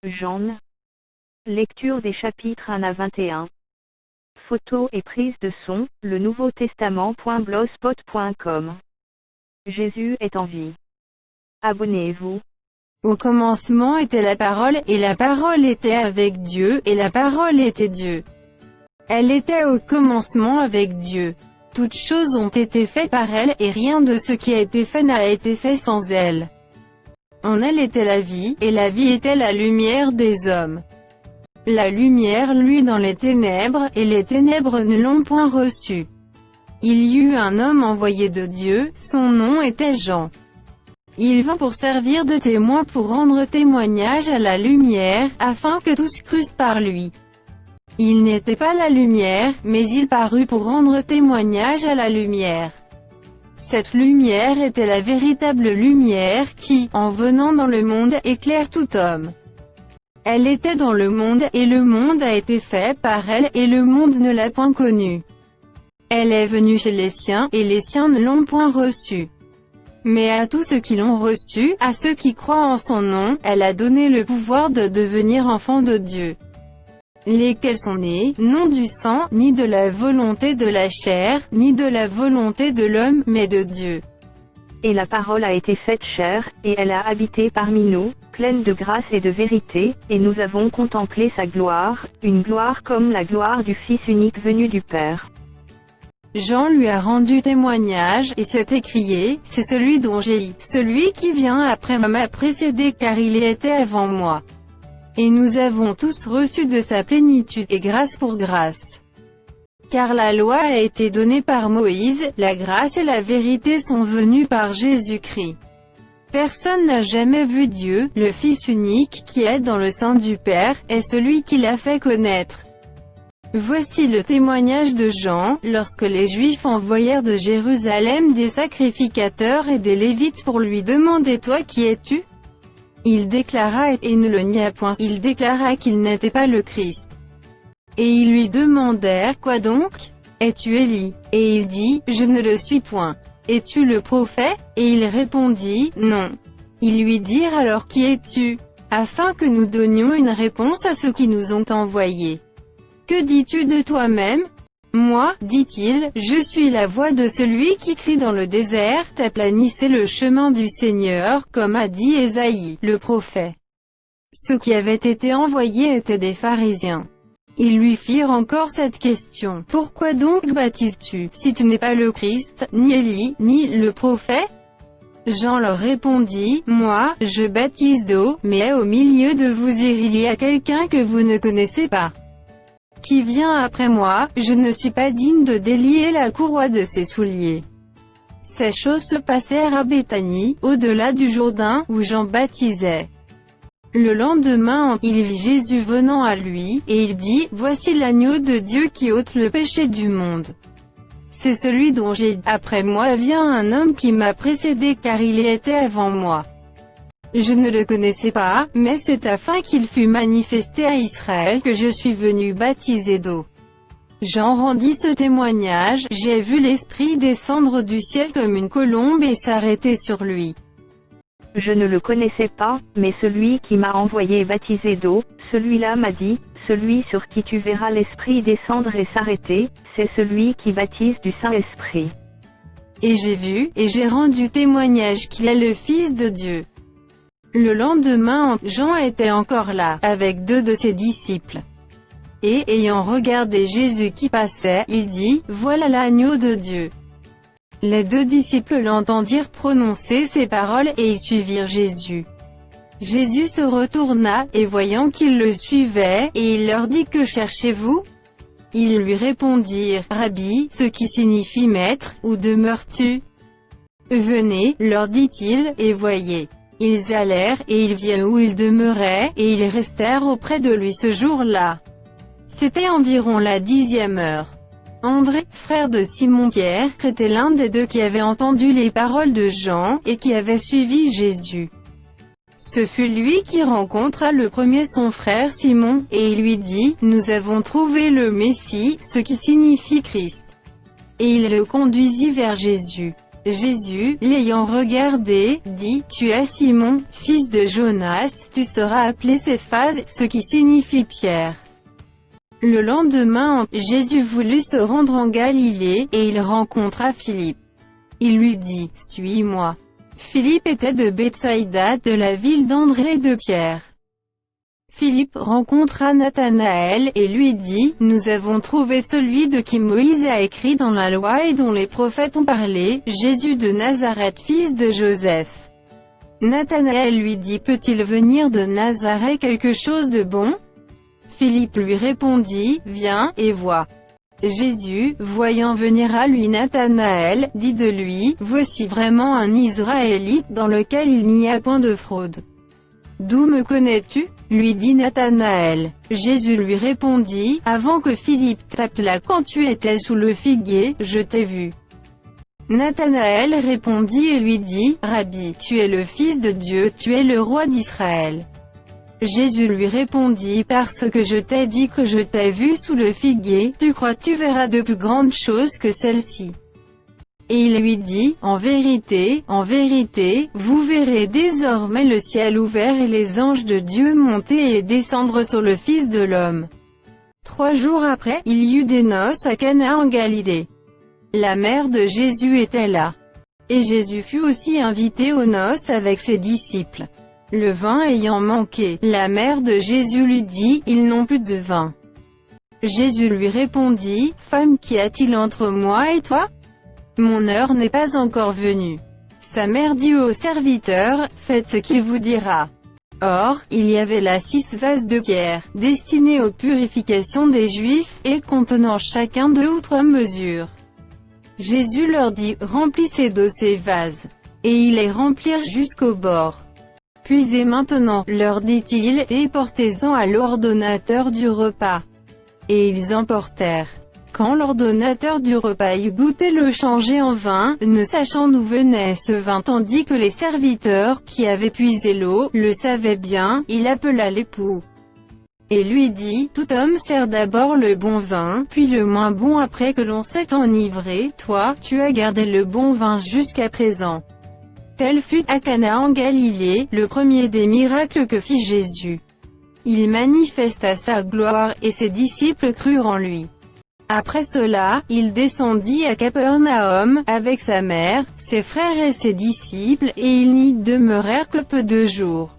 Jean. Lecture des chapitres 1 à 21. Photos et prise de son, le Nouveau Testament.blogspot.com. Jésus est en vie. Abonnez-vous. Au commencement était la parole, et la parole était avec Dieu, et la parole était Dieu. Elle était au commencement avec Dieu. Toutes choses ont été faites par elle, et rien de ce qui a été fait n'a été fait sans elle. En elle était la vie, et la vie était la lumière des hommes. La lumière luit dans les ténèbres, et les ténèbres ne l'ont point reçue. Il y eut un homme envoyé de Dieu, son nom était Jean. Il vint pour servir de témoin pour rendre témoignage à la lumière, afin que tous crussent par lui. Il n'était pas la lumière, mais il parut pour rendre témoignage à la lumière. Cette lumière était la véritable lumière qui, en venant dans le monde, éclaire tout homme. Elle était dans le monde, et le monde a été fait par elle, et le monde ne l'a point connue. Elle est venue chez les siens, et les siens ne l'ont point reçue. Mais à tous ceux qui l'ont reçue, à ceux qui croient en son nom, elle a donné le pouvoir de devenir enfants de Dieu. Lesquels sont nés, non du sang, ni de la volonté de la chair, ni de la volonté de l'homme, mais de Dieu. Et la parole a été faite chair, et elle a habité parmi nous, pleine de grâce et de vérité, et nous avons contemplé sa gloire, une gloire comme la gloire du Fils unique venu du Père. Jean lui a rendu témoignage, et s'est écrié, c'est celui dont j'ai dit, celui qui vient après m'a précédé car il était avant moi. Et nous avons tous reçu de sa plénitude, et grâce pour grâce. Car la loi a été donnée par Moïse, la grâce et la vérité sont venues par Jésus-Christ. Personne n'a jamais vu Dieu, le Fils unique qui est dans le sein du Père, est celui qui l'a fait connaître. Voici le témoignage de Jean, lorsque les Juifs envoyèrent de Jérusalem des sacrificateurs et des Lévites pour lui demander « Toi qui es-tu » Il déclara et ne le nia point, il déclara qu'il n'était pas le Christ. Et ils lui demandèrent « Quoi donc? Es-tu Élie » Et il dit « Je ne le suis point. Es-tu le prophète » Et il répondit « Non. » Ils lui dirent alors « Qui es-tu » afin que nous donnions une réponse à ceux qui nous ont envoyés. Que dis-tu de toi-même? Moi, dit-il, je suis la voix de celui qui crie dans le désert, aplanissez le chemin du Seigneur, comme a dit Ésaïe, le prophète. Ceux qui avaient été envoyés étaient des pharisiens. Ils lui firent encore cette question, pourquoi donc baptises-tu, si tu n'es pas le Christ, ni Élie, ni le prophète? Jean leur répondit, moi, je baptise d'eau, mais au milieu de vous il y a quelqu'un que vous ne connaissez pas. Qui vient après moi, je ne suis pas digne de délier la courroie de ses souliers. Ces choses se passèrent à Béthanie, au-delà du Jourdain, où Jean baptisait. Le lendemain, il vit Jésus venant à lui, et il dit, voici l'agneau de Dieu qui ôte le péché du monde. C'est celui dont j'ai dit, après moi vient un homme qui m'a précédé car il était avant moi. Je ne le connaissais pas, mais c'est afin qu'il fût manifesté à Israël que je suis venu baptiser d'eau. Jean rendit ce témoignage, j'ai vu l'Esprit descendre du ciel comme une colombe et s'arrêter sur lui. Je ne le connaissais pas, mais celui qui m'a envoyé baptiser d'eau, celui-là m'a dit, celui sur qui tu verras l'Esprit descendre et s'arrêter, c'est celui qui baptise du Saint-Esprit. Et j'ai vu, et j'ai rendu témoignage qu'il est le Fils de Dieu. Le lendemain, Jean était encore là, avec 2 de ses disciples. Et, ayant regardé Jésus qui passait, il dit, voilà l'agneau de Dieu. Les 2 disciples l'entendirent prononcer ces paroles, et ils suivirent Jésus. Jésus se retourna, et voyant qu'ils le suivaient, et il leur dit, que cherchez-vous? Ils lui répondirent, Rabbi, ce qui signifie maître, où demeures-tu? Venez, leur dit-il, et voyez. Ils allèrent, et ils virent où il demeurait, et ils restèrent auprès de lui ce jour-là. C'était environ la 10e heure. André, frère de Simon-Pierre, était l'un des 2 qui avait entendu les paroles de Jean, et qui avait suivi Jésus. Ce fut lui qui rencontra le premier son frère Simon, et il lui dit, nous avons trouvé le Messie, ce qui signifie Christ. Et il le conduisit vers Jésus. Jésus, l'ayant regardé, dit, « Tu es Simon, fils de Jonas, tu seras appelé Céphas, ce qui signifie Pierre. » Le lendemain, Jésus voulut se rendre en Galilée, et il rencontra Philippe. Il lui dit, « Suis-moi. » Philippe était de Bethsaïda, de la ville d'André et de Pierre. Philippe rencontra Nathanaël, et lui dit, « Nous avons trouvé celui de qui Moïse a écrit dans la loi et dont les prophètes ont parlé, Jésus de Nazareth fils de Joseph. » Nathanaël lui dit, « Peut-il venir de Nazareth quelque chose de bon ?» Philippe lui répondit, « Viens, et vois. » Jésus, voyant venir à lui Nathanaël, dit de lui, « Voici vraiment un Israélite dans lequel il n'y a point de fraude. » « D'où me connais-tu » lui dit Nathanaël. Jésus lui répondit, « Avant que Philippe t'appelât quand tu étais sous le figuier, je t'ai vu. » Nathanaël répondit et lui dit, « Rabbi, tu es le Fils de Dieu, tu es le roi d'Israël. » Jésus lui répondit, « Parce que je t'ai dit que je t'ai vu sous le figuier, tu crois tu verras de plus grandes choses que celles-ci. » Et il lui dit, « en vérité, vous verrez désormais le ciel ouvert et les anges de Dieu monter et descendre sur le Fils de l'homme. » 3 jours après, il y eut des noces à Cana en Galilée. La mère de Jésus était là. Et Jésus fut aussi invité aux noces avec ses disciples. Le vin ayant manqué, la mère de Jésus lui dit, « Ils n'ont plus de vin. » Jésus lui répondit, « Femme, qu'y a-t-il entre moi et toi ? Mon heure n'est pas encore venue. » Sa mère dit au serviteur, « Faites ce qu'il vous dira. » Or, il y avait là 6 vases de pierre, destinés aux purifications des Juifs, et contenant chacun 2 ou 3 mesures. Jésus leur dit, « Remplissez d'eau ces vases. » Et ils les remplirent jusqu'au bord. « Puisez maintenant, leur dit-il, et portez-en à l'ordonnateur du repas. » Et ils emportèrent. Quand l'ordonnateur du repas eut goûté le changé en vin, ne sachant d'où venait ce vin tandis que les serviteurs, qui avaient puisé l'eau, le savaient bien, il appela l'époux. Et lui dit, « Tout homme sert d'abord le bon vin, puis le moins bon après que l'on s'est enivré, toi, tu as gardé le bon vin jusqu'à présent. » Tel fut, à Cana en Galilée, le premier des miracles que fit Jésus. Il manifesta sa gloire, et ses disciples crurent en lui. Après cela, il descendit à Capernaum, avec sa mère, ses frères et ses disciples, et ils n'y demeurèrent que peu de jours.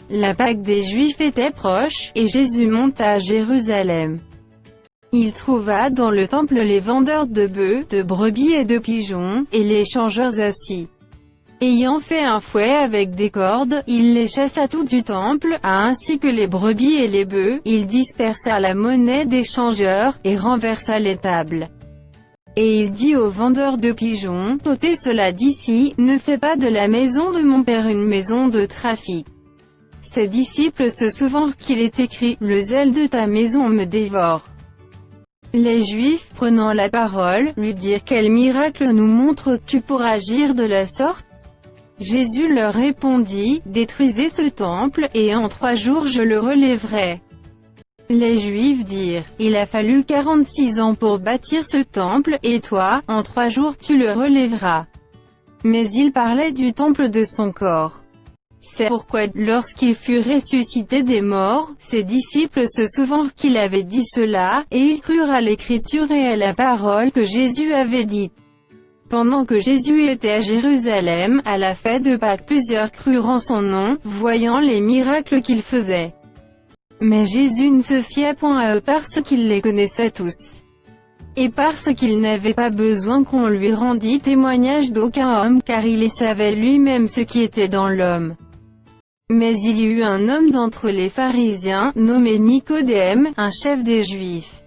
La Pâque des Juifs était proche, et Jésus monta à Jérusalem. Il trouva dans le temple les vendeurs de bœufs, de brebis et de pigeons, et les changeurs assis. Ayant fait un fouet avec des cordes, il les chassa tous du temple, ainsi que les brebis et les bœufs, il dispersa la monnaie des changeurs, et renversa les tables. Et il dit aux vendeurs de pigeons, « Ôtez cela d'ici, ne fais pas de la maison de mon Père une maison de trafic. » Ses disciples se souvinrent qu'il est écrit, « Le zèle de ta maison me dévore. » Les Juifs, prenant la parole, lui dirent, « Quel miracle nous montres-tu pour agir de la sorte ?» Jésus leur répondit, « Détruisez ce temple, et en 3 jours je le relèverai. » Les Juifs dirent, « Il a fallu 46 ans pour bâtir ce temple, et toi, en 3 jours tu le relèveras. » Mais il parlait du temple de son corps. C'est pourquoi, lorsqu'il fut ressuscité des morts, ses disciples se souvinrent qu'il avait dit cela, et ils crurent à l'écriture et à la parole que Jésus avait dite. Pendant que Jésus était à Jérusalem, à la fête de Pâques, plusieurs crurent en son nom, voyant les miracles qu'il faisait. Mais Jésus ne se fiait point à eux parce qu'il les connaissait tous. Et parce qu'il n'avait pas besoin qu'on lui rendît témoignage d'aucun homme, car il savait lui-même ce qui était dans l'homme. Mais il y eut un homme d'entre les pharisiens, nommé Nicodème, un chef des Juifs,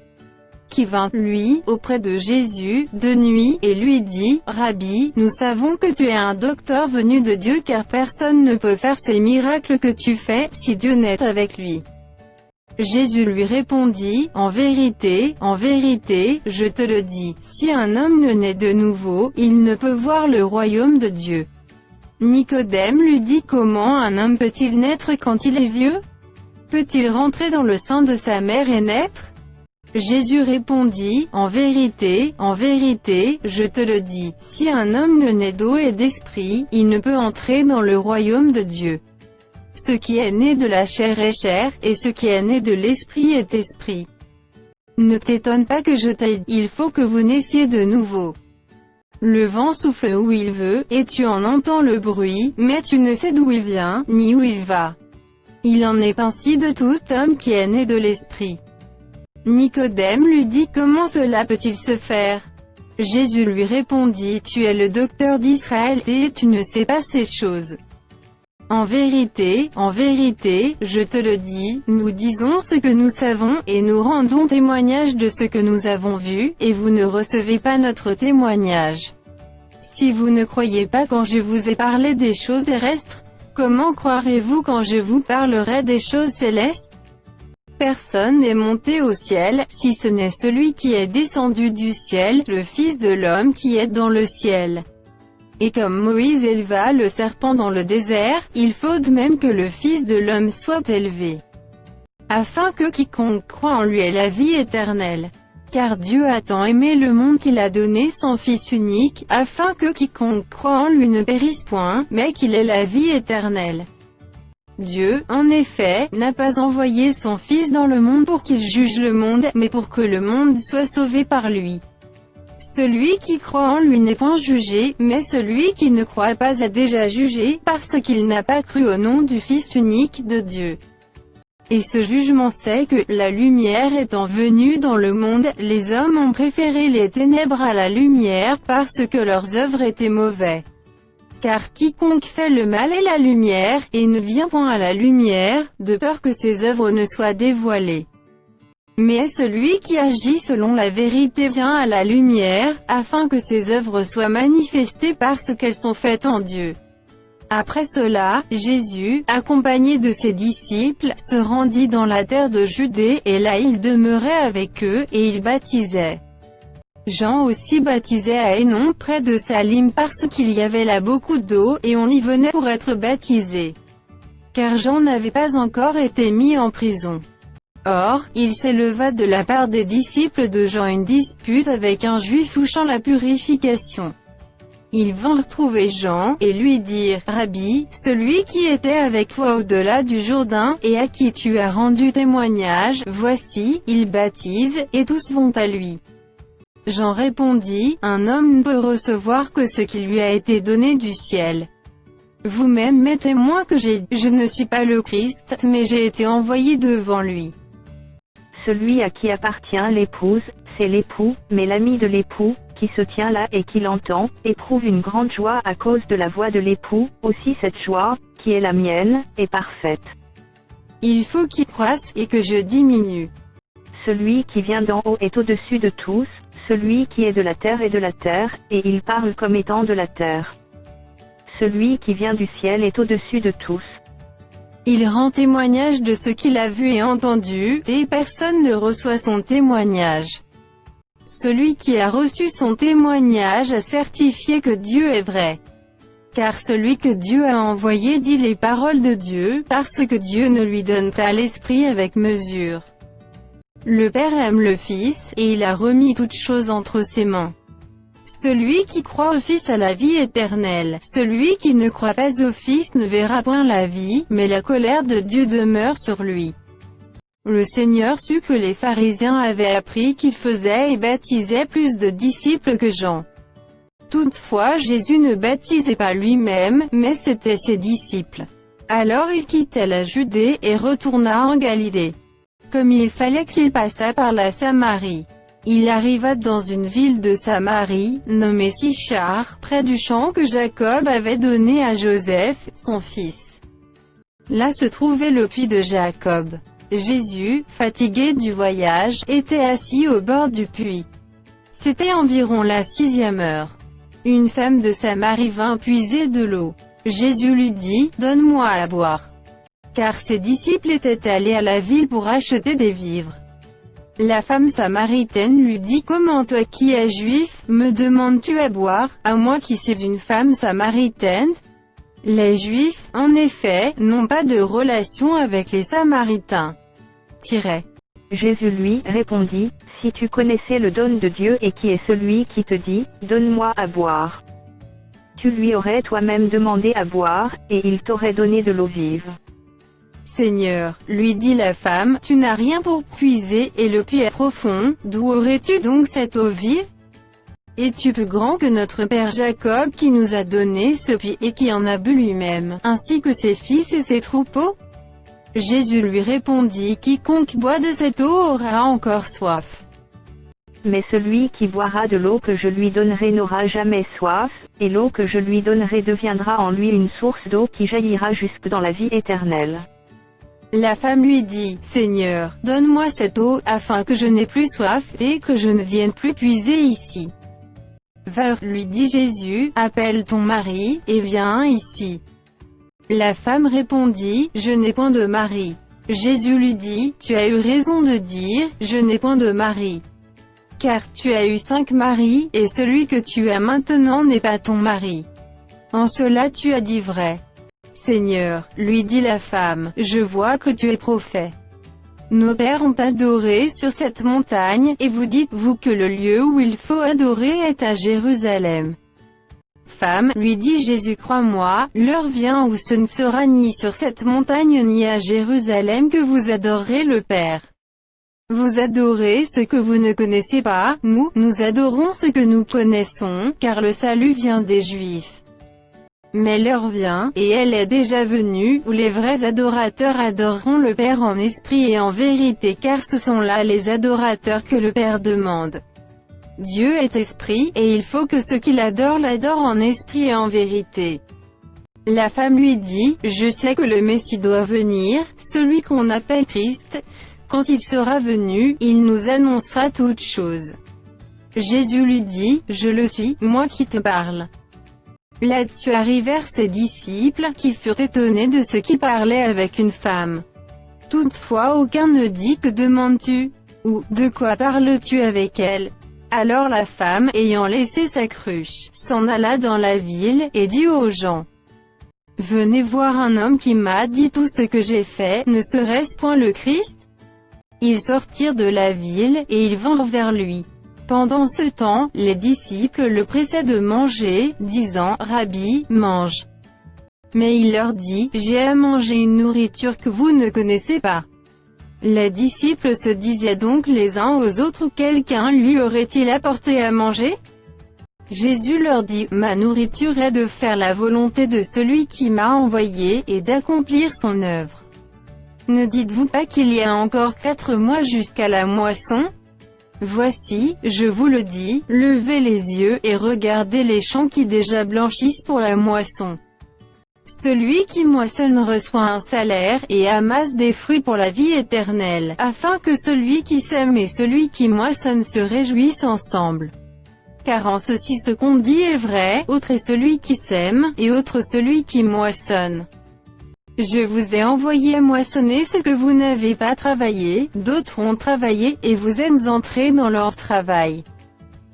qui vint, lui, auprès de Jésus, de nuit, et lui dit, « Rabbi, nous savons que tu es un docteur venu de Dieu car personne ne peut faire ces miracles que tu fais, si Dieu n'est avec lui. » Jésus lui répondit, « En vérité, je te le dis, si un homme ne naît de nouveau, il ne peut voir le royaume de Dieu. » Nicodème lui dit, « Comment un homme peut-il naître quand il est vieux? Peut-il rentrer dans le sein de sa mère et naître ?» Jésus répondit, en vérité, je te le dis, si un homme ne naît d'eau et d'esprit, il ne peut entrer dans le royaume de Dieu. Ce qui est né de la chair est chair, et ce qui est né de l'esprit est esprit. Ne t'étonne pas que je t'aie dit, il faut que vous naissiez de nouveau. Le vent souffle où il veut, et tu en entends le bruit, mais tu ne sais d'où il vient, ni où il va. Il en est ainsi de tout homme qui est né de l'esprit. Nicodème lui dit, comment cela peut-il se faire? Jésus lui répondit, tu es le docteur d'Israël, et tu ne sais pas ces choses. En vérité, je te le dis, nous disons ce que nous savons, et nous rendons témoignage de ce que nous avons vu, et vous ne recevez pas notre témoignage. Si vous ne croyez pas quand je vous ai parlé des choses terrestres, comment croirez-vous quand je vous parlerai des choses célestes? Personne n'est monté au ciel, si ce n'est celui qui est descendu du ciel, le Fils de l'homme qui est dans le ciel. Et comme Moïse éleva le serpent dans le désert, il faut de même que le Fils de l'homme soit élevé, afin que quiconque croit en lui ait la vie éternelle. Car Dieu a tant aimé le monde qu'il a donné son Fils unique, afin que quiconque croit en lui ne périsse point, mais qu'il ait la vie éternelle. Dieu, en effet, n'a pas envoyé son Fils dans le monde pour qu'il juge le monde, mais pour que le monde soit sauvé par lui. Celui qui croit en lui n'est point jugé, mais celui qui ne croit pas a déjà jugé, parce qu'il n'a pas cru au nom du Fils unique de Dieu. Et ce jugement c'est que, la lumière étant venue dans le monde, les hommes ont préféré les ténèbres à la lumière, parce que leurs œuvres étaient mauvaises. Car quiconque fait le mal est la lumière, et ne vient point à la lumière, de peur que ses œuvres ne soient dévoilées. Mais celui qui agit selon la vérité vient à la lumière, afin que ses œuvres soient manifestées parce qu'elles sont faites en Dieu. Après cela, Jésus, accompagné de ses disciples, se rendit dans la terre de Judée, et là il demeurait avec eux, et il baptisait. Jean aussi baptisait à Hénon près de Salim parce qu'il y avait là beaucoup d'eau, et on y venait pour être baptisé. Car Jean n'avait pas encore été mis en prison. Or, il s'éleva de la part des disciples de Jean une dispute avec un juif touchant la purification. Ils vinrent trouver Jean, et lui dirent, « Rabbi, celui qui était avec toi au-delà du Jourdain, et à qui tu as rendu témoignage, voici, il baptise, et tous vont à lui. » Jean répondit, « Un homme ne peut recevoir que ce qui lui a été donné du ciel. Vous-même m'êtes témoin que je ne suis pas le Christ, mais j'ai été envoyé devant lui. » Celui à qui appartient l'épouse, c'est l'époux, mais l'ami de l'époux, qui se tient là et qui l'entend, éprouve une grande joie à cause de la voix de l'époux, aussi cette joie, qui est la mienne, est parfaite. Il faut qu'il croisse, et que je diminue. Celui qui vient d'en haut est au-dessus de tous, celui qui est de la terre est de la terre, et il parle comme étant de la terre. Celui qui vient du ciel est au-dessus de tous. Il rend témoignage de ce qu'il a vu et entendu, et personne ne reçoit son témoignage. Celui qui a reçu son témoignage a certifié que Dieu est vrai. Car celui que Dieu a envoyé dit les paroles de Dieu, parce que Dieu ne lui donne pas l'esprit avec mesure. Le Père aime le Fils, et il a remis toutes choses entre ses mains. Celui qui croit au Fils a la vie éternelle. Celui qui ne croit pas au Fils ne verra point la vie, mais la colère de Dieu demeure sur lui. Le Seigneur sut que les pharisiens avaient appris qu'il faisait et baptisait plus de disciples que Jean. Toutefois Jésus ne baptisait pas lui-même, mais c'étaient ses disciples. Alors il quitta la Judée, et retourna en Galilée. Comme il fallait qu'il passât par la Samarie. Il arriva dans une ville de Samarie, nommée Sichar, près du champ que Jacob avait donné à Joseph, son fils. Là se trouvait le puits de Jacob. Jésus, fatigué du voyage, était assis au bord du puits. C'était environ la 6e heure. Une femme de Samarie vint puiser de l'eau. Jésus lui dit, « Donne-moi à boire. » Car ses disciples étaient allés à la ville pour acheter des vivres. La femme samaritaine lui dit, « Comment toi qui es juif, me demandes-tu à boire, à moi qui suis une femme samaritaine ?» Les Juifs, en effet, n'ont pas de relation avec les Samaritains. Jésus lui répondit, si tu connaissais le don de Dieu et qui est celui qui te dit, donne-moi à boire. Tu lui aurais toi-même demandé à boire, et il t'aurait donné de l'eau vive. Seigneur, lui dit la femme, tu n'as rien pour puiser, et le puits est profond, d'où aurais-tu donc cette eau vive? Es-tu plus grand que notre père Jacob qui nous a donné ce puits et qui en a bu lui-même, ainsi que ses fils et ses troupeaux? Jésus lui répondit, quiconque boit de cette eau aura encore soif. Mais celui qui boira de l'eau que je lui donnerai n'aura jamais soif, et l'eau que je lui donnerai deviendra en lui une source d'eau qui jaillira jusque dans la vie éternelle. La femme lui dit, Seigneur, donne-moi cette eau, afin que je n'ai plus soif, et que je ne vienne plus puiser ici. Va, lui dit Jésus, appelle ton mari, et viens ici. La femme répondit, je n'ai point de mari. Jésus lui dit, tu as eu raison de dire, je n'ai point de mari. Car tu as eu 5 maris, et celui que tu as maintenant n'est pas ton mari. En cela tu as dit vrai. Seigneur, lui dit la femme, je vois que tu es prophète. Nos pères ont adoré sur cette montagne, et vous dites-vous que le lieu où il faut adorer est à Jérusalem. Femme, lui dit Jésus, crois-moi, l'heure vient où ce ne sera ni sur cette montagne ni à Jérusalem que vous adorerez le Père. Vous adorez ce que vous ne connaissez pas, nous adorons ce que nous connaissons, car le salut vient des Juifs. Mais l'heure vient, et elle est déjà venue, où les vrais adorateurs adoreront le Père en esprit et en vérité, car ce sont là les adorateurs que le Père demande. Dieu est esprit, et il faut que ceux qui l'adorent l'adorent en esprit et en vérité. La femme lui dit, je sais que le Messie doit venir, celui qu'on appelle Christ. Quand il sera venu, il nous annoncera toutes choses. Jésus lui dit, je le suis, moi qui te parle. Là-dessus arrivèrent ses disciples, qui furent étonnés de ce qu'il parlait avec une femme. Toutefois aucun ne dit, que demandes-tu? Ou, de quoi parles-tu avec elle? Alors la femme, ayant laissé sa cruche, s'en alla dans la ville, et dit aux gens, venez voir un homme qui m'a dit tout ce que j'ai fait, ne serait-ce point le Christ? Ils sortirent de la ville, et ils vinrent vers lui. Pendant ce temps, les disciples le pressaient de manger, disant, Rabbi, mange. Mais il leur dit, j'ai à manger une nourriture que vous ne connaissez pas. Les disciples se disaient donc les uns aux autres, quelqu'un lui aurait-il apporté à manger? Jésus leur dit, ma nourriture est de faire la volonté de celui qui m'a envoyé, et d'accomplir son œuvre. Ne dites-vous pas qu'il y a encore 4 mois jusqu'à la moisson? Voici, je vous le dis, levez les yeux, et regardez les champs qui déjà blanchissent pour la moisson. Celui qui moissonne reçoit un salaire, et amasse des fruits pour la vie éternelle, afin que celui qui sème et celui qui moissonne se réjouissent ensemble. Car en ceci ce qu'on dit est vrai, autre est celui qui sème, et autre celui qui moissonne. Je vous ai envoyé moissonner ce que vous n'avez pas travaillé, d'autres ont travaillé, et vous êtes entrés dans leur travail.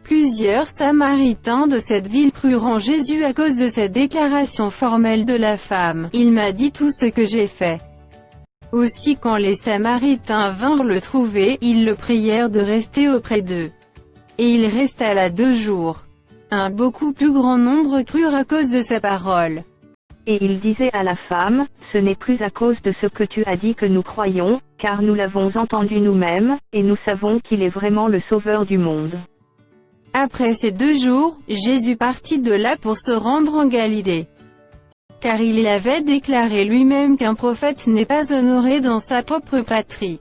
Plusieurs Samaritains de cette ville crurent en Jésus à cause de cette déclaration formelle de la femme, il m'a dit tout ce que j'ai fait. Aussi quand les Samaritains vinrent le trouver, ils le prièrent de rester auprès d'eux. Et il resta là 2 jours. Un beaucoup plus grand nombre crurent à cause de sa parole. Et il disait à la femme, ce n'est plus à cause de ce que tu as dit que nous croyons, car nous l'avons entendu nous-mêmes, et nous savons qu'il est vraiment le Sauveur du monde. Après ces 2 jours, Jésus partit de là pour se rendre en Galilée. Car il avait déclaré lui-même qu'un prophète n'est pas honoré dans sa propre patrie.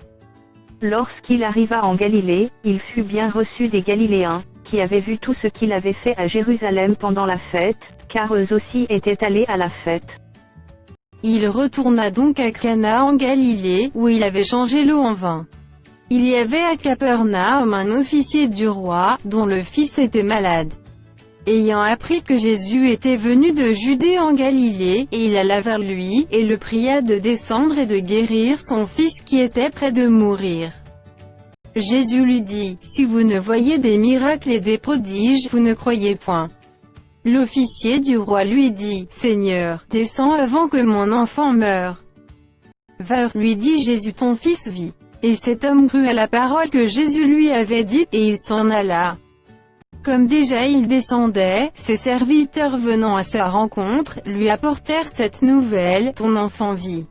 Lorsqu'il arriva en Galilée, il fut bien reçu des Galiléens, qui avaient vu tout ce qu'il avait fait à Jérusalem pendant la fête, car eux aussi étaient allés à la fête. Il retourna donc à Cana en Galilée, où il avait changé l'eau en vin. Il y avait à Capernaum un officier du roi, dont le fils était malade. Ayant appris que Jésus était venu de Judée en Galilée, et il alla vers lui, et le pria de descendre et de guérir son fils qui était près de mourir. Jésus lui dit, si vous ne voyez des miracles et des prodiges, vous ne croyez point. L'officier du roi lui dit, Seigneur, descends avant que mon enfant meure. Va, lui dit Jésus, ton fils vit. Et cet homme crut à la parole que Jésus lui avait dite, et il s'en alla. Comme déjà il descendait, ses serviteurs venant à sa rencontre, lui apportèrent cette nouvelle: ton enfant vit.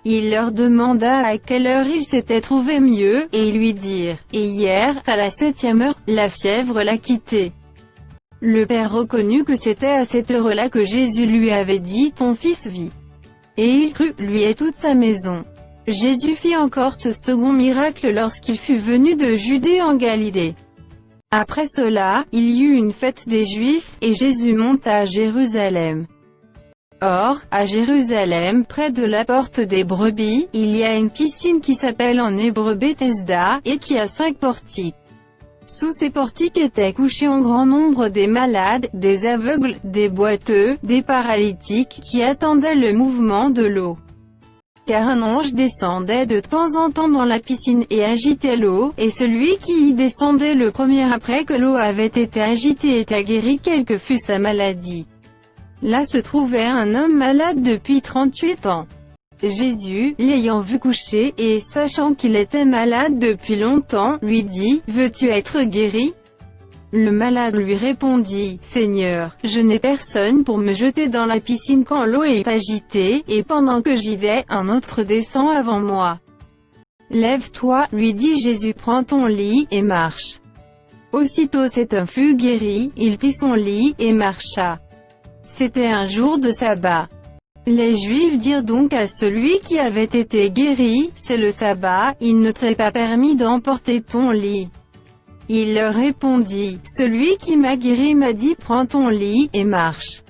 Il leur demanda à quelle heure il s'était trouvé mieux, et ils lui dirent: et hier, à la 7e heure, la fièvre l'a quitté. Le père reconnut que c'était à cette heure-là que Jésus lui avait dit: ton fils vit. Et il crut, lui et toute sa maison. Jésus fit encore ce second miracle lorsqu'il fut venu de Judée en Galilée. Après cela, il y eut une fête des Juifs, et Jésus monta à Jérusalem. Or, à Jérusalem, près de la porte des brebis, il y a une piscine qui s'appelle en hébreu Bethesda, et qui a 5 portiques. Sous ces portiques étaient couchés en grand nombre des malades, des aveugles, des boiteux, des paralytiques, qui attendaient le mouvement de l'eau. Car un ange descendait de temps en temps dans la piscine et agitait l'eau, et celui qui y descendait le premier après que l'eau avait été agitée était guéri quelle que fût sa maladie. Là se trouvait un homme malade depuis 38 ans. Jésus, l'ayant vu coucher, et sachant qu'il était malade depuis longtemps, lui dit: veux-tu être guéri? Le malade lui répondit: Seigneur, je n'ai personne pour me jeter dans la piscine quand l'eau est agitée, et pendant que j'y vais, un autre descend avant moi. Lève-toi, lui dit Jésus, prends ton lit, et marche. Aussitôt cet homme fut guéri, il prit son lit, et marcha. C'était un jour de sabbat. Les Juifs dirent donc à celui qui avait été guéri: c'est le sabbat, il ne t'est pas permis d'emporter ton lit. Il leur répondit: celui qui m'a guéri m'a dit: prends ton lit, et marche.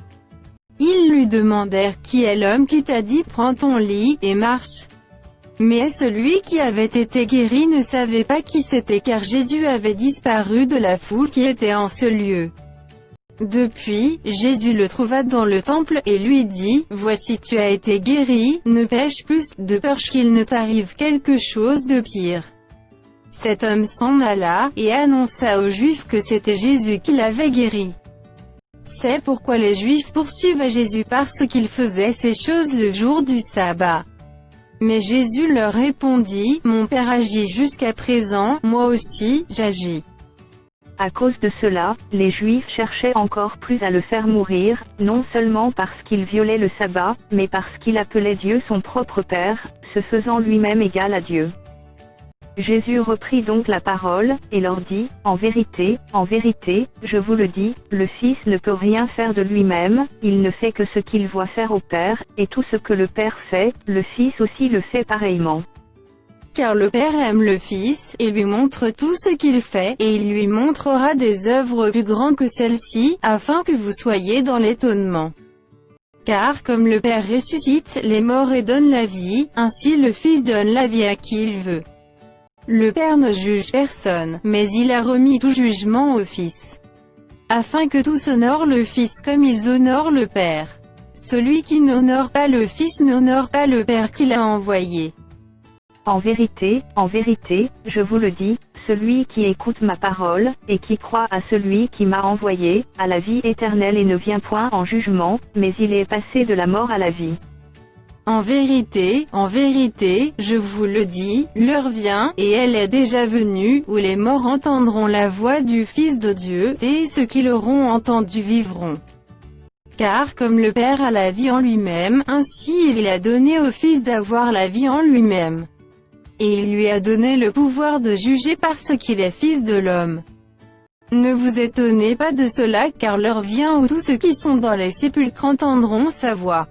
Ils lui demandèrent: qui est l'homme qui t'a dit: prends ton lit, et marche? Mais celui qui avait été guéri ne savait pas qui c'était, car Jésus avait disparu de la foule qui était en ce lieu. Depuis, Jésus le trouva dans le temple, et lui dit: voici tu as été guéri, ne pêche plus, de peur qu'il ne t'arrive quelque chose de pire. Cet homme s'en alla, et annonça aux Juifs que c'était Jésus qui l'avait guéri. C'est pourquoi les Juifs poursuivaient Jésus parce qu'il faisait ces choses le jour du sabbat. Mais Jésus leur répondit: mon Père agit jusqu'à présent, moi aussi, j'agis. À cause de cela, les Juifs cherchaient encore plus à le faire mourir, non seulement parce qu'il violait le sabbat, mais parce qu'il appelait Dieu son propre Père, se faisant lui-même égal à Dieu. Jésus reprit donc la parole, et leur dit: en vérité, je vous le dis, le Fils ne peut rien faire de lui-même, il ne fait que ce qu'il voit faire au Père, et tout ce que le Père fait, le Fils aussi le fait pareillement. Car le Père aime le Fils, et lui montre tout ce qu'il fait, et il lui montrera des œuvres plus grandes que celles-ci, afin que vous soyez dans l'étonnement. Car comme le Père ressuscite les morts et donne la vie, ainsi le Fils donne la vie à qui il veut. Le Père ne juge personne, mais il a remis tout jugement au Fils, afin que tous honorent le Fils comme ils honorent le Père. Celui qui n'honore pas le Fils n'honore pas le Père qui l'a envoyé. En vérité, je vous le dis, celui qui écoute ma parole, et qui croit à celui qui m'a envoyé, a la vie éternelle et ne vient point en jugement, mais il est passé de la mort à la vie. En vérité, je vous le dis, l'heure vient, et elle est déjà venue, où les morts entendront la voix du Fils de Dieu, et ceux qui l'auront entendu vivront. Car comme le Père a la vie en lui-même, ainsi il a donné au Fils d'avoir la vie en lui-même. Et il lui a donné le pouvoir de juger parce qu'il est Fils de l'homme. Ne vous étonnez pas de cela, car l'heure vient où tous ceux qui sont dans les sépulcres entendront sa voix,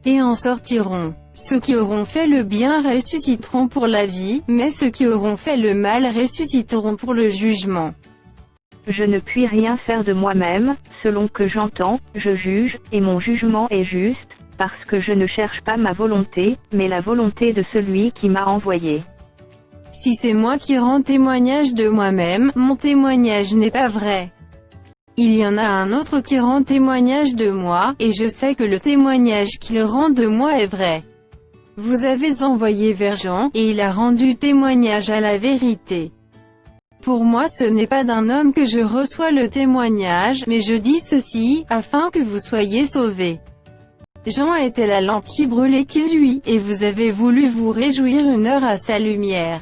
et en sortiront. Ceux qui auront fait le bien ressusciteront pour la vie, mais ceux qui auront fait le mal ressusciteront pour le jugement. Je ne puis rien faire de moi-même, selon que j'entends, je juge, et mon jugement est juste, parce que je ne cherche pas ma volonté, mais la volonté de celui qui m'a envoyé. Si c'est moi qui rends témoignage de moi-même, mon témoignage n'est pas vrai. Il y en a un autre qui rend témoignage de moi, et je sais que le témoignage qu'il rend de moi est vrai. Vous avez envoyé vers Jean, et il a rendu témoignage à la vérité. Pour moi ce n'est pas d'un homme que je reçois le témoignage, mais je dis ceci, afin que vous soyez sauvés. Jean était la lampe qui brûlait qui lui, et vous avez voulu vous réjouir une heure à sa lumière.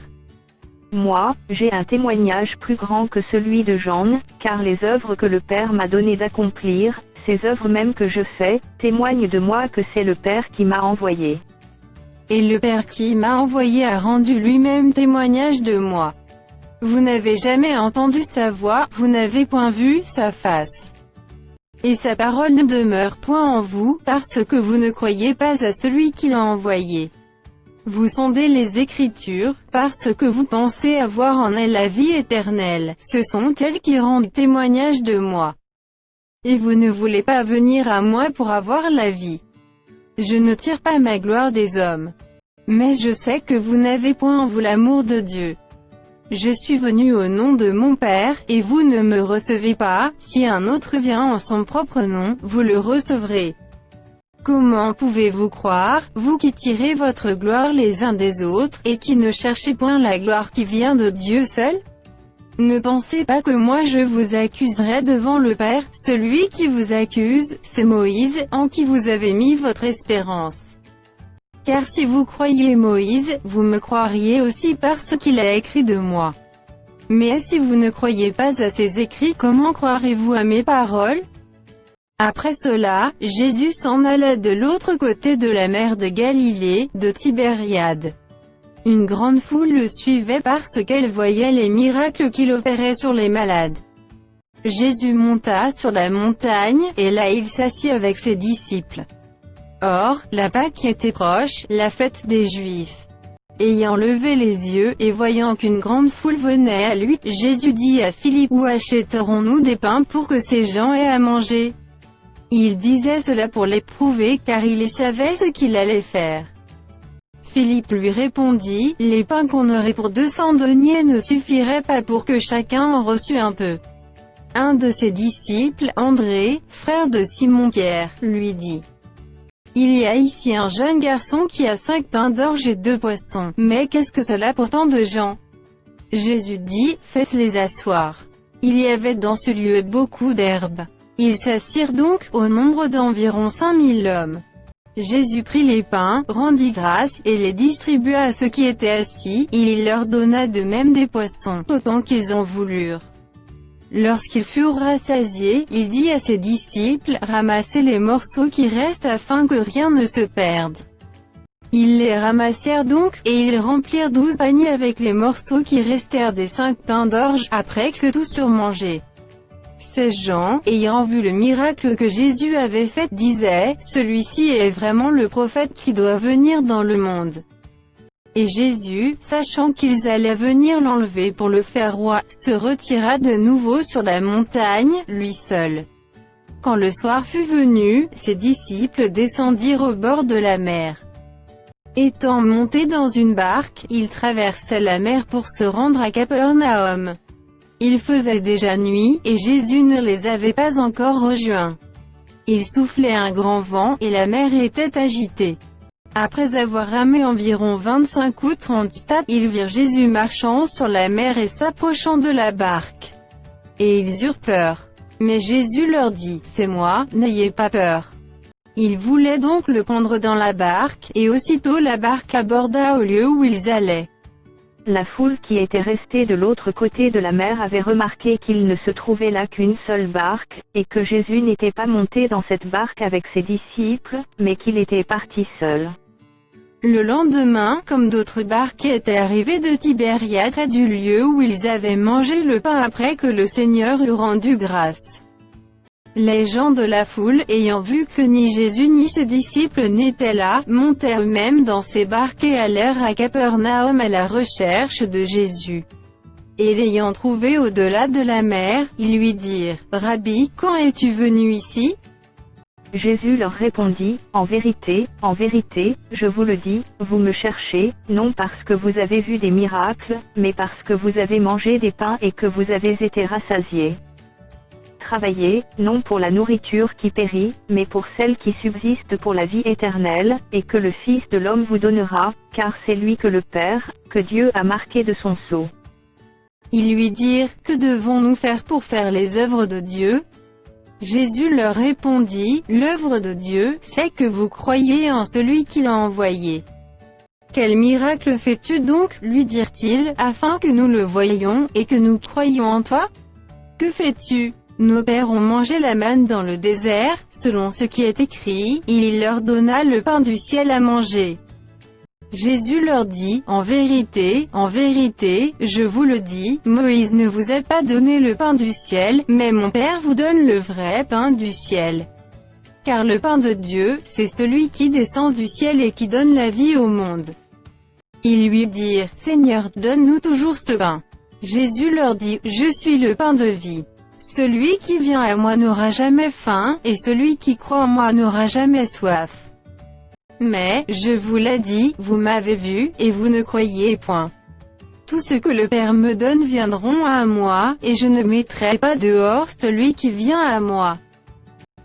Moi, j'ai un témoignage plus grand que celui de Jean, car les œuvres que le Père m'a donné d'accomplir, ces œuvres mêmes que je fais, témoignent de moi que c'est le Père qui m'a envoyé. Et le Père qui m'a envoyé a rendu lui-même témoignage de moi. Vous n'avez jamais entendu sa voix, vous n'avez point vu sa face. Et sa parole ne demeure point en vous, parce que vous ne croyez pas à celui qui l'a envoyé. Vous sondez les Écritures, parce que vous pensez avoir en elles la vie éternelle, ce sont elles qui rendent témoignage de moi. Et vous ne voulez pas venir à moi pour avoir la vie. Je ne tire pas ma gloire des hommes. Mais je sais que vous n'avez point en vous l'amour de Dieu. Je suis venu au nom de mon Père, et vous ne me recevez pas, si un autre vient en son propre nom, vous le recevrez. Comment pouvez-vous croire, vous qui tirez votre gloire les uns des autres, et qui ne cherchez point la gloire qui vient de Dieu seul? Ne pensez pas que moi je vous accuserai devant le Père, celui qui vous accuse, c'est Moïse, en qui vous avez mis votre espérance. Car si vous croyez Moïse, vous me croiriez aussi parce qu'il a écrit de moi. Mais si vous ne croyez pas à ses écrits, comment croirez-vous à mes paroles? Après cela, Jésus s'en alla de l'autre côté de la mer de Galilée, de Tibériade. Une grande foule le suivait parce qu'elle voyait les miracles qu'il opérait sur les malades. Jésus monta sur la montagne, et là il s'assit avec ses disciples. Or, la Pâque était proche, la fête des Juifs. Ayant levé les yeux, et voyant qu'une grande foule venait à lui, Jésus dit à Philippe, où achèterons-nous des pains pour que ces gens aient à manger? Il disait cela pour l'éprouver, car il savait ce qu'il allait faire. Philippe lui répondit, les pains qu'on aurait pour 200 deniers ne suffiraient pas pour que chacun en reçût un peu. Un de ses disciples, André, frère de Simon-Pierre, lui dit, il y a ici un jeune garçon qui a 5 pains d'orge et 2 poissons. Mais qu'est-ce que cela pour tant de gens? Jésus dit, faites-les asseoir. Il y avait dans ce lieu beaucoup d'herbes. Ils s'assirent donc, au nombre d'environ 5000 hommes. Jésus prit les pains, rendit grâce, et les distribua à ceux qui étaient assis, et il leur donna de même des poissons, autant qu'ils en voulurent. Lorsqu'ils furent rassasiés, il dit à ses disciples, ramassez les morceaux qui restent afin que rien ne se perde. Ils les ramassèrent donc, et ils remplirent 12 paniers avec les morceaux qui restèrent des 5 pains d'orge, après que tous eurent mangé. Ces gens, ayant vu le miracle que Jésus avait fait, disaient, celui-ci est vraiment le prophète qui doit venir dans le monde. Et Jésus, sachant qu'ils allaient venir l'enlever pour le faire roi, se retira de nouveau sur la montagne, lui seul. Quand le soir fut venu, ses disciples descendirent au bord de la mer. Étant montés dans une barque, ils traversaient la mer pour se rendre à Capernaum. Il faisait déjà nuit, et Jésus ne les avait pas encore rejoints. Il soufflait un grand vent, et la mer était agitée. Après avoir ramé environ 25 ou 30 stades, ils virent Jésus marchant sur la mer et s'approchant de la barque. Et ils eurent peur. Mais Jésus leur dit, c'est moi, n'ayez pas peur. Ils voulaient donc le prendre dans la barque, et aussitôt la barque aborda au lieu où ils allaient. La foule qui était restée de l'autre côté de la mer avait remarqué qu'il ne se trouvait là qu'une seule barque, et que Jésus n'était pas monté dans cette barque avec ses disciples, mais qu'il était parti seul. Le lendemain, comme d'autres barques étaient arrivées de Tibériade près du lieu où ils avaient mangé le pain après que le Seigneur eut rendu grâce. Les gens de la foule, ayant vu que ni Jésus ni ses disciples n'étaient là, montèrent eux-mêmes dans ces barques et allèrent à Capernaum à la recherche de Jésus. Et l'ayant trouvé au-delà de la mer, ils lui dirent, « Rabbi, quand es-tu venu ici ?» Jésus leur répondit, en vérité, je vous le dis, vous me cherchez, non parce que vous avez vu des miracles, mais parce que vous avez mangé des pains et que vous avez été rassasiés. Travaillez, non pour la nourriture qui périt, mais pour celle qui subsiste pour la vie éternelle, et que le Fils de l'homme vous donnera, car c'est lui que le Père, que Dieu a marqué de son sceau. Ils lui dirent, que devons-nous faire pour faire les œuvres de Dieu? Jésus leur répondit, « L'œuvre de Dieu, c'est que vous croyez en celui qui l'a envoyé. » « Quel miracle fais-tu donc, lui dirent-ils, afin que nous le voyions, et que nous croyions en toi? Que fais-tu? Nos pères ont mangé la manne dans le désert, selon ce qui est écrit, il leur donna le pain du ciel à manger. » Jésus leur dit, en vérité, je vous le dis, Moïse ne vous a pas donné le pain du ciel, mais mon Père vous donne le vrai pain du ciel. Car le pain de Dieu, c'est celui qui descend du ciel et qui donne la vie au monde. Ils lui dirent, Seigneur, donne-nous toujours ce pain. Jésus leur dit, je suis le pain de vie. Celui qui vient à moi n'aura jamais faim, et celui qui croit en moi n'aura jamais soif. Mais, je vous l'ai dit, vous m'avez vu, et vous ne croyez point. Tout ce que le Père me donne viendront à moi, et je ne mettrai pas dehors celui qui vient à moi.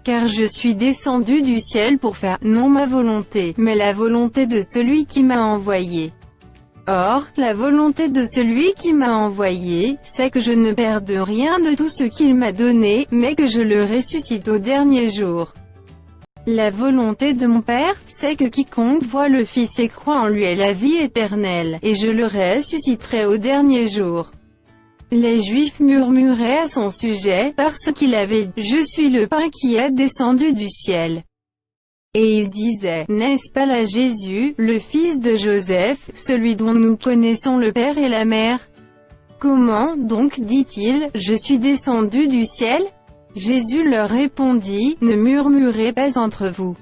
Car je suis descendu du ciel pour faire, non ma volonté, mais la volonté de celui qui m'a envoyé. Or, la volonté de celui qui m'a envoyé, c'est que je ne perde rien de tout ce qu'il m'a donné, mais que je le ressuscite au dernier jour. La volonté de mon Père, c'est que quiconque voit le Fils et croit en lui ait la vie éternelle, et je le ressusciterai au dernier jour. Les Juifs murmuraient à son sujet, parce qu'il avait dit, « Je suis le pain qui est descendu du ciel. » Et ils disaient, « N'est-ce pas là Jésus, le fils de Joseph, celui dont nous connaissons le père et la mère? Comment, donc, dit-il, je suis descendu du ciel? » Jésus leur répondit, « Ne murmurez pas entre vous.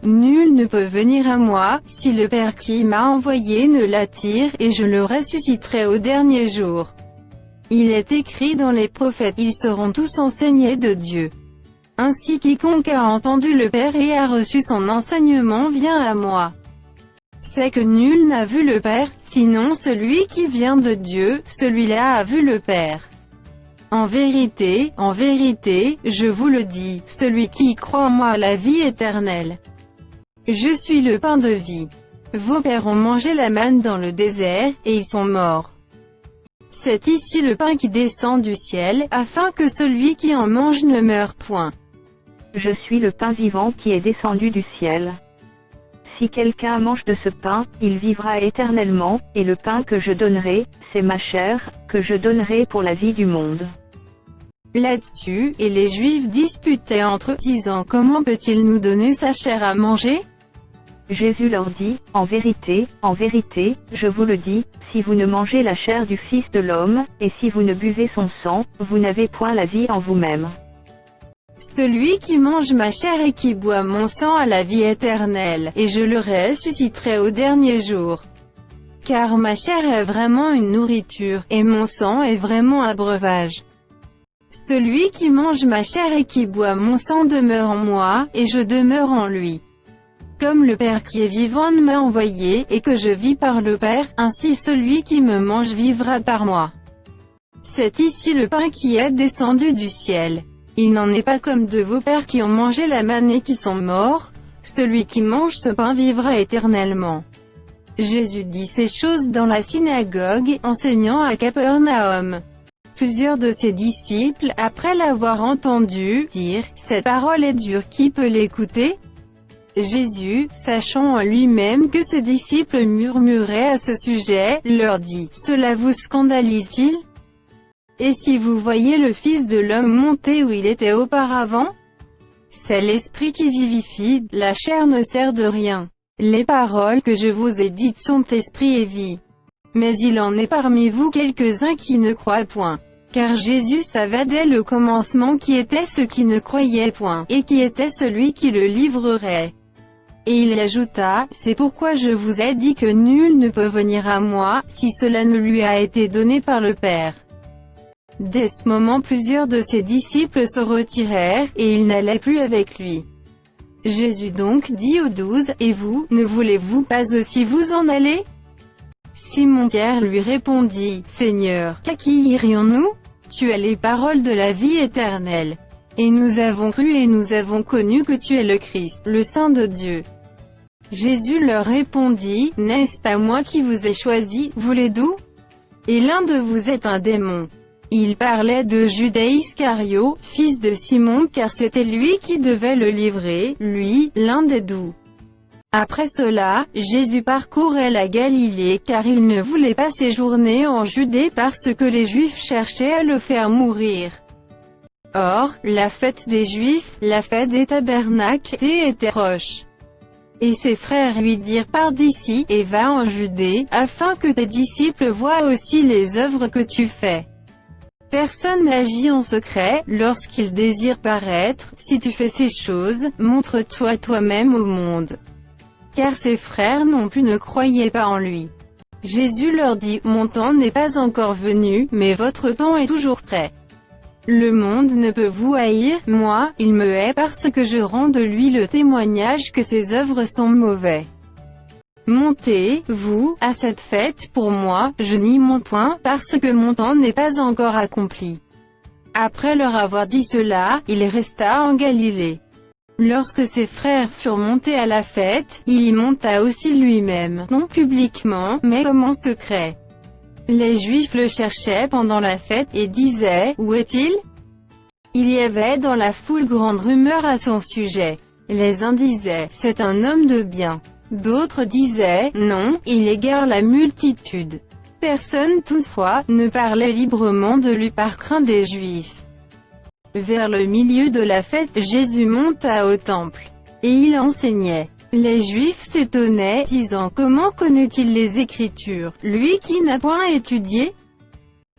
Nul ne peut venir à moi, si le Père qui m'a envoyé ne l'attire, et je le ressusciterai au dernier jour. Il est écrit dans les prophètes, ils seront tous enseignés de Dieu. Ainsi quiconque a entendu le Père et a reçu son enseignement vient à moi. C'est que nul n'a vu le Père, sinon celui qui vient de Dieu, celui-là a vu le Père. En vérité, je vous le dis, celui qui croit en moi a la vie éternelle. Je suis le pain de vie. Vos pères ont mangé la manne dans le désert, et ils sont morts. C'est ici le pain qui descend du ciel, afin que celui qui en mange ne meure point. Je suis le pain vivant qui est descendu du ciel. Si quelqu'un mange de ce pain, il vivra éternellement, et le pain que je donnerai, c'est ma chair, que je donnerai pour la vie du monde. Là-dessus, et les Juifs disputaient entre eux, disant, comment peut-il nous donner sa chair à manger? Jésus leur dit, en vérité, je vous le dis, si vous ne mangez la chair du Fils de l'homme, et si vous ne buvez son sang, vous n'avez point la vie en vous-même. Celui qui mange ma chair et qui boit mon sang a la vie éternelle, et je le ressusciterai au dernier jour. Car ma chair est vraiment une nourriture, et mon sang est vraiment un breuvage. Celui qui mange ma chair et qui boit mon sang demeure en moi, et je demeure en lui. Comme le Père qui est vivant m'a envoyé, et que je vis par le Père, ainsi celui qui me mange vivra par moi. C'est ici le pain qui est descendu du ciel. Il n'en est pas comme de vos pères qui ont mangé la manne et qui sont morts. Celui qui mange ce pain vivra éternellement. Jésus dit ces choses dans la synagogue, enseignant à Capernaum. Plusieurs de ses disciples, après l'avoir entendu, dirent, « Cette parole est dure, qui peut l'écouter ?» Jésus, sachant en lui-même que ses disciples murmuraient à ce sujet, leur dit, « Cela vous scandalise-t-il? Et si vous voyez le Fils de l'homme monter où il était auparavant? C'est l'Esprit qui vivifie, la chair ne sert de rien. Les paroles que je vous ai dites sont esprit et vie. Mais il en est parmi vous quelques-uns qui ne croient point. » Car Jésus savait dès le commencement qui étaient ceux qui ne croyaient point, et qui était celui qui le livrerait. Et il ajouta, « C'est pourquoi je vous ai dit que nul ne peut venir à moi, si cela ne lui a été donné par le Père. » Dès ce moment plusieurs de ses disciples se retirèrent, et ils n'allaient plus avec lui. Jésus donc dit aux 12, « Et vous, ne voulez-vous pas aussi vous en aller ?» Simon-Pierre lui répondit, « Seigneur, qu'à qui irions-nous? Tu as les paroles de la vie éternelle. Et nous avons cru et nous avons connu que tu es le Christ, le Saint de Dieu. » Jésus leur répondit, « N'est-ce pas moi qui vous ai choisi, vous les doux? Et l'un de vous est un démon. Il parlait de Judas Iscario, fils de Simon, car c'était lui qui devait le livrer, lui, l'un des 12. Après cela, Jésus parcourait la Galilée car il ne voulait pas séjourner en Judée parce que les Juifs cherchaient à le faire mourir. Or, la fête des Juifs, la fête des tabernacles, était proche. Et ses frères lui dirent: pars d'ici, et va en Judée, afin que tes disciples voient aussi les œuvres que tu fais. Personne n'agit en secret, lorsqu'il désire paraître. Si tu fais ces choses, montre-toi toi-même au monde. Car ses frères non plus ne croyaient pas en lui. Jésus leur dit: mon temps n'est pas encore venu, mais votre temps est toujours prêt. Le monde ne peut vous haïr, moi, il me hait parce que je rends de lui le témoignage que ses œuvres sont mauvaises. Montez, vous, à cette fête, pour moi, je nie mon point, parce que mon temps n'est pas encore accompli. Après leur avoir dit cela, il resta en Galilée. Lorsque ses frères furent montés à la fête, il y monta aussi lui-même, non publiquement, mais comme en secret. Les Juifs le cherchaient pendant la fête, et disaient: où est-il? Il y avait dans la foule grande rumeur à son sujet. Les uns disaient: c'est un homme de bien. D'autres disaient: non, il égare la multitude. Personne toutefois ne parlait librement de lui par crainte des Juifs. Vers le milieu de la fête, Jésus monta au temple. Et il enseignait. Les Juifs s'étonnaient, disant: comment connaît-il les Écritures, lui qui n'a point étudié?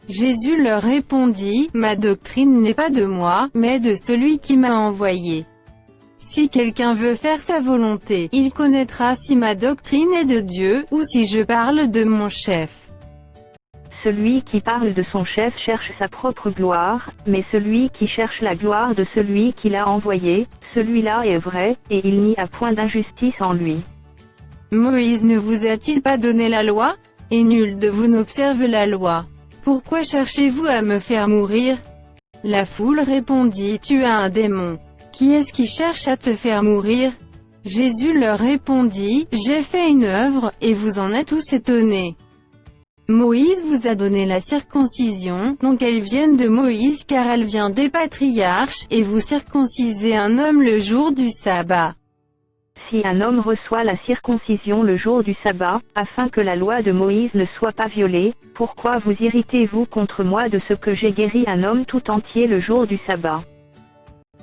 Jésus leur répondit: ma doctrine n'est pas de moi, mais de celui qui m'a envoyé. Si quelqu'un veut faire sa volonté, il connaîtra si ma doctrine est de Dieu, ou si je parle de mon chef. Celui qui parle de son chef cherche sa propre gloire, mais celui qui cherche la gloire de celui qui l'a envoyé, celui-là est vrai, et il n'y a point d'injustice en lui. Moïse ne vous a-t-il pas donné la loi? Et nul de vous n'observe la loi. Pourquoi cherchez-vous à me faire mourir? La foule répondit: tu as un démon. Qui est-ce qui cherche à te faire mourir? Jésus leur répondit: j'ai fait une œuvre, et vous en êtes tous étonnés. Moïse vous a donné la circoncision, donc elle vient de Moïse car elle vient des patriarches, et vous circoncisez un homme le jour du sabbat. Si un homme reçoit la circoncision le jour du sabbat, afin que la loi de Moïse ne soit pas violée, pourquoi vous irritez-vous contre moi de ce que j'ai guéri un homme tout entier le jour du sabbat?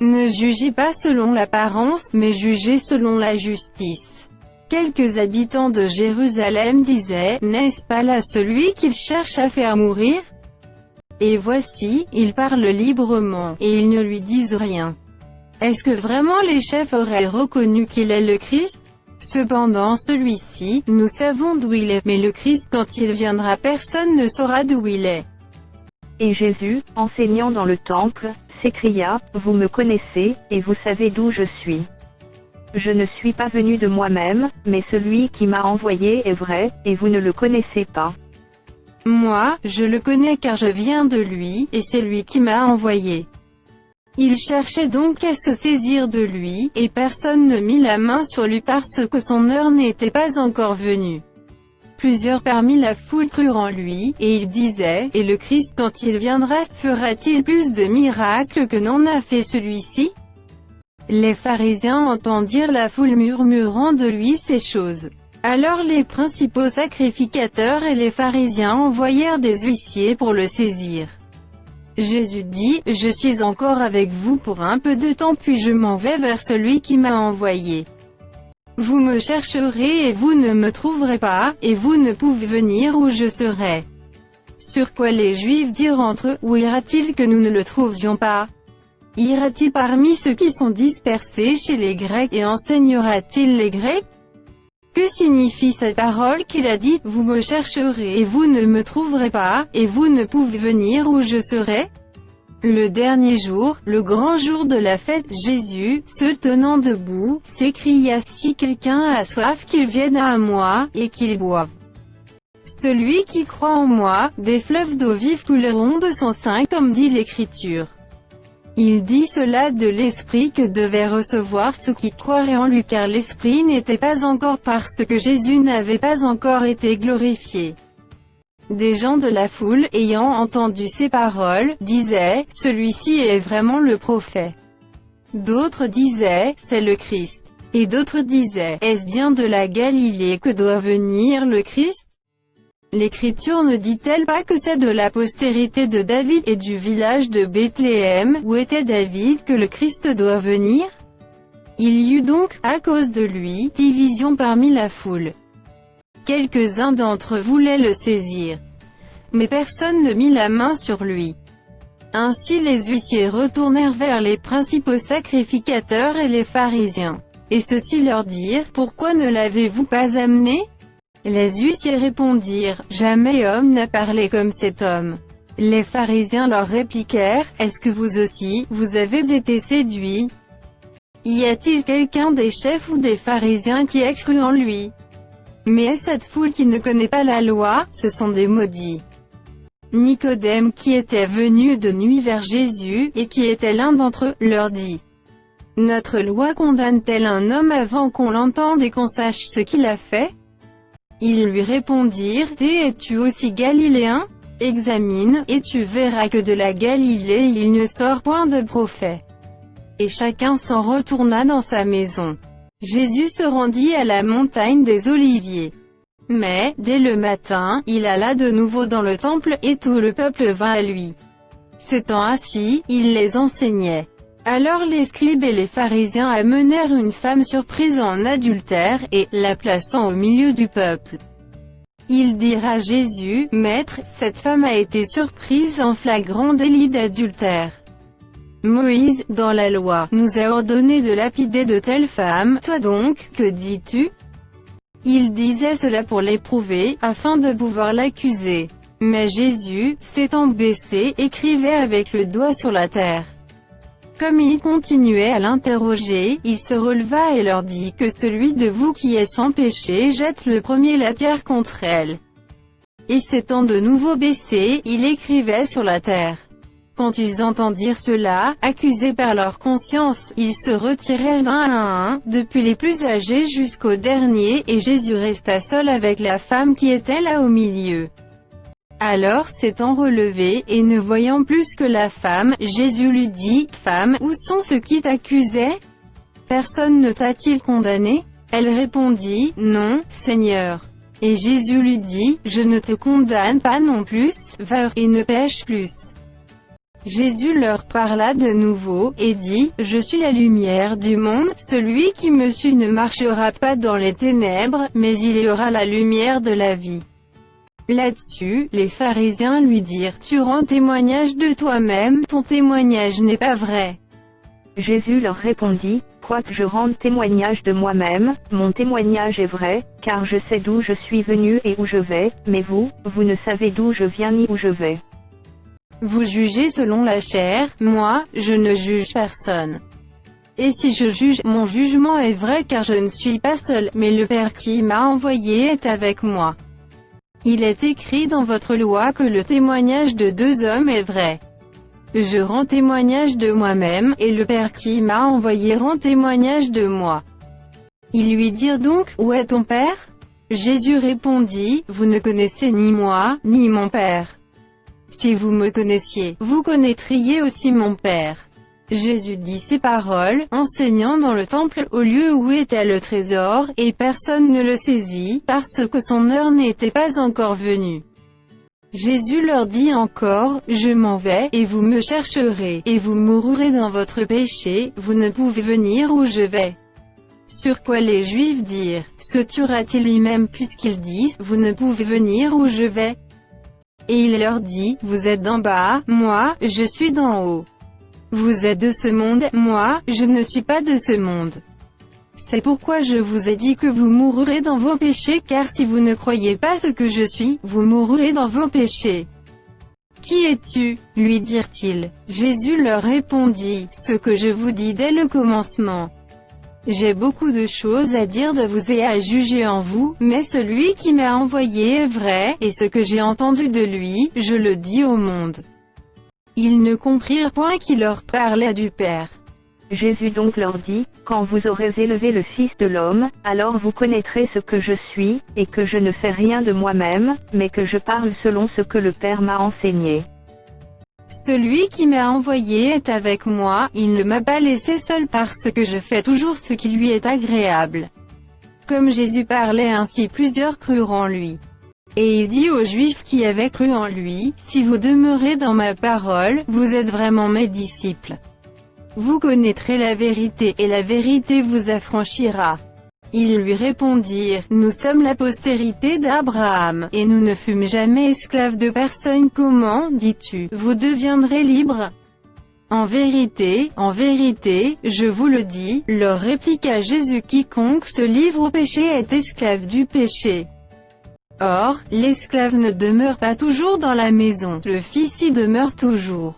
Ne jugez pas selon l'apparence, mais jugez selon la justice. Quelques habitants de Jérusalem disaient: n'est-ce pas là celui qu'il cherche à faire mourir? Et voici, il parle librement, et ils ne lui disent rien. Est-ce que vraiment les chefs auraient reconnu qu'il est le Christ? Cependant celui-ci, nous savons d'où il est, mais le Christ quand il viendra personne ne saura d'où il est. Et Jésus, enseignant dans le temple, s'écria: vous me connaissez, et vous savez d'où je suis. Je ne suis pas venu de moi-même, mais celui qui m'a envoyé est vrai, et vous ne le connaissez pas. Moi, je le connais car je viens de lui, et c'est lui qui m'a envoyé. Il cherchait donc à se saisir de lui, et personne ne mit la main sur lui parce que son heure n'était pas encore venue. Plusieurs parmi la foule crurent en lui, et ils disaient: et le Christ quand il viendra, fera-t-il plus de miracles que n'en a fait celui-ci? Les pharisiens entendirent la foule murmurant de lui ces choses. Alors les principaux sacrificateurs et les pharisiens envoyèrent des huissiers pour le saisir. Jésus dit: je suis encore avec vous pour un peu de temps puis je m'en vais vers celui qui m'a envoyé. Vous me chercherez et vous ne me trouverez pas, et vous ne pouvez venir où je serai. Sur quoi les Juifs dirent entre eux: où ira-t-il que nous ne le trouvions pas? Ira-t-il parmi ceux qui sont dispersés chez les Grecs et enseignera-t-il les Grecs? Que signifie cette parole qu'il a dite: vous me chercherez et vous ne me trouverez pas, et vous ne pouvez venir où je serai? Le dernier jour, le grand jour de la fête, Jésus, se tenant debout, s'écria: si quelqu'un a soif, qu'il vienne à moi, et qu'il boive. Celui qui croit en moi, des fleuves d'eau vive couleront de son sein comme dit l'Écriture. Il dit cela de l'Esprit que devaient recevoir ceux qui croiraient en lui car l'Esprit n'était pas encore parce que Jésus n'avait pas encore été glorifié. Des gens de la foule, ayant entendu ces paroles, disaient, « Celui-ci est vraiment le prophète. » D'autres disaient, « C'est le Christ. » Et d'autres disaient, « Est-ce bien de la Galilée que doit venir le Christ? L'Écriture ne dit-elle pas que c'est de la postérité de David et du village de Bethléem, où était David, que le Christ doit venir? » Il y eut donc, à cause de lui, division parmi la foule. Quelques-uns d'entre eux voulaient le saisir, mais personne ne mit la main sur lui. Ainsi les huissiers retournèrent vers les principaux sacrificateurs et les pharisiens. Et ceux-ci leur dirent, « Pourquoi ne l'avez-vous pas amené ?» Les huissiers répondirent, « Jamais homme n'a parlé comme cet homme. » Les pharisiens leur répliquèrent, « Est-ce que vous aussi, vous avez été séduits? Y a-t-il quelqu'un des chefs ou des pharisiens qui a cru en lui? Mais cette foule qui ne connaît pas la loi, ce sont des maudits. » Nicodème qui était venu de nuit vers Jésus, et qui était l'un d'entre eux, leur dit, « Notre loi condamne-t-elle un homme avant qu'on l'entende et qu'on sache ce qu'il a fait? » Ils lui répondirent, « Es-tu aussi galiléen? Examine, et tu verras que de la Galilée il ne sort point de prophète. » Et chacun s'en retourna dans sa maison. Jésus se rendit à la montagne des Oliviers. Mais, dès le matin, il alla de nouveau dans le temple, et tout le peuple vint à lui. S'étant assis, il les enseignait. Alors les scribes et les pharisiens amenèrent une femme surprise en adultère, et, la plaçant au milieu du peuple, ils dirent à Jésus, « Maître, cette femme a été surprise en flagrant délit d'adultère. Moïse, dans la loi, nous a ordonné de lapider de telles femmes, toi donc, que dis-tu » Ils disaient cela pour l'éprouver, afin de pouvoir l'accuser. Mais Jésus, s'étant baissé, écrivait avec le doigt sur la terre. Comme il continuait à l'interroger, il se releva et leur dit, « Que celui de vous qui est sans péché jette le premier la pierre contre elle. » Et s'étant de nouveau baissé, il écrivait sur la terre. Quand ils entendirent cela, accusés par leur conscience, ils se retirèrent d'un à un, depuis les plus âgés jusqu'au dernier, et Jésus resta seul avec la femme qui était là au milieu. Alors s'étant relevé, et ne voyant plus que la femme, Jésus lui dit, « Femme, où sont ceux qui t'accusaient? Personne ne t'a-t-il condamné ?» Elle répondit, « Non, Seigneur. » Et Jésus lui dit, « Je ne te condamne pas non plus, va et ne pêche plus. » Jésus leur parla de nouveau, et dit, « Je suis la lumière du monde, celui qui me suit ne marchera pas dans les ténèbres, mais il aura la lumière de la vie. » Là-dessus, les pharisiens lui dirent, « Tu rends témoignage de toi-même, ton témoignage n'est pas vrai. » Jésus leur répondit, « Quoique je rende témoignage de moi-même, mon témoignage est vrai, car je sais d'où je suis venu et où je vais, mais vous, vous ne savez d'où je viens ni où je vais. Vous jugez selon la chair, moi, je ne juge personne. Et si je juge, mon jugement est vrai car je ne suis pas seul, mais le Père qui m'a envoyé est avec moi. Il est écrit dans votre loi que le témoignage de deux hommes est vrai. Je rends témoignage de moi-même, et le Père qui m'a envoyé rend témoignage de moi. » Ils lui dirent donc, « Où est ton Père ?» Jésus répondit, « Vous ne connaissez ni moi, ni mon Père. Si vous me connaissiez, vous connaîtriez aussi mon Père. » Jésus dit ces paroles, enseignant dans le temple, au lieu où était le trésor, et personne ne le saisit, parce que son heure n'était pas encore venue. Jésus leur dit encore, « Je m'en vais, et vous me chercherez, et vous mourrez dans votre péché, vous ne pouvez venir où je vais. » Sur quoi les Juifs dirent, « Se tuera-t-il lui-même puisqu'il dit, vous ne pouvez venir où je vais ?» Et il leur dit, « Vous êtes d'en bas, moi, je suis d'en haut. Vous êtes de ce monde, moi, je ne suis pas de ce monde. C'est pourquoi je vous ai dit que vous mourrez dans vos péchés, car si vous ne croyez pas ce que je suis, vous mourrez dans vos péchés. » « Qui es-tu » lui dirent-ils. Jésus leur répondit, « Ce que je vous dis dès le commencement. J'ai beaucoup de choses à dire de vous et à juger en vous, mais celui qui m'a envoyé est vrai, et ce que j'ai entendu de lui, je le dis au monde. » Ils ne comprirent point qu'il leur parlait du Père. Jésus donc leur dit, quand vous aurez élevé le Fils de l'homme, alors vous connaîtrez ce que je suis, et que je ne fais rien de moi-même, mais que je parle selon ce que le Père m'a enseigné. Celui qui m'a envoyé est avec moi, il ne m'a pas laissé seul parce que je fais toujours ce qui lui est agréable. Comme Jésus parlait ainsi, plusieurs crurent en lui. Et il dit aux Juifs qui avaient cru en lui, si vous demeurez dans ma parole, vous êtes vraiment mes disciples. Vous connaîtrez la vérité, et la vérité vous affranchira. Ils lui répondirent, nous sommes la postérité d'Abraham, et nous ne fûmes jamais esclaves de personne. Comment, dis-tu, vous deviendrez libres? En vérité, je vous le dis, leur répliqua Jésus, quiconque se livre au péché est esclave du péché. Or, l'esclave ne demeure pas toujours dans la maison, le Fils y demeure toujours.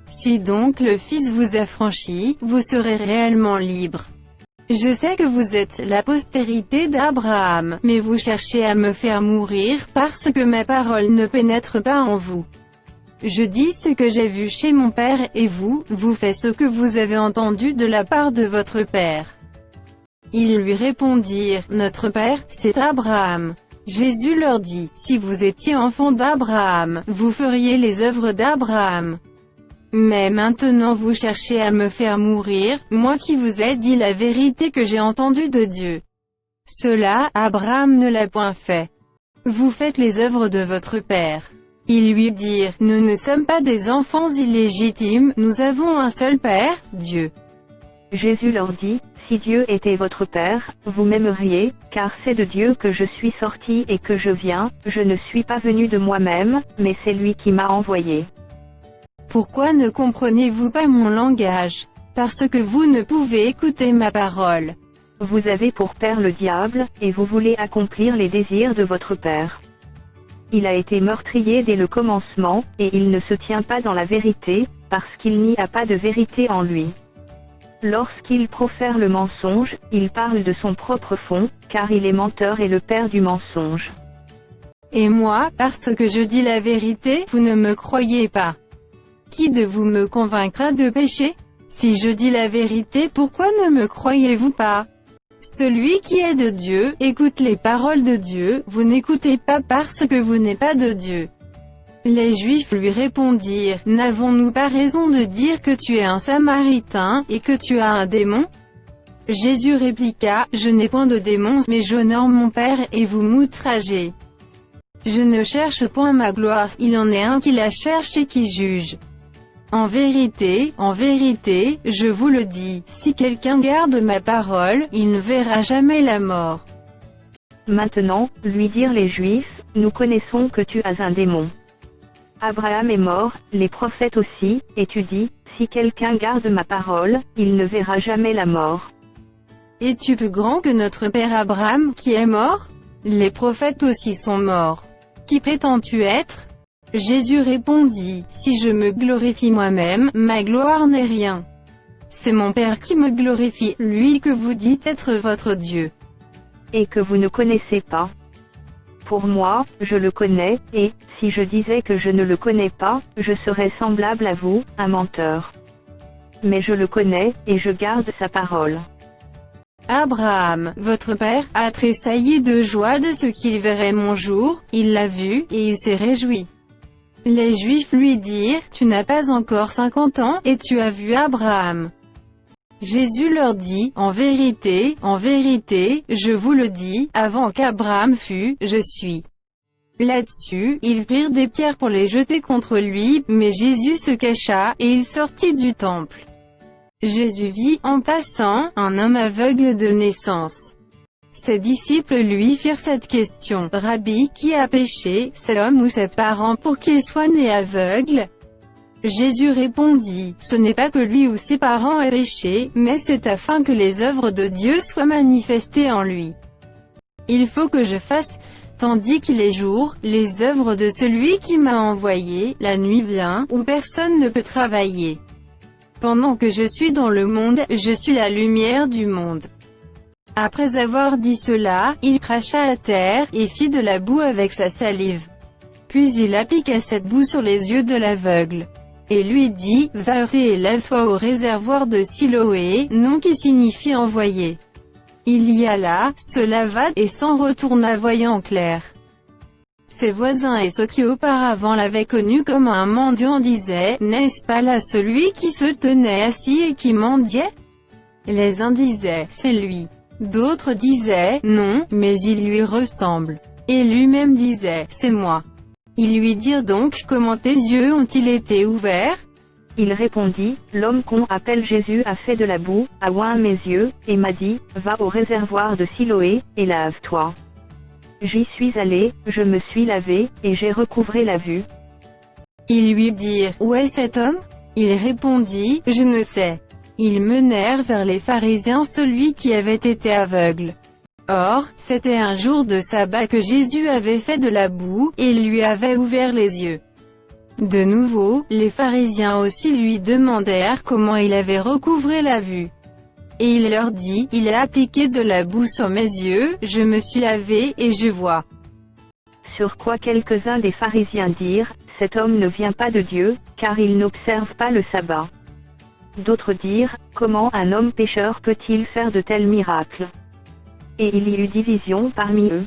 Si donc le Fils vous affranchit, vous serez réellement libre. Je sais que vous êtes la postérité d'Abraham, mais vous cherchez à me faire mourir, parce que ma parole ne pénètre pas en vous. Je dis ce que j'ai vu chez mon Père, et vous faites ce que vous avez entendu de la part de votre Père. Ils lui répondirent, notre Père, c'est Abraham. Jésus leur dit, si vous étiez enfants d'Abraham, vous feriez les œuvres d'Abraham. Mais maintenant vous cherchez à me faire mourir, moi qui vous ai dit la vérité que j'ai entendue de Dieu. Cela, Abraham ne l'a point fait. Vous faites les œuvres de votre père. Ils lui dirent, nous ne sommes pas des enfants illégitimes, nous avons un seul Père, Dieu. Jésus leur dit, si Dieu était votre Père, vous m'aimeriez, car c'est de Dieu que je suis sorti et que je viens, je ne suis pas venu de moi-même, mais c'est lui qui m'a envoyé. Pourquoi ne comprenez-vous pas mon langage? Parce que vous ne pouvez écouter ma parole. Vous avez pour père le diable, et vous voulez accomplir les désirs de votre père. Il a été meurtrier dès le commencement, et il ne se tient pas dans la vérité, parce qu'il n'y a pas de vérité en lui. Lorsqu'il profère le mensonge, il parle de son propre fond, car il est menteur et le père du mensonge. Et moi, parce que je dis la vérité, vous ne me croyez pas. Qui de vous me convaincra de péché? Si je dis la vérité, pourquoi ne me croyez-vous pas? Celui qui est de Dieu, écoute les paroles de Dieu, vous n'écoutez pas parce que vous n'êtes pas de Dieu. Les Juifs lui répondirent, n'avons-nous pas raison de dire que tu es un Samaritain, et que tu as un démon? Jésus répliqua, je n'ai point de démon, mais j'honore mon Père, et vous m'outragez. Je ne cherche point ma gloire, il en est un qui la cherche et qui juge. En vérité, je vous le dis, si quelqu'un garde ma parole, il ne verra jamais la mort. Maintenant, lui dirent les Juifs, nous connaissons que tu as un démon. Abraham est mort, les prophètes aussi, et tu dis, si quelqu'un garde ma parole, il ne verra jamais la mort. Es-tu plus grand que notre père Abraham, qui est mort? Les prophètes aussi sont morts. Qui prétends-tu être? Jésus répondit, si je me glorifie moi-même, ma gloire n'est rien. C'est mon Père qui me glorifie, lui que vous dites être votre Dieu. Et que vous ne connaissez pas. Pour moi, je le connais, et, si je disais que je ne le connais pas, je serais semblable à vous, un menteur. Mais je le connais, et je garde sa parole. Abraham, votre père, a tressailli de joie de ce qu'il verrait mon jour, il l'a vu, et il s'est réjoui. Les Juifs lui dirent, tu n'as pas encore 50 ans, et tu as vu Abraham. Jésus leur dit, en vérité, je vous le dis, avant qu'Abraham fût, je suis. Là-dessus, ils prirent des pierres pour les jeter contre lui, mais Jésus se cacha, et il sortit du temple. Jésus vit, en passant, un homme aveugle de naissance. Ses disciples lui firent cette question, Rabbi, qui a péché, cet homme ou ses parents pour qu'il soit né aveugle? Jésus répondit, ce n'est pas que lui ou ses parents aient péché, mais c'est afin que les œuvres de Dieu soient manifestées en lui. Il faut que je fasse, tandis qu'il est jour, les œuvres de celui qui m'a envoyé, la nuit vient, où personne ne peut travailler. Pendant que je suis dans le monde, je suis la lumière du monde. Après avoir dit cela, il cracha à terre, et fit de la boue avec sa salive. Puis il appliqua cette boue sur les yeux de l'aveugle. et lui dit, va heurter et lève-toi au réservoir de Siloé, nom qui signifie envoyé. Il y alla, se lava, et s'en retourna voyant clair. Ses voisins et ceux qui auparavant l'avaient connu comme un mendiant disaient, n'est-ce pas là celui qui se tenait assis et qui mendiait? Les uns disaient, c'est lui. D'autres disaient, non, mais il lui ressemble. Et lui-même disait, c'est moi. Ils lui dirent donc, comment tes yeux ont-ils été ouverts? Il répondit, l'homme qu'on appelle Jésus a fait de la boue, a oint mes yeux, et m'a dit, va au réservoir de Siloé, et lave-toi. J'y suis allé, je me suis lavé, et j'ai recouvré la vue. Ils lui dirent, où est cet homme? Il répondit, je ne sais. Ils menèrent vers les pharisiens celui qui avait été aveugle. Or, c'était un jour de sabbat que Jésus avait fait de la boue, et lui avait ouvert les yeux. De nouveau, les pharisiens aussi lui demandèrent comment il avait recouvré la vue. Et il leur dit, il a appliqué de la boue sur mes yeux, je me suis lavé, et je vois. Sur quoi quelques-uns des pharisiens dirent, cet homme ne vient pas de Dieu, car il n'observe pas le sabbat. D'autres dirent, comment un homme pécheur peut-il faire de tels miracles? Et il y eut division parmi eux.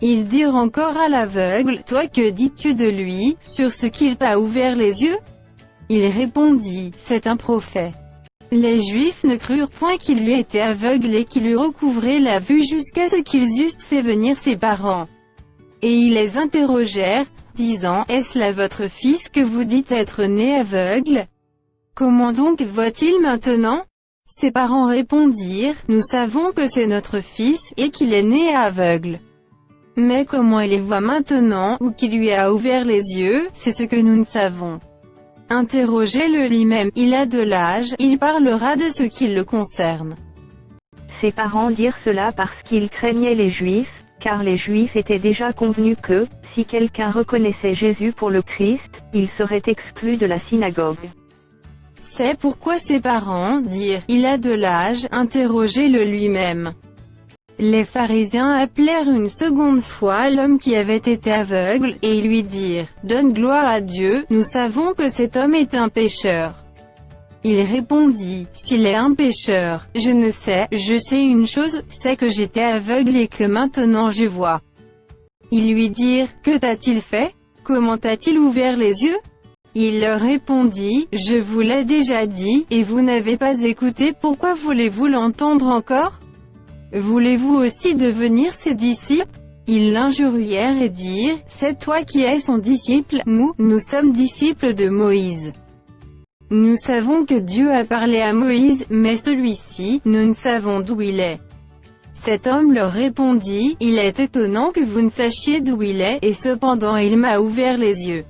Ils dirent encore à l'aveugle, toi que dis-tu de lui, sur ce qu'il t'a ouvert les yeux? Il répondit, c'est un prophète. Les Juifs ne crurent point qu'il lui était aveugle et qu'il eût recouvré la vue jusqu'à ce qu'ils eussent fait venir ses parents. Et ils les interrogèrent, disant, est-ce là votre fils que vous dites être né aveugle? Comment donc voit-il maintenant? Ses parents répondirent, nous savons que c'est notre fils, et qu'il est né aveugle. Mais comment il voit maintenant, ou qui lui a ouvert les yeux, c'est ce que nous ne savons. Interrogez-le lui-même, il a de l'âge, il parlera de ce qui le concerne. Ses parents dirent cela parce qu'ils craignaient les Juifs, car les Juifs étaient déjà convenus que, si quelqu'un reconnaissait Jésus pour le Christ, il serait exclu de la synagogue. C'est pourquoi ses parents dirent, il a de l'âge, interrogez-le lui-même. Les pharisiens appelèrent une seconde fois l'homme qui avait été aveugle, et ils lui dirent, donne gloire à Dieu, nous savons que cet homme est un pécheur. Il répondit, s'il est un pécheur, je ne sais, je sais une chose, c'est que j'étais aveugle et que maintenant je vois. Ils lui dirent, que t'a-t-il fait? Comment t'a-t-il ouvert les yeux? Il leur répondit, je vous l'ai déjà dit, et vous n'avez pas écouté, pourquoi voulez-vous l'entendre encore? Voulez-vous aussi devenir ses disciples? Ils l'injurièrent et dirent, c'est toi qui es son disciple, nous sommes disciples de Moïse. Nous savons que Dieu a parlé à Moïse, mais celui-ci, nous ne savons d'où il est. Cet homme leur répondit, il est étonnant que vous ne sachiez d'où il est, et cependant il m'a ouvert les yeux.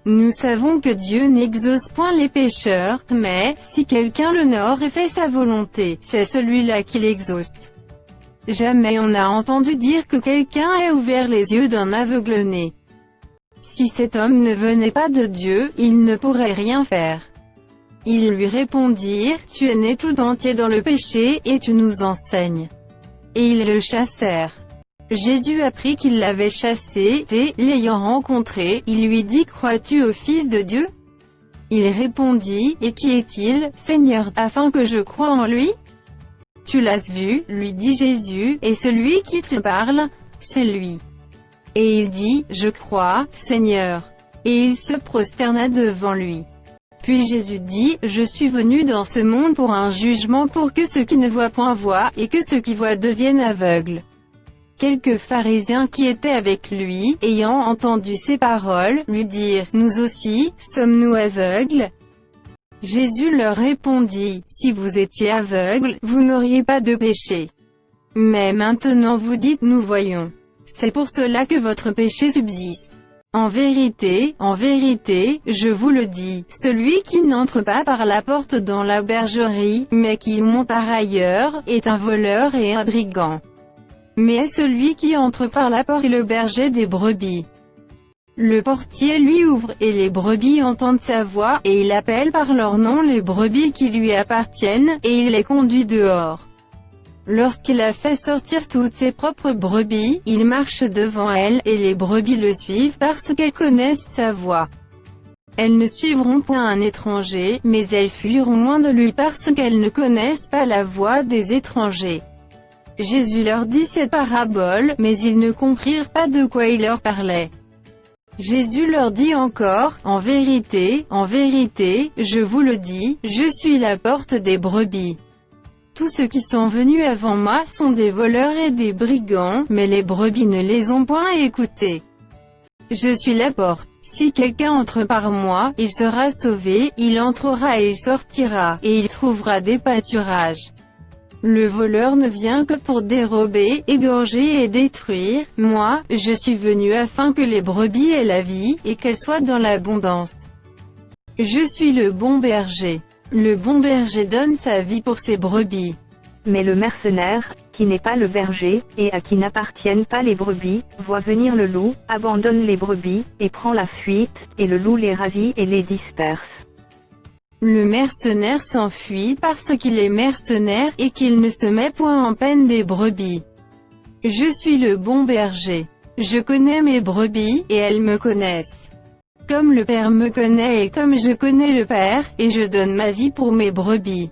Nous savons que Dieu n'exauce point les pécheurs, mais, si quelqu'un l'honore et fait sa volonté, c'est celui-là qui l'exauce. Jamais on n'a entendu dire que quelqu'un ait ouvert les yeux d'un aveugle-né. Si cet homme ne venait pas de Dieu, il ne pourrait rien faire. Ils lui répondirent, tu es né tout entier dans le péché, et tu nous enseignes. Et ils le chassèrent. Jésus apprit qu'il l'avait chassé, et, l'ayant rencontré, il lui dit, crois-tu au Fils de Dieu? Il répondit, et qui est-il, Seigneur, afin que je croie en lui? Tu l'as vu, lui dit Jésus, et celui qui te parle, c'est lui. Et il dit, je crois, Seigneur. Et il se prosterna devant lui. Puis Jésus dit, je suis venu dans ce monde pour un jugement pour que ceux qui ne voient point voient, et que ceux qui voient deviennent aveugles. Quelques pharisiens qui étaient avec lui, ayant entendu ces paroles, lui dirent, nous aussi, sommes-nous aveugles? Jésus leur répondit, si vous étiez aveugles, vous n'auriez pas de péché. Mais maintenant vous dites, nous voyons. C'est pour cela que votre péché subsiste. En vérité, je vous le dis, celui qui n'entre pas par la porte dans la bergerie, mais qui monte par ailleurs, est un voleur et un brigand. Mais celui qui entre par la porte est le berger des brebis. Le portier lui ouvre, et les brebis entendent sa voix, et il appelle par leur nom les brebis qui lui appartiennent, et il les conduit dehors. Lorsqu'il a fait sortir toutes ses propres brebis, il marche devant elles, et les brebis le suivent parce qu'elles connaissent sa voix. Elles ne suivront point un étranger, mais elles fuiront loin de lui parce qu'elles ne connaissent pas la voix des étrangers. Jésus leur dit cette parabole, mais ils ne comprirent pas de quoi il leur parlait. Jésus leur dit encore, en vérité, je vous le dis, je suis la porte des brebis. Tous ceux qui sont venus avant moi sont des voleurs et des brigands, mais les brebis ne les ont point écoutés. Je suis la porte. Si quelqu'un entre par moi, il sera sauvé, il entrera et il sortira, et il trouvera des pâturages. Le voleur ne vient que pour dérober, égorger et détruire. Moi, je suis venu afin que les brebis aient la vie, et qu'elles soient dans l'abondance. Je suis le bon berger. Le bon berger donne sa vie pour ses brebis. Mais le mercenaire, qui n'est pas le berger, et à qui n'appartiennent pas les brebis, voit venir le loup, abandonne les brebis, et prend la fuite, et le loup les ravit et les disperse. Le mercenaire s'enfuit parce qu'il est mercenaire et qu'il ne se met point en peine des brebis. Je suis le bon berger. Je connais mes brebis, et elles me connaissent. Comme le Père me connaît et comme je connais le Père, et je donne ma vie pour mes brebis.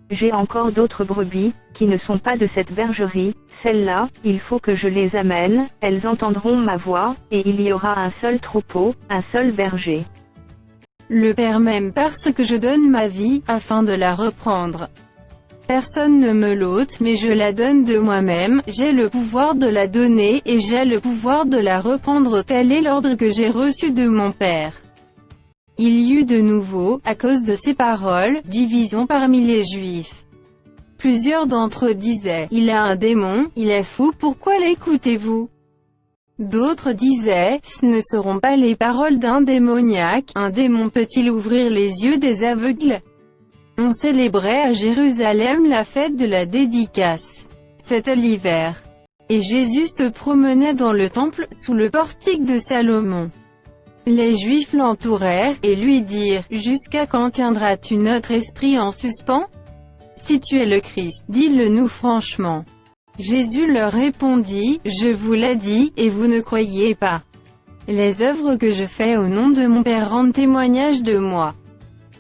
J'ai encore d'autres brebis, qui ne sont pas de cette bergerie, celles-là, il faut que je les amène, elles entendront ma voix, et il y aura un seul troupeau, un seul berger. Le Père m'aime parce que je donne ma vie, afin de la reprendre. Personne ne me l'ôte, mais je la donne de moi-même, j'ai le pouvoir de la donner, et j'ai le pouvoir de la reprendre, tel est l'ordre que j'ai reçu de mon Père. Il y eut de nouveau, à cause de ces paroles, division parmi les Juifs. Plusieurs d'entre eux disaient, « Il a un démon, il est fou, pourquoi l'écoutez-vous » D'autres disaient, « Ce ne seront pas les paroles d'un démoniaque, un démon peut-il ouvrir les yeux des aveugles ?» On célébrait à Jérusalem la fête de la dédicace. C'était l'hiver. Et Jésus se promenait dans le temple, sous le portique de Salomon. Les Juifs l'entourèrent, et lui dirent, « Jusqu'à quand tiendras-tu notre esprit en suspens? Si tu es le Christ, dis-le nous franchement. » Jésus leur répondit, « Je vous l'ai dit, et vous ne croyez pas. Les œuvres que je fais au nom de mon Père rendent témoignage de moi.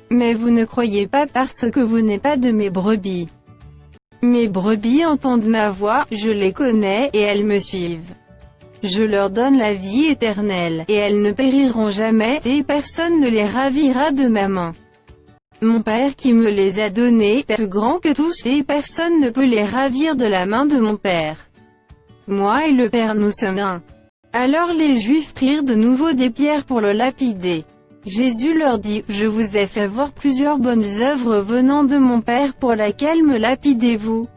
Mais vous ne croyez pas parce que vous n'êtes pas de mes brebis. Mes brebis entendent ma voix, je les connais, et elles me suivent. Je leur donne la vie éternelle, et elles ne périront jamais, et personne ne les ravira de ma main. Mon Père qui me les a donnés est plus grand que tous, et personne ne peut les ravir de la main de mon Père. Moi et le Père nous sommes un. » Alors les Juifs prirent de nouveau des pierres pour le lapider. Jésus leur dit, « Je vous ai fait voir plusieurs bonnes œuvres venant de mon Père, pour laquelle me lapidez-vous »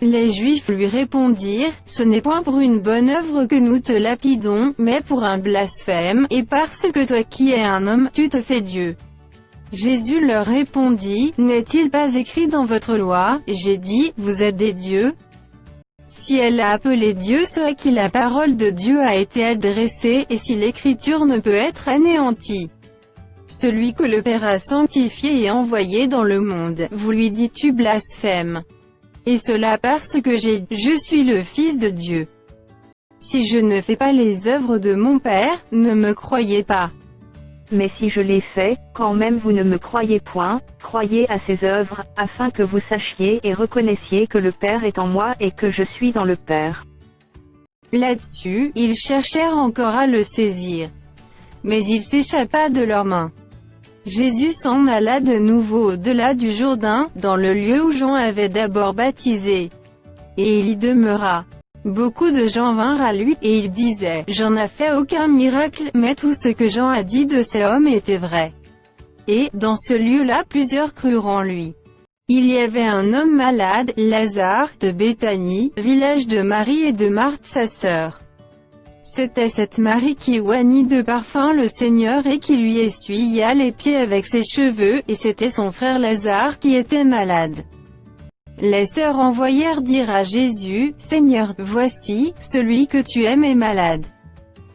Les Juifs lui répondirent, « Ce n'est point pour une bonne œuvre que nous te lapidons, mais pour un blasphème, et parce que toi qui es un homme, tu te fais Dieu. » Jésus leur répondit, « N'est-il pas écrit dans votre loi, j'ai dit, vous êtes des dieux ?» Si elle a appelé Dieu, soit qui la parole de Dieu a été adressée, et si l'écriture ne peut être anéantie. Celui que le Père a sanctifié et envoyé dans le monde, vous lui dites tu blasphèmes. Et cela parce que je suis le Fils de Dieu. Si je ne fais pas les œuvres de mon Père, ne me croyez pas. Mais si je les fais, quand même vous ne me croyez point, croyez à ces œuvres, afin que vous sachiez et reconnaissiez que le Père est en moi et que je suis dans le Père. Là-dessus, ils cherchèrent encore à le saisir. Mais il s'échappa de leurs mains. Jésus s'en alla de nouveau au-delà du Jourdain, dans le lieu où Jean avait d'abord baptisé. Et il y demeura. Beaucoup de gens vinrent à lui, et ils disaient, « Jean n'a fait aucun miracle, mais tout ce que Jean a dit de ces hommes était vrai. » Et, dans ce lieu-là plusieurs crurent en lui. Il y avait un homme malade, Lazare, de Béthanie, village de Marie et de Marthe sa sœur. C'était cette Marie qui oignit de parfum le Seigneur et qui lui essuya les pieds avec ses cheveux, et c'était son frère Lazare qui était malade. Les sœurs envoyèrent dire à Jésus, « Seigneur, voici, celui que tu aimes est malade. »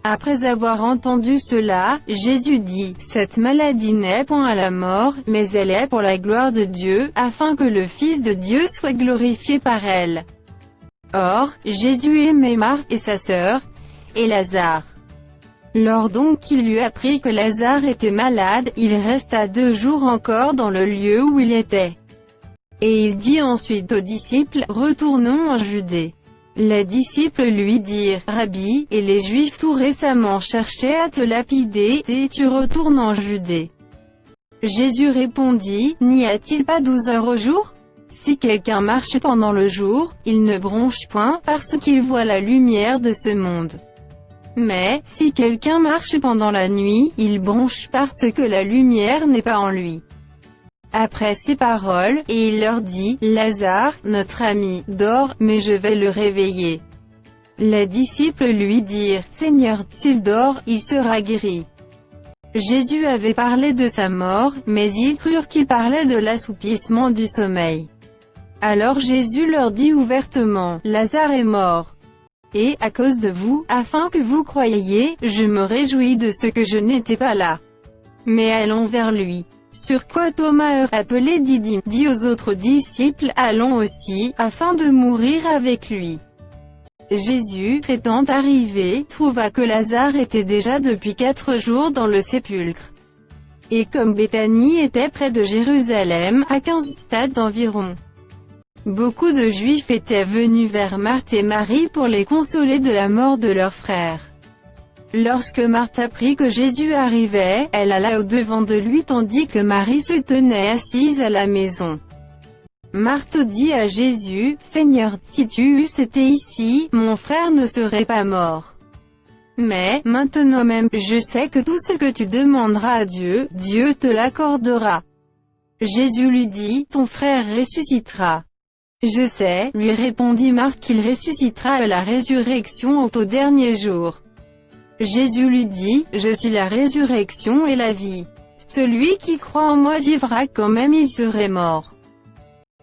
Après avoir entendu cela, Jésus dit, « Cette maladie n'est point à la mort, mais elle est pour la gloire de Dieu, afin que le Fils de Dieu soit glorifié par elle. » Or, Jésus aimait Marthe et sa sœur, et Lazare. Lors donc qu'il lui apprit que Lazare était malade, il resta 2 jours encore dans le lieu où il était. Et il dit ensuite aux disciples, « Retournons en Judée. » Les disciples lui dirent, « Rabbi, et les Juifs tout récemment cherchaient à te lapider, et tu retournes en Judée. » Jésus répondit, « N'y a-t-il pas 12 heures au jour? Si quelqu'un marche pendant le jour, il ne bronche point, parce qu'il voit la lumière de ce monde. Mais, si quelqu'un marche pendant la nuit, il bronche parce que la lumière n'est pas en lui. » Après ces paroles, et il leur dit, « Lazare, notre ami, dort, mais je vais le réveiller. » Les disciples lui dirent, « Seigneur, s'il dort, il sera guéri. » Jésus avait parlé de sa mort, mais ils crurent qu'il parlait de l'assoupissement du sommeil. Alors Jésus leur dit ouvertement, « Lazare est mort. Et, à cause de vous, afin que vous croyiez, je me réjouis de ce que je n'étais pas là. Mais allons vers lui. » Sur quoi Thomas, appelé Didyme, dit aux autres disciples, « Allons aussi, afin de mourir avec lui. » Jésus, étant arrivé, trouva que Lazare était déjà depuis 4 jours dans le sépulcre. Et comme Béthanie était près de Jérusalem, à 15 stades d'environ, beaucoup de Juifs étaient venus vers Marthe et Marie pour les consoler de la mort de leur frère. Lorsque Marthe apprit que Jésus arrivait, elle alla au-devant de lui tandis que Marie se tenait assise à la maison. Marthe dit à Jésus, « Seigneur, si tu eusses été ici, mon frère ne serait pas mort. Mais, maintenant même, je sais que tout ce que tu demanderas à Dieu, Dieu te l'accordera. » Jésus lui dit, « Ton frère ressuscitera. » Je sais, lui répondit Marthe, qu'il ressuscitera à la résurrection au dernier jour. Jésus lui dit, « Je suis la résurrection et la vie. Celui qui croit en moi vivra quand même il serait mort.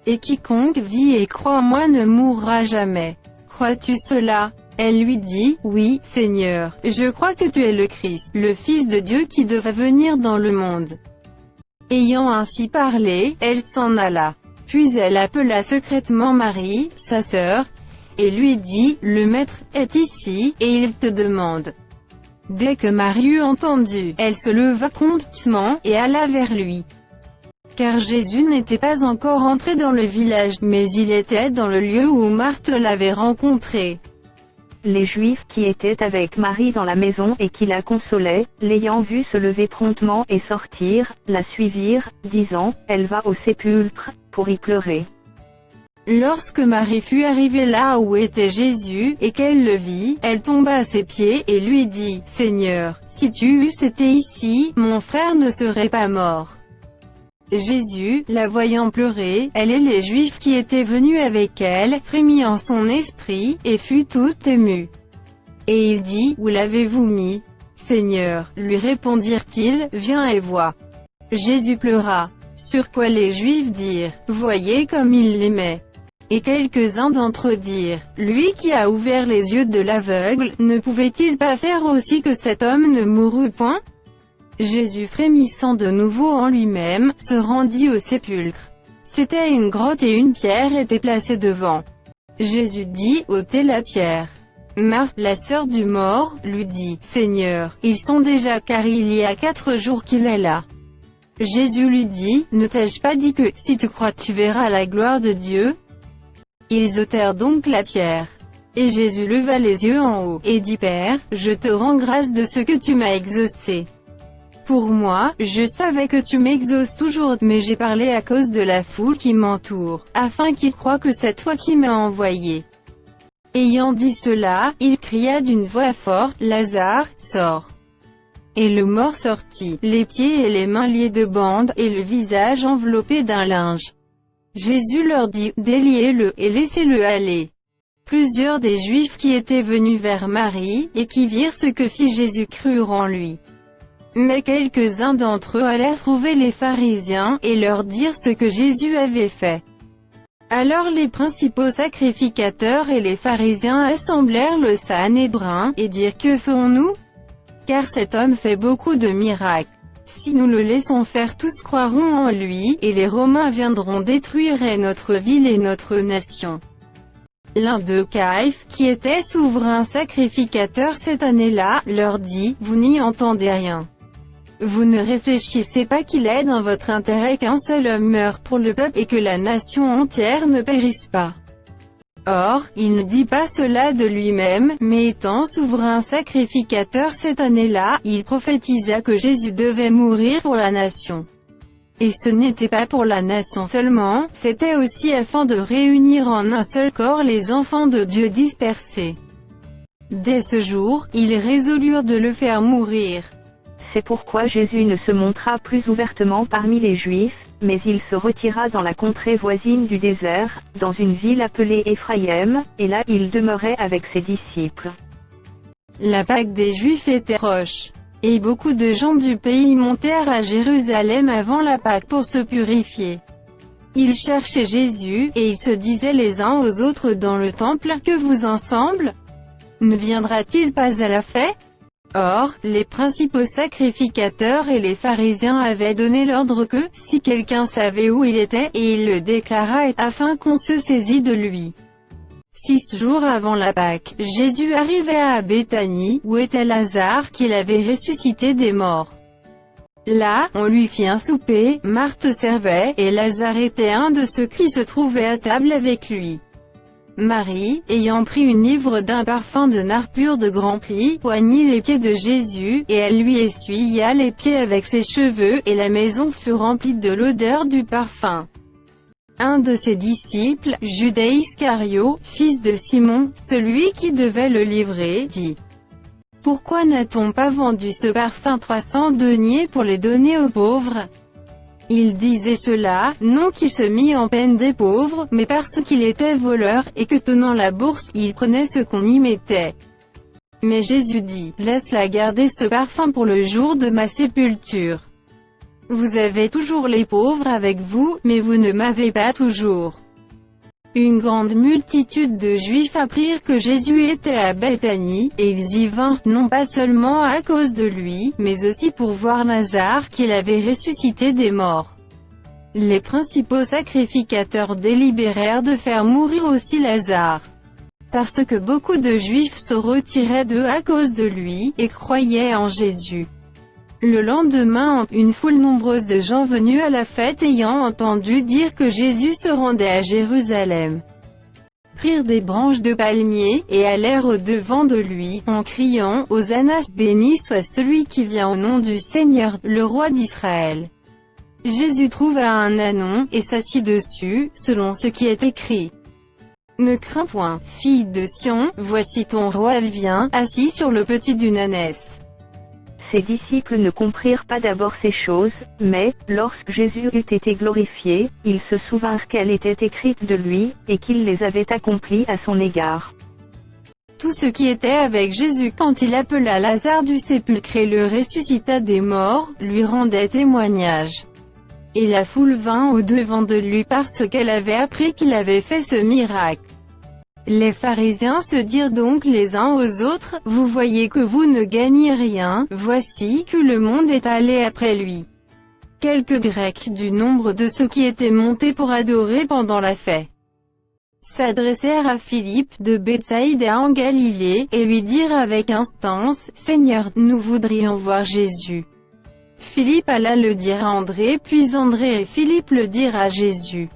Et quiconque vit et croit en moi ne mourra jamais. Crois-tu cela ?» Elle lui dit, « Oui, Seigneur, je crois que tu es le Christ, le Fils de Dieu qui devait venir dans le monde. » Ayant ainsi parlé, elle s'en alla. Puis elle appela secrètement Marie, sa sœur, et lui dit, « Le Maître est ici, et il te demande. » Dès que Marie eut entendu, elle se leva promptement, et alla vers lui. Car Jésus n'était pas encore entré dans le village, mais il était dans le lieu où Marthe l'avait rencontré. Les Juifs qui étaient avec Marie dans la maison et qui la consolaient, l'ayant vue se lever promptement et sortir, la suivirent, disant, « Elle va au sépulcre, pour y pleurer. » Lorsque Marie fut arrivée là où était Jésus, et qu'elle le vit, elle tomba à ses pieds, et lui dit, « Seigneur, si tu eusses été ici, mon frère ne serait pas mort. » Jésus, la voyant pleurer, elle et les Juifs qui étaient venus avec elle, frémit en son esprit, et fut tout ému. Et il dit, « Où l'avez-vous mis? » « Seigneur, lui répondirent-ils, viens et vois. » Jésus pleura. Sur quoi les Juifs dirent, « Voyez comme il l'aimait. » Et quelques-uns d'entre eux dirent, « Lui qui a ouvert les yeux de l'aveugle, ne pouvait-il pas faire aussi que cet homme ne mourût point ?» Jésus, frémissant de nouveau en lui-même, se rendit au sépulcre. C'était une grotte et une pierre était placée devant. Jésus dit, « ôtez la pierre. » Marthe, la sœur du mort, lui dit, « Seigneur, ils sont déjà car il y a 4 jours qu'il est là. » Jésus lui dit, « Ne t'ai-je pas dit que, si tu crois tu verras la gloire de Dieu ?» Ils ôtèrent donc la pierre. Et Jésus leva les yeux en haut, et dit, « Père, je te rends grâce de ce que tu m'as exaucé. Pour moi, je savais que tu m'exauces toujours, mais j'ai parlé à cause de la foule qui m'entoure, afin qu'ils croient que c'est toi qui m'as envoyé. » Ayant dit cela, il cria d'une voix forte, « Lazare, sors !» Et le mort sortit, les pieds et les mains liés de bandes, et le visage enveloppé d'un linge. Jésus leur dit, « Déliez-le, et laissez-le aller. » Plusieurs des Juifs qui étaient venus vers Marie, et qui virent ce que fit Jésus crurent en lui. Mais quelques-uns d'entre eux allèrent trouver les pharisiens, et leur dirent ce que Jésus avait fait. Alors les principaux sacrificateurs et les pharisiens assemblèrent le Sanhédrin, et dirent, « Que ferons-nous? Car cet homme fait beaucoup de miracles. Si nous le laissons faire, tous croiront en lui, et les Romains viendront détruire notre ville et notre nation. » L'un d'eux, Caïphe, qui était souverain sacrificateur cette année-là, leur dit, « Vous n'y entendez rien. Vous ne réfléchissez pas qu'il est dans votre intérêt qu'un seul homme meure pour le peuple et que la nation entière ne périsse pas. » Or, il ne dit pas cela de lui-même, mais étant souverain sacrificateur cette année-là, il prophétisa que Jésus devait mourir pour la nation. Et ce n'était pas pour la nation seulement, c'était aussi afin de réunir en un seul corps les enfants de Dieu dispersés. Dès ce jour, ils résolurent de le faire mourir. C'est pourquoi Jésus ne se montra plus ouvertement parmi les Juifs, mais il se retira dans la contrée voisine du désert, dans une ville appelée Éphraïm, et là il demeurait avec ses disciples. La Pâque des Juifs était proche. Et beaucoup de gens du pays montèrent à Jérusalem avant la Pâque pour se purifier. Ils cherchaient Jésus, et ils se disaient les uns aux autres dans le temple, « Que vous ensemble? Ne viendra-t-il pas à la fête ?» Or, les principaux sacrificateurs et les pharisiens avaient donné l'ordre que, si quelqu'un savait où il était, et il le déclara, afin qu'on se saisit de lui. 6 jours avant la Pâque, Jésus arrivait à Béthanie, où était Lazare qu'il avait ressuscité des morts. Là, on lui fit un souper, Marthe servait, et Lazare était un de ceux qui se trouvaient à table avec lui. Marie, ayant pris une livre d'un parfum de nard pur de grand prix, oignit les pieds de Jésus, et elle lui essuya les pieds avec ses cheveux, et la maison fut remplie de l'odeur du parfum. Un de ses disciples, Judas Iscario, fils de Simon, celui qui devait le livrer, dit: « Pourquoi n'a-t-on pas vendu ce parfum 300 deniers pour les donner aux pauvres ?» Il disait cela, non qu'il se mit en peine des pauvres, mais parce qu'il était voleur, et que tenant la bourse, il prenait ce qu'on y mettait. Mais Jésus dit: « Laisse-la garder ce parfum pour le jour de ma sépulture. Vous avez toujours les pauvres avec vous, mais vous ne m'avez pas toujours. » Une grande multitude de Juifs apprirent que Jésus était à Béthanie, et ils y vinrent non pas seulement à cause de lui, mais aussi pour voir Lazare qu'il avait ressuscité des morts. Les principaux sacrificateurs délibérèrent de faire mourir aussi Lazare, parce que beaucoup de Juifs se retiraient d'eux à cause de lui, et croyaient en Jésus. Le lendemain, une foule nombreuse de gens venus à la fête ayant entendu dire que Jésus se rendait à Jérusalem, prirent des branches de palmier, et allèrent au-devant de lui, en criant: « Hosanna, béni soit celui qui vient au nom du Seigneur, le roi d'Israël. » Jésus trouva un ânon, et s'assit dessus, selon ce qui est écrit: « Ne crains point, fille de Sion, voici ton roi vient, assis sur le petit d'une ânesse. » Ses disciples ne comprirent pas d'abord ces choses, mais, lorsque Jésus eut été glorifié, ils se souvinrent qu'elles étaient écrites de lui, et qu'il les avait accomplies à son égard. Tous ceux qui étaient avec Jésus quand il appela Lazare du sépulcre et le ressuscita des morts, lui rendaient témoignage. Et la foule vint au-devant de lui parce qu'elle avait appris qu'il avait fait ce miracle. Les pharisiens se dirent donc les uns aux autres: « Vous voyez que vous ne gagnez rien, voici que le monde est allé après lui. » Quelques Grecs du nombre de ceux qui étaient montés pour adorer pendant la fête s'adressèrent à Philippe de Bethsaïda en Galilée, et lui dirent avec instance: « Seigneur, nous voudrions voir Jésus. » Philippe alla le dire à André, puis André et Philippe le dirent à Jésus.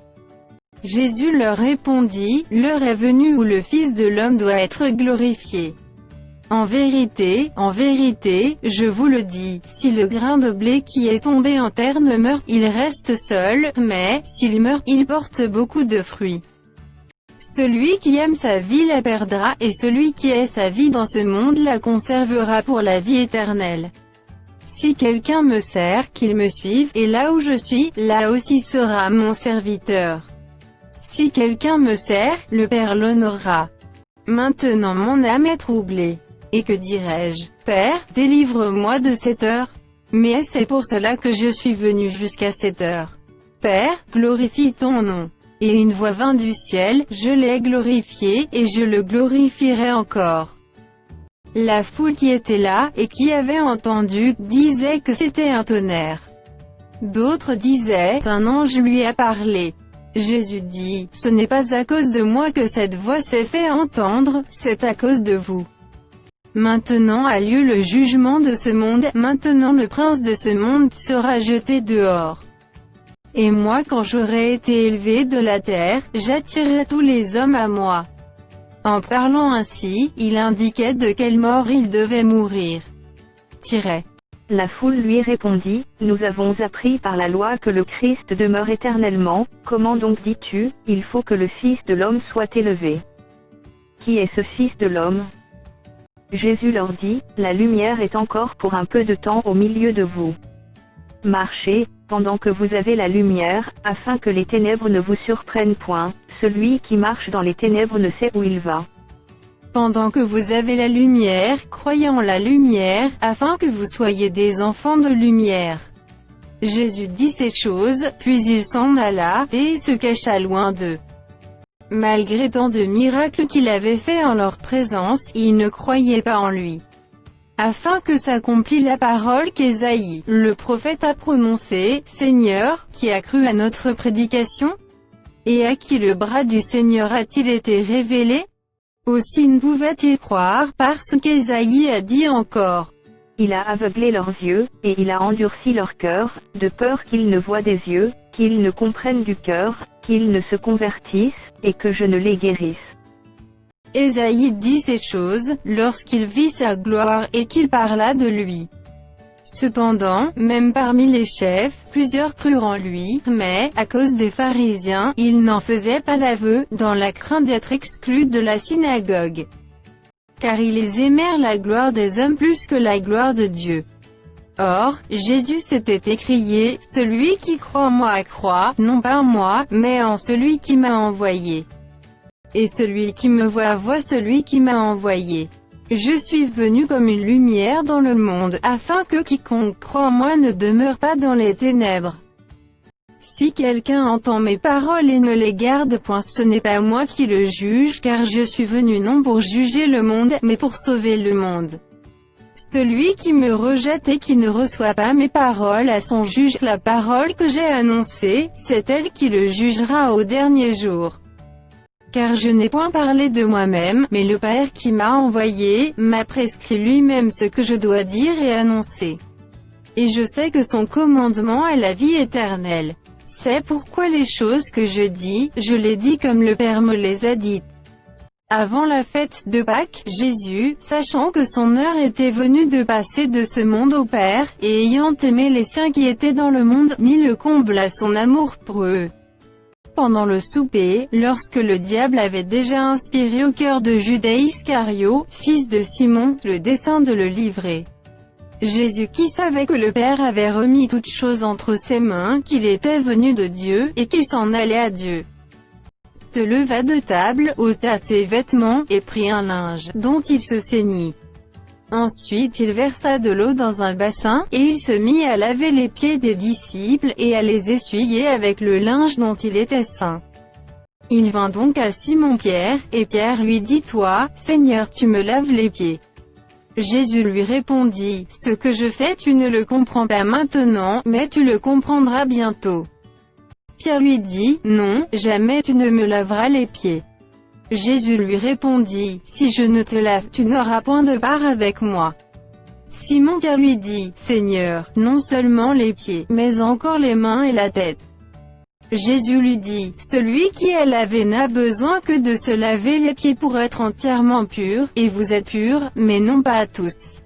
Jésus leur répondit: « L'heure est venue où le Fils de l'homme doit être glorifié. En vérité, je vous le dis, si le grain de blé qui est tombé en terre ne meurt, il reste seul, mais, s'il meurt, il porte beaucoup de fruits. Celui qui aime sa vie la perdra, et celui qui hait sa vie dans ce monde la conservera pour la vie éternelle. Si quelqu'un me sert, qu'il me suive, et là où je suis, là aussi sera mon serviteur. Si quelqu'un me sert, le Père l'honorera. Maintenant mon âme est troublée. Et que dirai-je? Père, délivre-moi de cette heure. Mais c'est pour cela que je suis venu jusqu'à cette heure. Père, glorifie ton nom. » Et une voix vint du ciel: « Je l'ai glorifié, et je le glorifierai encore. » La foule qui était là, et qui avait entendu, disait que c'était un tonnerre. D'autres disaient: « Un ange lui a parlé. » Jésus dit, « Ce n'est pas à cause de moi que cette voix s'est fait entendre, c'est à cause de vous. Maintenant a lieu le jugement de ce monde, maintenant le prince de ce monde sera jeté dehors. Et moi quand j'aurai été élevé de la terre, j'attirerai tous les hommes à moi. » En parlant ainsi, il indiquait de quelle mort il devait mourir. La foule lui répondit, « Nous avons appris par la loi que le Christ demeure éternellement, comment donc dis-tu, il faut que le Fils de l'homme soit élevé? Qui est ce Fils de l'homme » Jésus leur dit, « La lumière est encore pour un peu de temps au milieu de vous. Marchez, pendant que vous avez la lumière, afin que les ténèbres ne vous surprennent point, celui qui marche dans les ténèbres ne sait où il va. » Pendant que vous avez la lumière, croyez en la lumière, afin que vous soyez des enfants de lumière. Jésus dit ces choses, puis il s'en alla, et se cacha loin d'eux. Malgré tant de miracles qu'il avait faits en leur présence, ils ne croyaient pas en lui. Afin que s'accomplisse la parole qu'Ésaïe, le prophète a prononcée, « Seigneur, qui a cru à notre prédication? Et à qui le bras du Seigneur a-t-il été révélé? » Aussi ne pouvaient-ils croire parce qu'Ésaïe a dit encore. Il a aveuglé leurs yeux, et il a endurci leur cœur, de peur qu'ils ne voient des yeux, qu'ils ne comprennent du cœur, qu'ils ne se convertissent, et que je ne les guérisse. Ésaïe dit ces choses, lorsqu'il vit sa gloire et qu'il parla de lui. Cependant, même parmi les chefs, plusieurs crurent en lui, mais, à cause des pharisiens, ils n'en faisaient pas l'aveu, dans la crainte d'être exclus de la synagogue. Car ils aimèrent la gloire des hommes plus que la gloire de Dieu. Or, Jésus s'était écrié, « Celui qui croit en moi croit, non pas en moi, mais en celui qui m'a envoyé. Et celui qui me voit voit celui qui m'a envoyé. Je suis venu comme une lumière dans le monde, afin que quiconque croit en moi ne demeure pas dans les ténèbres. Si quelqu'un entend mes paroles et ne les garde point, ce n'est pas moi qui le juge, car je suis venu non pour juger le monde, mais pour sauver le monde. Celui qui me rejette et qui ne reçoit pas mes paroles à son juge, la parole que j'ai annoncée, c'est elle qui le jugera au dernier jour. Car je n'ai point parlé de moi-même, mais le Père qui m'a envoyé, m'a prescrit lui-même ce que je dois dire et annoncer. Et je sais que son commandement est la vie éternelle. C'est pourquoi les choses que je dis, je les dis comme le Père me les a dites. » Avant la fête de Pâques, Jésus, sachant que son heure était venue de passer de ce monde au Père, et ayant aimé les siens qui étaient dans le monde, mit le comble à son amour pour eux. Pendant le souper, lorsque le diable avait déjà inspiré au cœur de Judas Iscario, fils de Simon, le dessein de le livrer. Jésus qui savait que le Père avait remis toutes choses entre ses mains, qu'il était venu de Dieu, et qu'il s'en allait à Dieu, se leva de table, ôta ses vêtements, et prit un linge, dont il se ceignit. Ensuite il versa de l'eau dans un bassin, et il se mit à laver les pieds des disciples, et à les essuyer avec le linge dont il était ceint. Il vint donc à Simon-Pierre, et Pierre lui dit, « Toi, Seigneur, tu me laves les pieds. » Jésus lui répondit, « Ce que je fais tu ne le comprends pas maintenant, mais tu le comprendras bientôt. » Pierre lui dit, « Non, jamais tu ne me laveras les pieds. » Jésus lui répondit, « Si je ne te lave, tu n'auras point de part avec moi. » Simon-Pierre lui dit, « Seigneur, non seulement les pieds, mais encore les mains et la tête. » Jésus lui dit, « Celui qui est lavé n'a besoin que de se laver les pieds pour être entièrement pur, et vous êtes purs, mais non pas tous. »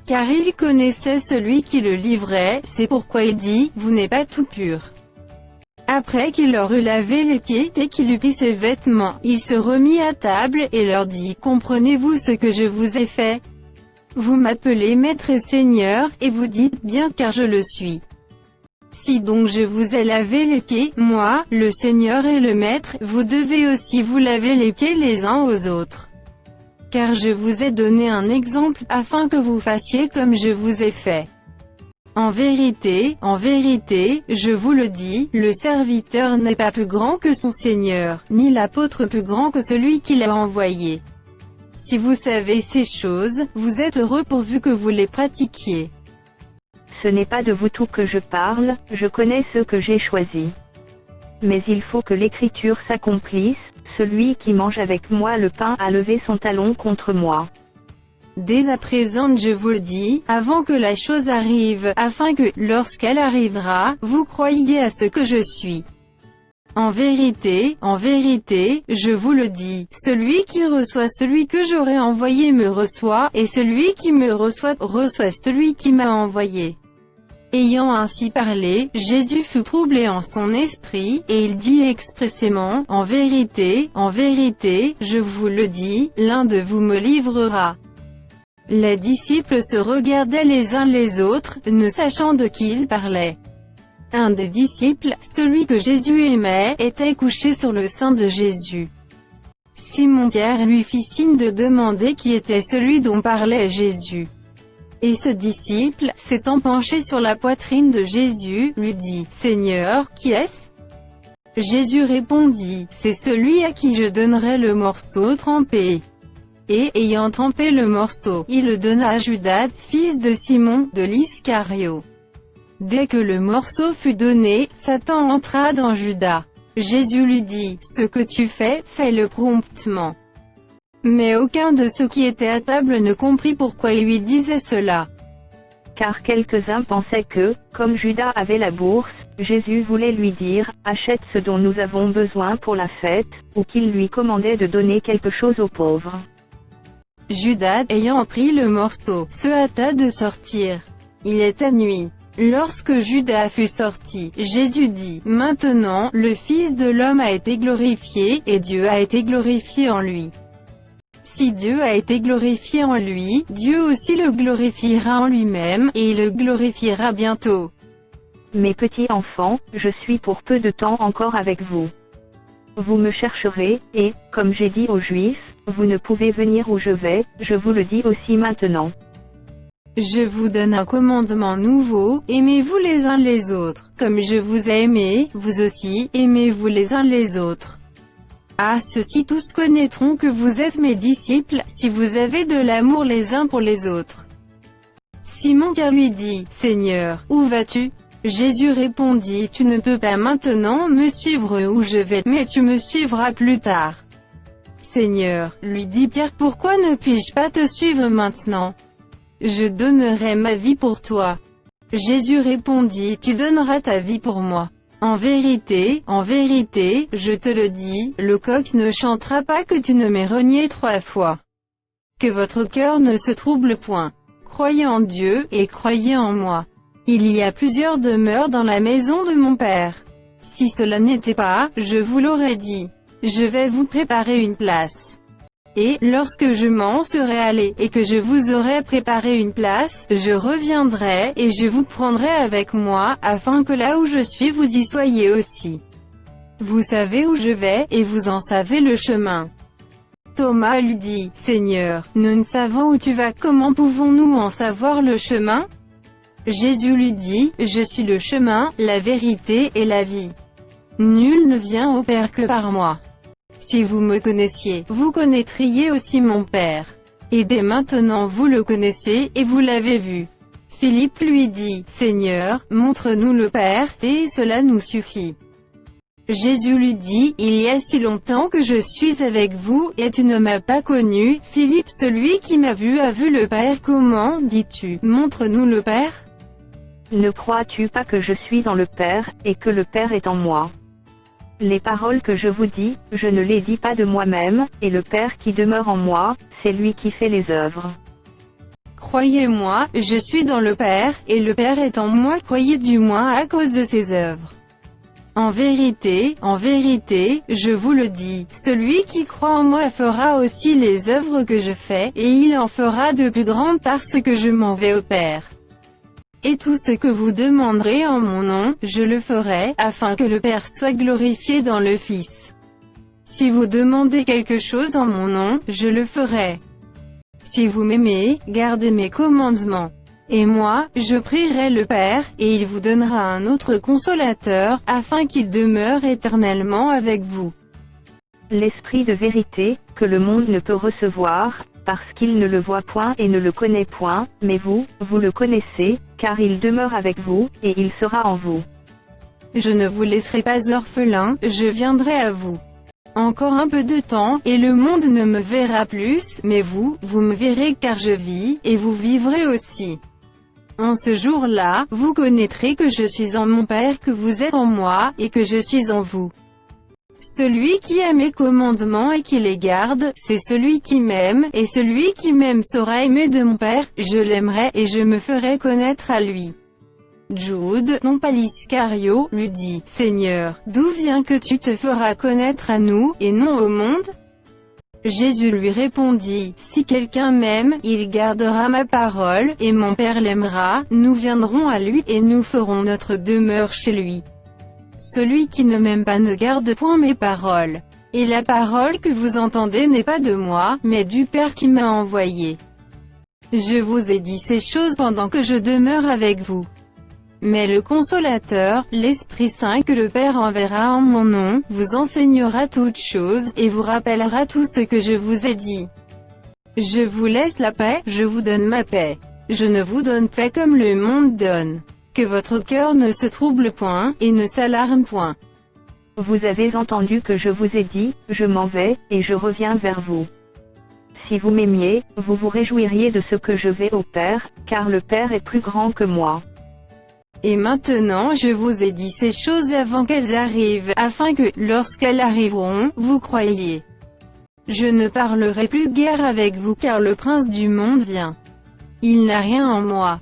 Car il connaissait celui qui le livrait, c'est pourquoi il dit, « Vous n'êtes pas tout purs. » Après qu'il leur eut lavé les pieds et qu'il eut pris ses vêtements, il se remit à table, et leur dit, « Comprenez-vous ce que je vous ai fait? Vous m'appelez Maître et Seigneur, et vous dites, bien car je le suis. Si donc je vous ai lavé les pieds, moi, le Seigneur et le Maître, vous devez aussi vous laver les pieds les uns aux autres. Car je vous ai donné un exemple, afin que vous fassiez comme je vous ai fait. En vérité, je vous le dis, le serviteur n'est pas plus grand que son Seigneur, ni l'apôtre plus grand que celui qui l'a envoyé. Si vous savez ces choses, vous êtes heureux pourvu que vous les pratiquiez. Ce n'est pas de vous tout que je parle, je connais ceux que j'ai choisis. Mais il faut que l'écriture s'accomplisse, celui qui mange avec moi le pain a levé son talon contre moi. Dès à présent je vous le dis, avant que la chose arrive, afin que, lorsqu'elle arrivera, vous croyiez à ce que je suis. En vérité, je vous le dis, celui qui reçoit celui que j'aurai envoyé me reçoit, et celui qui me reçoit, reçoit celui qui m'a envoyé. Ayant ainsi parlé, Jésus fut troublé en son esprit, et il dit expressément, en vérité, je vous le dis, l'un de vous me livrera. Les disciples se regardaient les uns les autres, ne sachant de qui ils parlaient. Un des disciples, celui que Jésus aimait, était couché sur le sein de Jésus. Simon-Pierre lui fit signe de demander qui était celui dont parlait Jésus. Et ce disciple, s'étant penché sur la poitrine de Jésus, lui dit, « Seigneur, qui est-ce » Jésus répondit, « C'est celui à qui je donnerai le morceau trempé. » Et, ayant trempé le morceau, il le donna à Judas, fils de Simon, de l'Iscario. Dès que le morceau fut donné, Satan entra dans Judas. Jésus lui dit, « Ce que tu fais, fais-le promptement. » Mais aucun de ceux qui étaient à table ne comprit pourquoi il lui disait cela. Car quelques-uns pensaient que, comme Judas avait la bourse, Jésus voulait lui dire, « Achète ce dont nous avons besoin pour la fête », ou qu'il lui commandait de donner quelque chose aux pauvres. Judas, ayant pris le morceau, se hâta de sortir. Il était nuit. Lorsque Judas fut sorti, Jésus dit, « Maintenant, le Fils de l'homme a été glorifié, et Dieu a été glorifié en lui. Si Dieu a été glorifié en lui, Dieu aussi le glorifiera en lui-même, et il le glorifiera bientôt. Mes petits enfants, je suis pour peu de temps encore avec vous. Vous me chercherez, et, comme j'ai dit aux Juifs, vous ne pouvez venir où je vais, je vous le dis aussi maintenant. Je vous donne un commandement nouveau, aimez-vous les uns les autres, comme je vous ai aimé, vous aussi, aimez-vous les uns les autres. Ah, ceux-ci tous connaîtront que vous êtes mes disciples, si vous avez de l'amour les uns pour les autres. » Simon-Pierre lui dit, « Seigneur, où vas-tu » Jésus répondit, « Tu ne peux pas maintenant me suivre où je vais, mais tu me suivras plus tard. » Seigneur, lui dit Pierre, pourquoi ne puis-je pas te suivre maintenant? Je donnerai ma vie pour toi. Jésus répondit, tu donneras ta vie pour moi. En vérité, je te le dis, le coq ne chantera pas que tu ne m'aies renié 3 fois. Que votre cœur ne se trouble point. Croyez en Dieu, et croyez en moi. Il y a plusieurs demeures dans la maison de mon Père. Si cela n'était pas, je vous l'aurais dit. Je vais vous préparer une place. Et, lorsque je m'en serai allé, et que je vous aurai préparé une place, je reviendrai, et je vous prendrai avec moi, afin que là où je suis vous y soyez aussi. Vous savez où je vais, et vous en savez le chemin. Thomas lui dit, Seigneur, nous ne savons où tu vas, comment pouvons-nous en savoir le chemin? Jésus lui dit, je suis le chemin, la vérité et la vie. Nul ne vient au Père que par moi. Si vous me connaissiez, vous connaîtriez aussi mon Père. Et dès maintenant vous le connaissez, et vous l'avez vu. Philippe lui dit, Seigneur, montre-nous le Père, et cela nous suffit. Jésus lui dit, il y a si longtemps que je suis avec vous, et tu ne m'as pas connu. Philippe, celui qui m'a vu a vu le Père. Comment, dis-tu, montre-nous le Père? Ne crois-tu pas que je suis dans le Père, et que le Père est en moi? Les paroles que je vous dis, je ne les dis pas de moi-même, et le Père qui demeure en moi, c'est lui qui fait les œuvres. Croyez-moi, je suis dans le Père, et le Père est en moi, croyez du moins à cause de ses œuvres. En vérité, je vous le dis, celui qui croit en moi fera aussi les œuvres que je fais, et il en fera de plus grandes parce que je m'en vais au Père. Et tout ce que vous demanderez en mon nom, je le ferai, afin que le Père soit glorifié dans le Fils. Si vous demandez quelque chose en mon nom, je le ferai. Si vous m'aimez, gardez mes commandements. Et moi, je prierai le Père, et il vous donnera un autre consolateur, afin qu'il demeure éternellement avec vous. L'Esprit de vérité, que le monde ne peut recevoir, parce qu'il ne le voit point et ne le connaît point, mais vous, vous le connaissez, car il demeure avec vous, et il sera en vous. Je ne vous laisserai pas orphelin, je viendrai à vous. Encore un peu de temps, et le monde ne me verra plus, mais vous, vous me verrez car je vis, et vous vivrez aussi. En ce jour-là, vous connaîtrez que je suis en mon Père, que vous êtes en moi, et que je suis en vous. Celui qui a mes commandements et qui les garde, c'est celui qui m'aime, et celui qui m'aime sera aimé de mon Père, je l'aimerai, et je me ferai connaître à lui. Jude, non pas l'Iscario, lui dit, Seigneur, d'où vient que tu te feras connaître à nous, et non au monde? Jésus lui répondit, si quelqu'un m'aime, il gardera ma parole, et mon Père l'aimera, nous viendrons à lui, et nous ferons notre demeure chez lui. Celui qui ne m'aime pas ne garde point mes paroles. Et la parole que vous entendez n'est pas de moi, mais du Père qui m'a envoyé. Je vous ai dit ces choses pendant que je demeure avec vous. Mais le Consolateur, l'Esprit Saint que le Père enverra en mon nom, vous enseignera toutes choses, et vous rappellera tout ce que je vous ai dit. Je vous laisse la paix, je vous donne ma paix. Je ne vous donne pas comme le monde donne. Que votre cœur ne se trouble point, et ne s'alarme point. Vous avez entendu que je vous ai dit, je m'en vais, et je reviens vers vous. Si vous m'aimiez, vous vous réjouiriez de ce que je vais au Père, car le Père est plus grand que moi. Et maintenant je vous ai dit ces choses avant qu'elles arrivent, afin que, lorsqu'elles arriveront, vous croyiez. Je ne parlerai plus guère avec vous car le prince du monde vient. Il n'a rien en moi.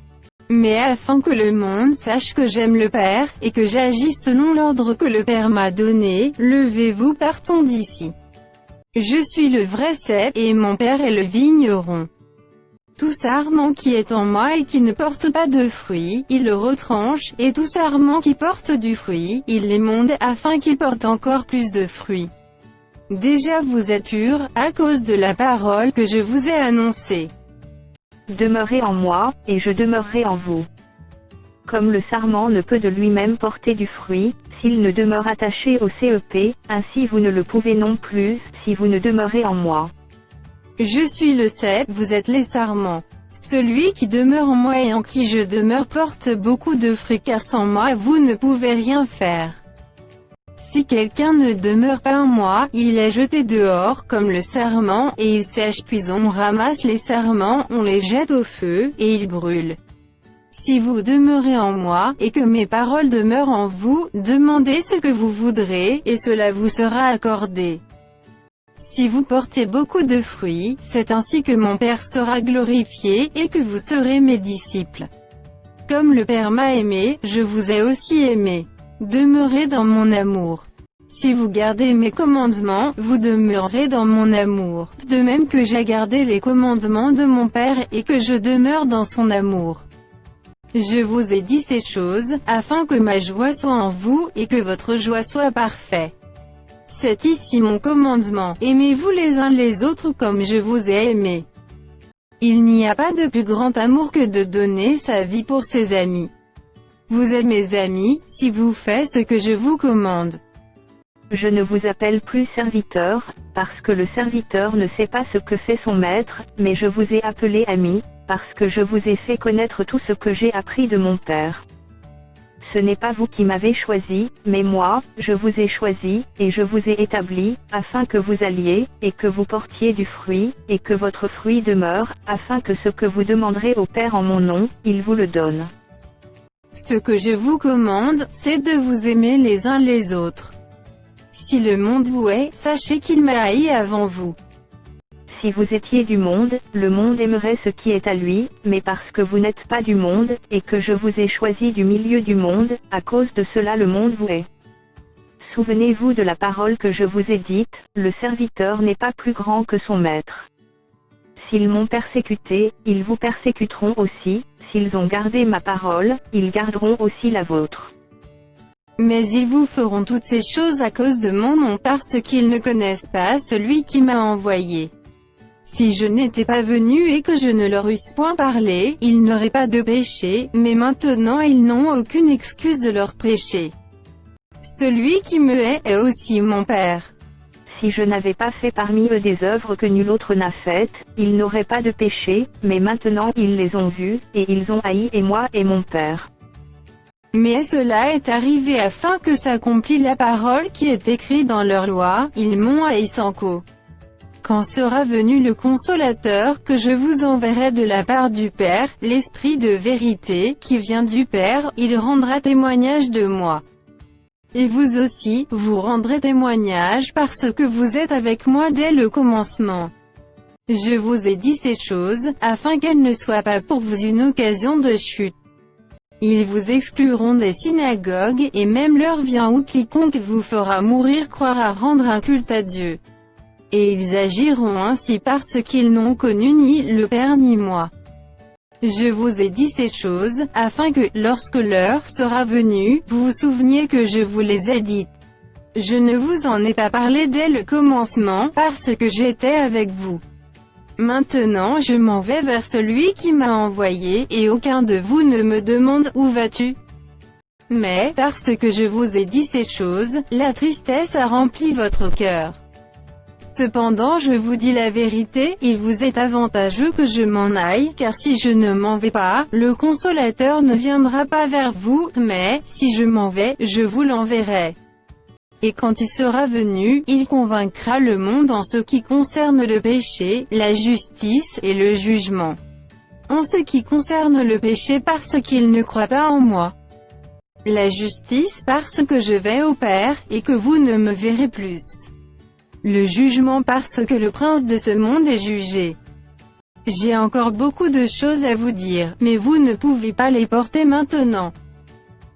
Mais afin que le monde sache que j'aime le Père, et que j'agis selon l'ordre que le Père m'a donné, levez-vous, partons d'ici. Je suis le vrai cep, et mon Père est le vigneron. Tout sarment qui est en moi et qui ne porte pas de fruit, il le retranche, et tout sarment qui porte du fruit, il l'émonde, afin qu'il porte encore plus de fruits. Déjà vous êtes purs, à cause de la parole que je vous ai annoncée. Demeurez en moi, et je demeurerai en vous. Comme le sarment ne peut de lui-même porter du fruit, s'il ne demeure attaché au cep, ainsi vous ne le pouvez non plus, si vous ne demeurez en moi. Je suis le cep, vous êtes les sarments. Celui qui demeure en moi et en qui je demeure porte beaucoup de fruits car sans moi vous ne pouvez rien faire. Si quelqu'un ne demeure pas en moi, il est jeté dehors comme le sarment, et il sèche puis on ramasse les sarments, on les jette au feu, et ils brûlent. Si vous demeurez en moi, et que mes paroles demeurent en vous, demandez ce que vous voudrez, et cela vous sera accordé. Si vous portez beaucoup de fruits, c'est ainsi que mon Père sera glorifié, et que vous serez mes disciples. Comme le Père m'a aimé, je vous ai aussi aimé. Demeurez dans mon amour. Si vous gardez mes commandements, vous demeurerez dans mon amour, de même que j'ai gardé les commandements de mon Père, et que je demeure dans son amour. Je vous ai dit ces choses, afin que ma joie soit en vous, et que votre joie soit parfaite. C'est ici mon commandement, aimez-vous les uns les autres comme je vous ai aimé. Il n'y a pas de plus grand amour que de donner sa vie pour ses amis. Vous êtes mes amis, si vous faites ce que je vous commande. Je ne vous appelle plus serviteur, parce que le serviteur ne sait pas ce que fait son maître, mais je vous ai appelé ami, parce que je vous ai fait connaître tout ce que j'ai appris de mon Père. Ce n'est pas vous qui m'avez choisi, mais moi, je vous ai choisi, et je vous ai établi, afin que vous alliez, et que vous portiez du fruit, et que votre fruit demeure, afin que ce que vous demanderez au Père en mon nom, il vous le donne. Ce que je vous commande, c'est de vous aimer les uns les autres. Si le monde vous hait, sachez qu'il m'a haï avant vous. Si vous étiez du monde, le monde aimerait ce qui est à lui, mais parce que vous n'êtes pas du monde, et que je vous ai choisi du milieu du monde, à cause de cela le monde vous hait. Souvenez-vous de la parole que je vous ai dite, le serviteur n'est pas plus grand que son maître. S'ils m'ont persécuté, ils vous persécuteront aussi, s'ils ont gardé ma parole, ils garderont aussi la vôtre. Mais ils vous feront toutes ces choses à cause de mon nom parce qu'ils ne connaissent pas celui qui m'a envoyé. Si je n'étais pas venu et que je ne leur eusse point parlé, ils n'auraient pas de péché, mais maintenant ils n'ont aucune excuse de leur péché. Celui qui me hait est aussi mon Père. Si je n'avais pas fait parmi eux des œuvres que nul autre n'a faites, ils n'auraient pas de péché, mais maintenant ils les ont vues, et ils ont haï et moi et mon Père. Mais cela est arrivé afin que s'accomplisse la parole qui est écrite dans leur loi, ils m'ont haï sans cause. Quand sera venu le Consolateur que je vous enverrai de la part du Père, l'Esprit de vérité, qui vient du Père, il rendra témoignage de moi. Et vous aussi, vous rendrez témoignage parce que vous êtes avec moi dès le commencement. Je vous ai dit ces choses, afin qu'elles ne soient pas pour vous une occasion de chute. Ils vous excluront des synagogues, et même l'heure vient où quiconque vous fera mourir croira rendre un culte à Dieu. Et ils agiront ainsi parce qu'ils n'ont connu ni le Père ni moi. Je vous ai dit ces choses, afin que, lorsque l'heure sera venue, vous vous souveniez que je vous les ai dites. Je ne vous en ai pas parlé dès le commencement, parce que j'étais avec vous. Maintenant je m'en vais vers celui qui m'a envoyé, et aucun de vous ne me demande « Où vas-tu ?» Mais, parce que je vous ai dit ces choses, la tristesse a rempli votre cœur. Cependant je vous dis la vérité, il vous est avantageux que je m'en aille, car si je ne m'en vais pas, le Consolateur ne viendra pas vers vous, mais, si je m'en vais, je vous l'enverrai. Et quand il sera venu, il convaincra le monde en ce qui concerne le péché, la justice, et le jugement. En ce qui concerne le péché parce qu'il ne croit pas en moi. La justice parce que je vais au Père, et que vous ne me verrez plus. Le jugement parce que le prince de ce monde est jugé. J'ai encore beaucoup de choses à vous dire, mais vous ne pouvez pas les porter maintenant.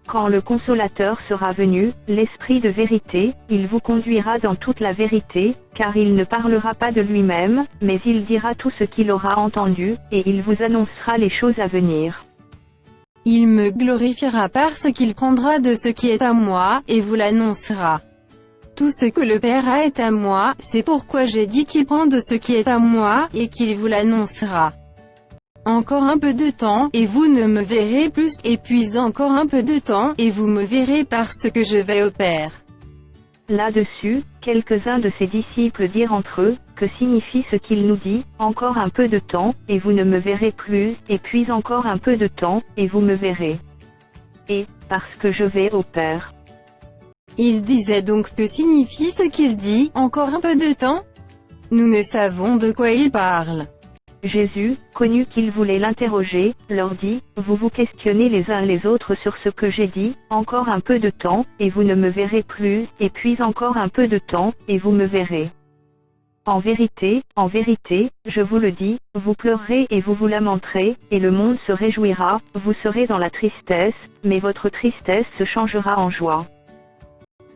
Quand le Consolateur sera venu, l'Esprit de vérité, il vous conduira dans toute la vérité, car il ne parlera pas de lui-même, mais il dira tout ce qu'il aura entendu, et il vous annoncera les choses à venir. Il me glorifiera parce qu'il prendra de ce qui est à moi, et vous l'annoncera. Tout ce que le Père a est à moi, c'est pourquoi j'ai dit qu'il prend de ce qui est à moi, et qu'il vous l'annoncera. Encore un peu de temps, et vous ne me verrez plus, et puis encore un peu de temps, et vous me verrez parce que je vais au Père. Là-dessus, quelques-uns de ses disciples dirent entre eux, « Que signifie ce qu'il nous dit, encore un peu de temps, et vous ne me verrez plus, et puis encore un peu de temps, et vous me verrez. Et, parce que je vais au Père. » Il disait donc que signifie ce qu'il dit, encore un peu de temps? Nous ne savons de quoi il parle. Jésus, connu qu'ils voulaient l'interroger, leur dit, « Vous vous questionnez les uns les autres sur ce que j'ai dit, encore un peu de temps, et vous ne me verrez plus, et puis encore un peu de temps, et vous me verrez. En vérité, je vous le dis, vous pleurerez et vous vous lamenterez, et le monde se réjouira, vous serez dans la tristesse, mais votre tristesse se changera en joie.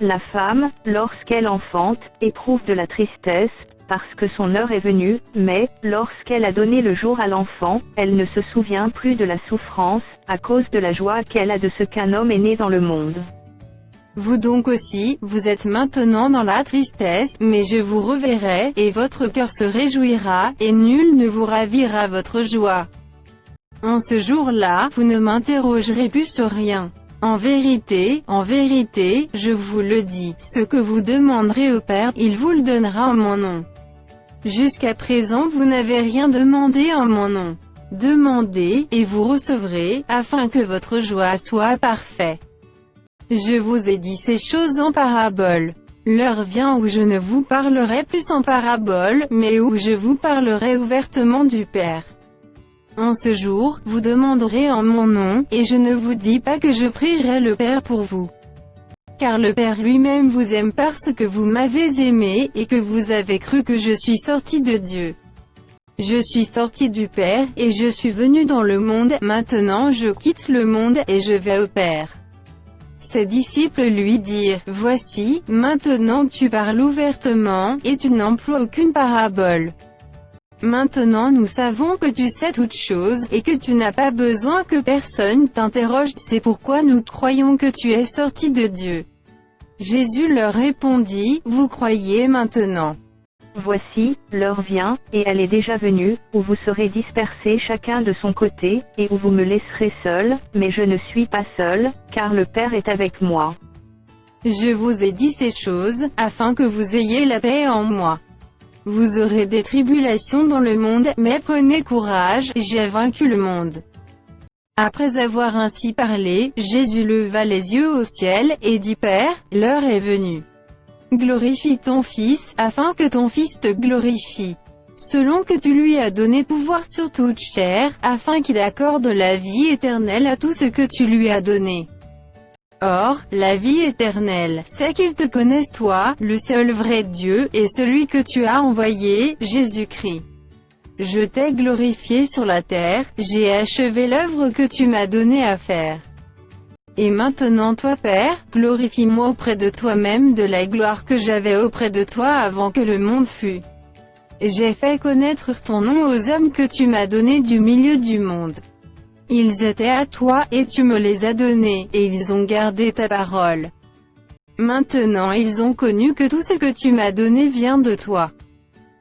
La femme, lorsqu'elle enfante, éprouve de la tristesse, parce que son heure est venue, mais, lorsqu'elle a donné le jour à l'enfant, elle ne se souvient plus de la souffrance, à cause de la joie qu'elle a de ce qu'un homme est né dans le monde. Vous donc aussi, vous êtes maintenant dans la tristesse, mais je vous reverrai, et votre cœur se réjouira, et nul ne vous ravira votre joie. En ce jour-là, vous ne m'interrogerez plus sur rien. En vérité, je vous le dis, ce que vous demanderez au Père, il vous le donnera en mon nom. Jusqu'à présent vous n'avez rien demandé en mon nom. Demandez, et vous recevrez, afin que votre joie soit parfaite. Je vous ai dit ces choses en parabole. L'heure vient où je ne vous parlerai plus en parabole, mais où je vous parlerai ouvertement du Père. En ce jour, vous demanderez en mon nom, et je ne vous dis pas que je prierai le Père pour vous. Car le Père lui-même vous aime parce que vous m'avez aimé, et que vous avez cru que je suis sorti de Dieu. Je suis sorti du Père, et je suis venu dans le monde, maintenant je quitte le monde, et je vais au Père. Ses disciples lui dirent, « Voici, maintenant tu parles ouvertement, et tu n'emploies aucune parabole. Maintenant nous savons que tu sais toutes choses, et que tu n'as pas besoin que personne t'interroge, c'est pourquoi nous croyons que tu es sorti de Dieu. » Jésus leur répondit, « Vous croyez maintenant. Voici, l'heure vient, et elle est déjà venue, où vous serez dispersés chacun de son côté, et où vous me laisserez seul, mais je ne suis pas seul, car le Père est avec moi. Je vous ai dit ces choses, afin que vous ayez la paix en moi. Vous aurez des tribulations dans le monde, mais prenez courage, j'ai vaincu le monde. » Après avoir ainsi parlé, Jésus leva les yeux au ciel, et dit: Père, l'heure est venue. Glorifie ton Fils, afin que ton Fils te glorifie. Selon que tu lui as donné pouvoir sur toute chair, afin qu'il accorde la vie éternelle à tout ce que tu lui as donné. Or, la vie éternelle, c'est qu'ils te connaissent toi, le seul vrai Dieu, et celui que tu as envoyé, Jésus-Christ. Je t'ai glorifié sur la terre, j'ai achevé l'œuvre que tu m'as donné à faire. Et maintenant toi Père, glorifie-moi auprès de toi-même de la gloire que j'avais auprès de toi avant que le monde fût. J'ai fait connaître ton nom aux hommes que tu m'as donnés du milieu du monde. Ils étaient à toi, et tu me les as donnés, et ils ont gardé ta parole. Maintenant ils ont connu que tout ce que tu m'as donné vient de toi.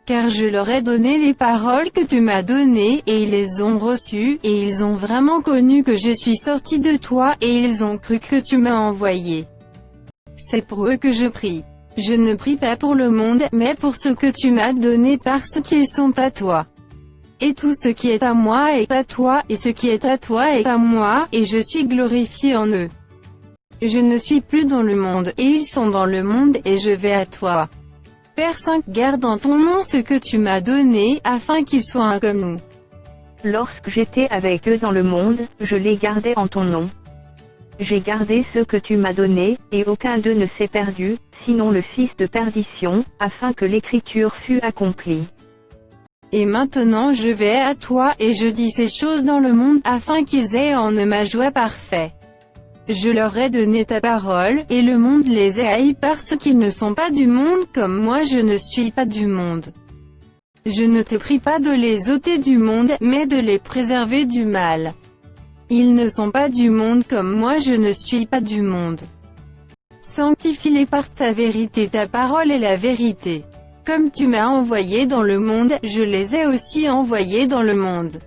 Car je leur ai donné les paroles que tu m'as données, et ils les ont reçues, et ils ont vraiment connu que je suis sorti de toi, et ils ont cru que tu m'as envoyé. C'est pour eux que je prie. Je ne prie pas pour le monde, mais pour ce que tu m'as donné parce qu'ils sont à toi. Et tout ce qui est à moi est à toi, et ce qui est à toi est à moi, et je suis glorifié en eux. Je ne suis plus dans le monde, et ils sont dans le monde, et je vais à toi. Père Saint, garde en ton nom ce que tu m'as donné, afin qu'ils soient un comme nous. Lorsque j'étais avec eux dans le monde, je les gardais en ton nom. J'ai gardé ce que tu m'as donné, et aucun d'eux ne s'est perdu, sinon le fils de perdition, afin que l'écriture fût accomplie. Et maintenant je vais à toi, et je dis ces choses dans le monde, afin qu'ils aient en eux ma joie parfaite. Je leur ai donné ta parole, et le monde les a haïs parce qu'ils ne sont pas du monde comme moi je ne suis pas du monde. Je ne te prie pas de les ôter du monde, mais de les préserver du mal. Ils ne sont pas du monde comme moi je ne suis pas du monde. Sanctifie-les par ta vérité, ta parole est la vérité. Comme tu m'as envoyé dans le monde, je les ai aussi envoyés dans le monde.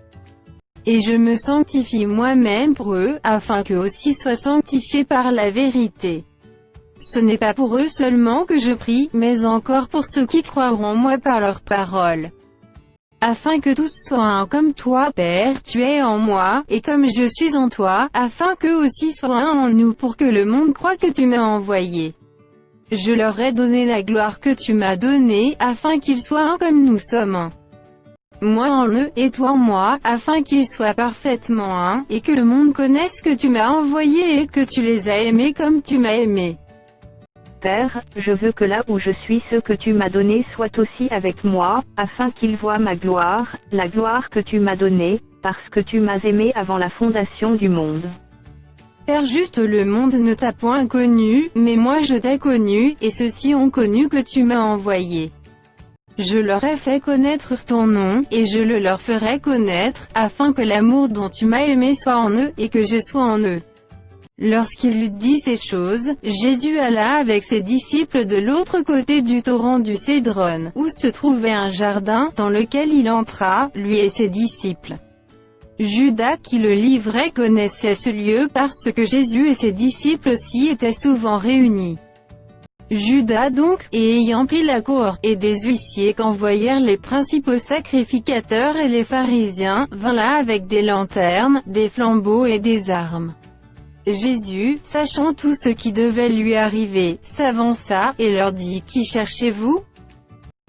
Et je me sanctifie moi-même pour eux, afin qu'eux aussi soient sanctifiés par la vérité. Ce n'est pas pour eux seulement que je prie, mais encore pour ceux qui croiront en moi par leur parole. Afin que tous soient un comme toi, Père, tu es en moi, et comme je suis en toi, afin qu'eux aussi soient un en nous pour que le monde croie que tu m'as envoyé. Je leur ai donné la gloire que tu m'as donnée, afin qu'ils soient un comme nous sommes un. Moi en eux, et toi en moi, afin qu'ils soient parfaitement un, et que le monde connaisse que tu m'as envoyé et que tu les as aimés comme tu m'as aimé. Père, je veux que là où je suis ce que tu m'as donné soit aussi avec moi, afin qu'ils voient ma gloire, la gloire que tu m'as donnée, parce que tu m'as aimé avant la fondation du monde. Père juste, le monde ne t'a point connu, mais moi je t'ai connu, et ceux-ci ont connu que tu m'as envoyé. Je leur ai fait connaître ton nom, et je le leur ferai connaître, afin que l'amour dont tu m'as aimé soit en eux, et que je sois en eux. Lorsqu'il eut dit ces choses, Jésus alla avec ses disciples de l'autre côté du torrent du Cédron, où se trouvait un jardin, dans lequel il entra, lui et ses disciples. Judas qui le livrait connaissait ce lieu parce que Jésus et ses disciples s'y étaient souvent réunis. Judas donc, et ayant pris la cohorte et des huissiers qu'envoyèrent les principaux sacrificateurs et les pharisiens, vint là avec des lanternes, des flambeaux et des armes. Jésus, sachant tout ce qui devait lui arriver, s'avança, et leur dit: Qui cherchez-vous?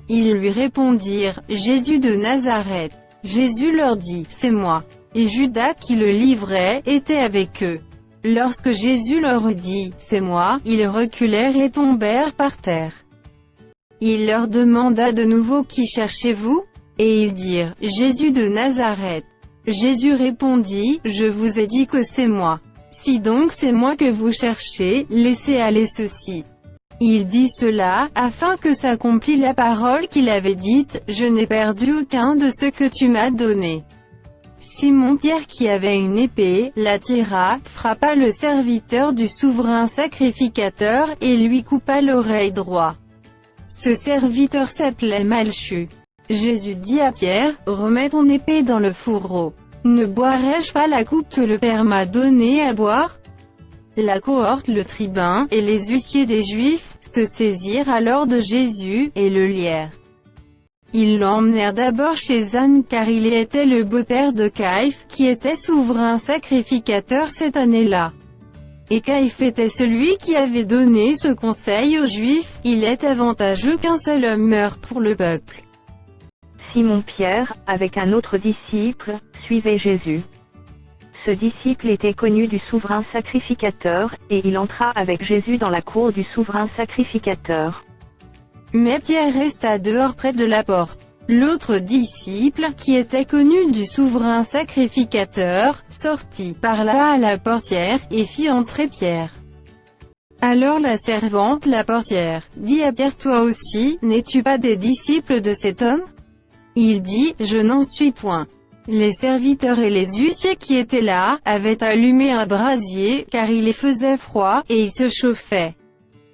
Ils lui répondirent: Jésus de Nazareth. Jésus leur dit: C'est moi. Et Judas qui le livrait, était avec eux. Lorsque Jésus leur eut dit: C'est moi, ils reculèrent et tombèrent par terre. Il leur demanda de nouveau: Qui cherchez-vous? Et ils dirent: Jésus de Nazareth. Jésus répondit: Je vous ai dit que c'est moi. Si donc c'est moi que vous cherchez, laissez aller ceux-ci. Il dit cela, afin que s'accomplît la parole qu'il avait dite: Je n'ai perdu aucun de ce que tu m'as donné. Simon-Pierre qui avait une épée, la tira, frappa le serviteur du souverain sacrificateur, et lui coupa l'oreille droite. Ce serviteur s'appelait Malchu. Jésus dit à Pierre: Remets ton épée dans le fourreau. Ne boirai-je pas la coupe que le Père m'a donnée à boire? La cohorte, le tribun, et les huissiers des Juifs, se saisirent alors de Jésus, et le lièrent. Ils l'emmenèrent d'abord chez Anne car il était le beau-père de Caïphe, qui était souverain sacrificateur cette année-là. Et Caïphe était celui qui avait donné ce conseil aux Juifs: il est avantageux qu'un seul homme meure pour le peuple. Simon-Pierre, avec un autre disciple, suivait Jésus. Ce disciple était connu du souverain sacrificateur, et il entra avec Jésus dans la cour du souverain sacrificateur. Mais Pierre resta dehors près de la porte. L'autre disciple, qui était connu du souverain sacrificateur, sortit par là à la portière, et fit entrer Pierre. Alors la servante, la portière, dit à Pierre: toi aussi, n'es-tu pas des disciples de cet homme? Il dit: je n'en suis point. Les serviteurs et les huissiers qui étaient là, avaient allumé un brasier, car il y faisait froid, et ils se chauffaient.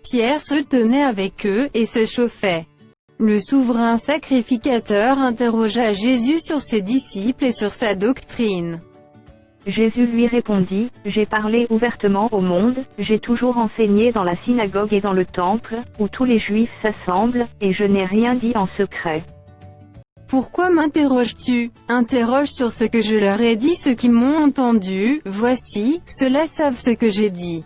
Pierre se tenait avec eux, et se chauffait. Le souverain sacrificateur interrogea Jésus sur ses disciples et sur sa doctrine. Jésus lui répondit: j'ai parlé ouvertement au monde, j'ai toujours enseigné dans la synagogue et dans le temple, où tous les Juifs s'assemblent, et je n'ai rien dit en secret. Pourquoi m'interroges-tu? Interroge sur ce que je leur ai dit ceux qui m'ont entendu, voici, ceux-là savent ce que j'ai dit.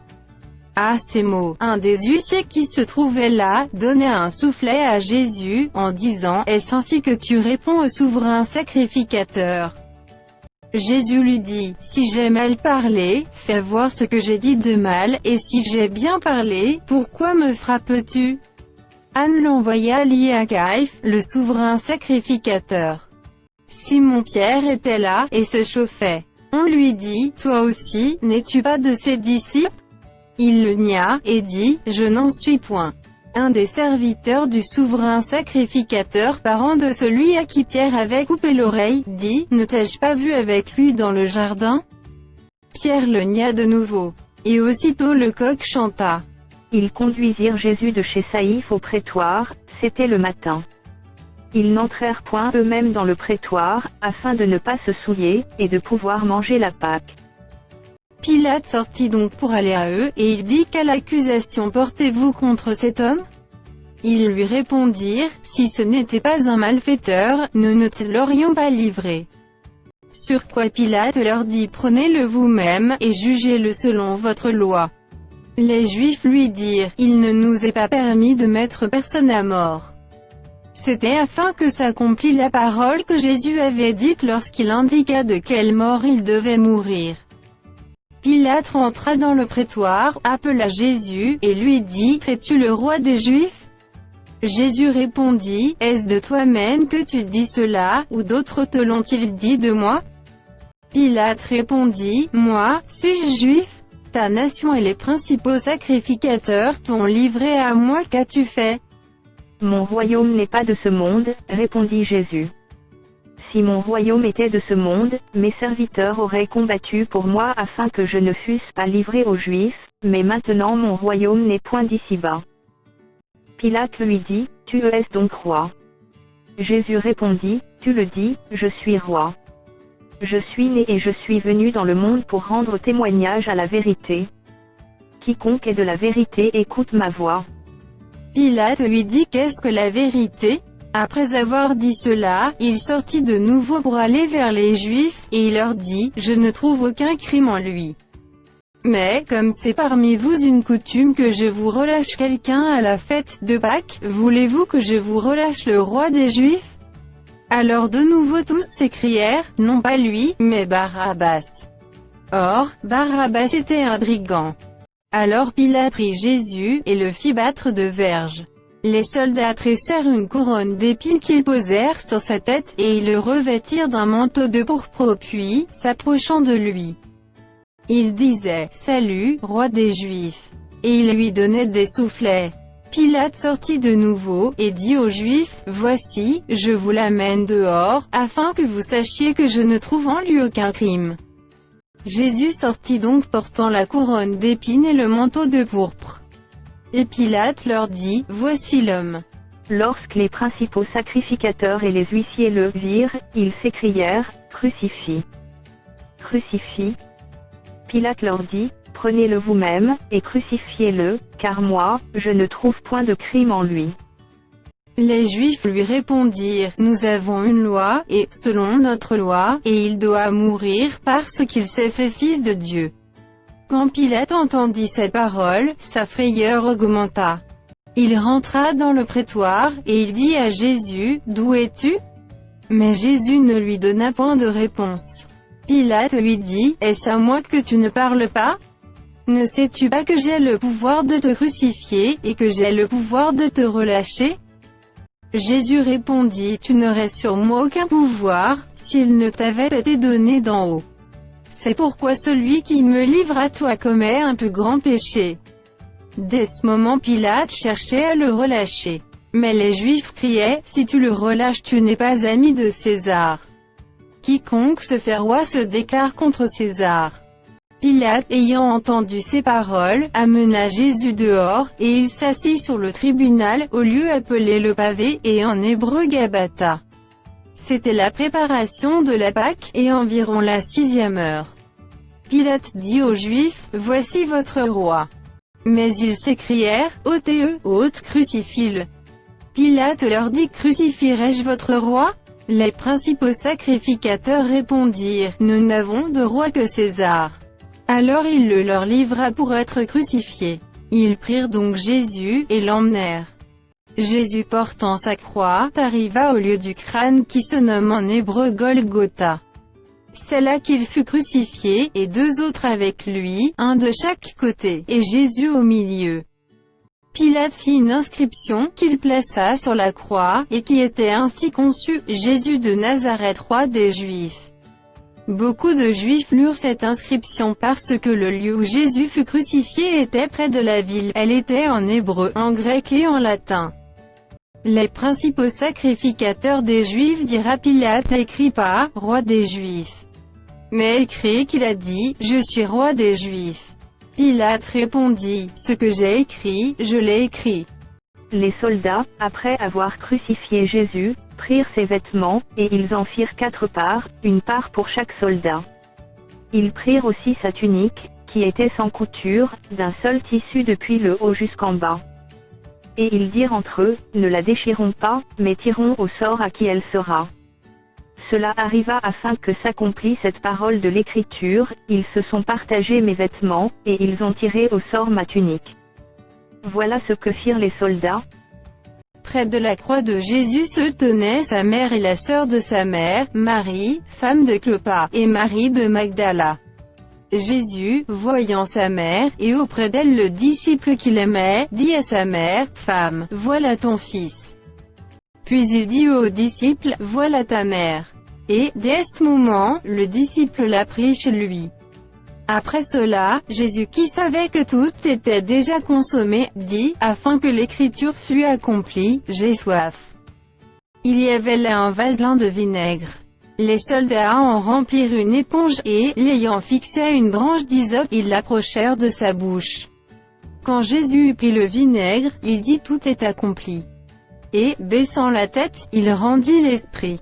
À ces mots, un des huissiers qui se trouvait là, donna un soufflet à Jésus, en disant: est-ce ainsi que tu réponds au souverain sacrificateur? Jésus lui dit: si j'ai mal parlé, fais voir ce que j'ai dit de mal, et si j'ai bien parlé, pourquoi me frappes-tu? Anne l'envoya lié à Caïphe, le souverain sacrificateur. Simon-Pierre était là, et se chauffait. On lui dit: toi aussi, n'es-tu pas de ses disciples? Il le nia, et dit: je n'en suis point. Un des serviteurs du souverain sacrificateur, parent de celui à qui Pierre avait coupé l'oreille, dit: ne t'ai-je pas vu avec lui dans le jardin? Pierre le nia de nouveau. Et aussitôt le coq chanta. Ils conduisirent Jésus de chez Saïphe au prétoire, c'était le matin. Ils n'entrèrent point eux-mêmes dans le prétoire, afin de ne pas se souiller, et de pouvoir manger la Pâque. Pilate sortit donc pour aller à eux, et il dit: quelle accusation portez-vous contre cet homme? Ils lui répondirent: si ce n'était pas un malfaiteur, nous ne te l'aurions pas livré. Sur quoi Pilate leur dit: prenez-le vous-même, et jugez-le selon votre loi. Les Juifs lui dirent: il ne nous est pas permis de mettre personne à mort. C'était afin que s'accomplît la parole que Jésus avait dite lorsqu'il indiqua de quelle mort il devait mourir. Pilate rentra dans le prétoire, appela Jésus, et lui dit: es-tu le roi des Juifs? Jésus répondit: est-ce de toi-même que tu dis cela, ou d'autres te l'ont-ils dit de moi? Pilate répondit: moi, suis-je juif? Ta nation et les principaux sacrificateurs t'ont livré à moi, qu'as-tu fait? Mon royaume n'est pas de ce monde, répondit Jésus. Si mon royaume était de ce monde, mes serviteurs auraient combattu pour moi afin que je ne fusse pas livré aux Juifs, mais maintenant mon royaume n'est point d'ici-bas. Pilate lui dit: tu es donc roi? Jésus répondit: tu le dis, je suis roi. Je suis né et je suis venu dans le monde pour rendre témoignage à la vérité. Quiconque est de la vérité écoute ma voix. Pilate lui dit: qu'est-ce que la vérité? Après avoir dit cela, il sortit de nouveau pour aller vers les Juifs, et il leur dit: je ne trouve aucun crime en lui. Mais, comme c'est parmi vous une coutume que je vous relâche quelqu'un à la fête de Pâques, voulez-vous que je vous relâche le roi des Juifs? Alors de nouveau tous s'écrièrent: non pas lui, mais Barabbas. Or, Barabbas était un brigand. Alors Pilate prit Jésus, et le fit battre de verges. Les soldats tressèrent une couronne d'épines qu'ils posèrent sur sa tête, et ils le revêtirent d'un manteau de pourpre, puis, s'approchant de lui, ils disaient: salut, roi des Juifs. Et ils lui donnaient des soufflets. Pilate sortit de nouveau, et dit aux Juifs: voici, je vous l'amène dehors, afin que vous sachiez que je ne trouve en lui aucun crime. Jésus sortit donc portant la couronne d'épines et le manteau de pourpre. Et Pilate leur dit: voici l'homme. Lorsque les principaux sacrificateurs et les huissiers le virent, ils s'écrièrent: crucifie! Crucifie! Pilate leur dit: prenez-le vous-même, et crucifiez-le, car moi, je ne trouve point de crime en lui. Les Juifs lui répondirent, nous avons une loi, et, selon notre loi, et il doit mourir parce qu'il s'est fait fils de Dieu. Quand Pilate entendit cette parole, sa frayeur augmenta. Il rentra dans le prétoire, et il dit à Jésus, d'où es-tu? Mais Jésus ne lui donna point de réponse. Pilate lui dit, est-ce à moi que tu ne parles pas? Ne sais-tu pas que j'ai le pouvoir de te crucifier, et que j'ai le pouvoir de te relâcher? Jésus répondit, tu n'aurais sur moi aucun pouvoir, s'il ne t'avait été donné d'en haut. C'est pourquoi celui qui me livre à toi commet un plus grand péché. Dès ce moment Pilate cherchait à le relâcher. Mais les Juifs criaient, si tu le relâches tu n'es pas ami de César. Quiconque se fait roi se déclare contre César. Pilate, ayant entendu ces paroles, amena Jésus dehors, et il s'assit sur le tribunal, au lieu appelé le pavé, et en hébreu Gabata. C'était la préparation de la Pâque, et environ la 6e heure. Pilate dit aux Juifs, voici votre roi. Mais ils s'écrièrent, ôtez-le, ôte, crucifie-le. Pilate leur dit, crucifierai-je votre roi? Les principaux sacrificateurs répondirent, nous n'avons de roi que César. Alors il le leur livra pour être crucifié. Ils prirent donc Jésus, et l'emmenèrent. Jésus portant sa croix, arriva au lieu du crâne qui se nomme en hébreu Golgotha. C'est là qu'il fut crucifié, et 2 autres avec lui, un de chaque côté, et Jésus au milieu. Pilate fit une inscription, qu'il plaça sur la croix, et qui était ainsi conçue, Jésus de Nazareth, roi des Juifs. Beaucoup de Juifs lurent cette inscription parce que le lieu où Jésus fut crucifié était près de la ville. Elle était en hébreu, en grec et en latin. Les principaux sacrificateurs des Juifs dirent à Pilate, n'écris pas, roi des Juifs. Mais écris qu'il a dit, je suis roi des Juifs. Pilate répondit, ce que j'ai écrit, je l'ai écrit. Les soldats, après avoir crucifié Jésus, prirent ses vêtements, et ils en firent 4 parts, une part pour chaque soldat. Ils prirent aussi sa tunique, qui était sans couture, d'un seul tissu depuis le haut jusqu'en bas. Et ils dirent entre eux, ne la déchirons pas, mais tirons au sort à qui elle sera. Cela arriva afin que s'accomplisse cette parole de l'Écriture, ils se sont partagés mes vêtements, et ils ont tiré au sort ma tunique. Voilà ce que firent les soldats. Près de la croix de Jésus se tenaient sa mère et la sœur de sa mère, Marie, femme de Clopas, et Marie de Magdala. Jésus, voyant sa mère, et auprès d'elle le disciple qu'il aimait, dit à sa mère, femme, voilà ton fils. Puis il dit au disciple, voilà ta mère. Et, dès ce moment, le disciple la prit chez lui. Après cela, Jésus qui savait que tout était déjà consommé, dit, afin que l'écriture fût accomplie, j'ai soif. Il y avait là un vase plein de vinaigre. Les soldats en remplirent une éponge, et, l'ayant fixé à une branche d'hysope, ils l'approchèrent de sa bouche. Quand Jésus eut pris le vinaigre, il dit tout est accompli. Et, baissant la tête, il rendit l'esprit.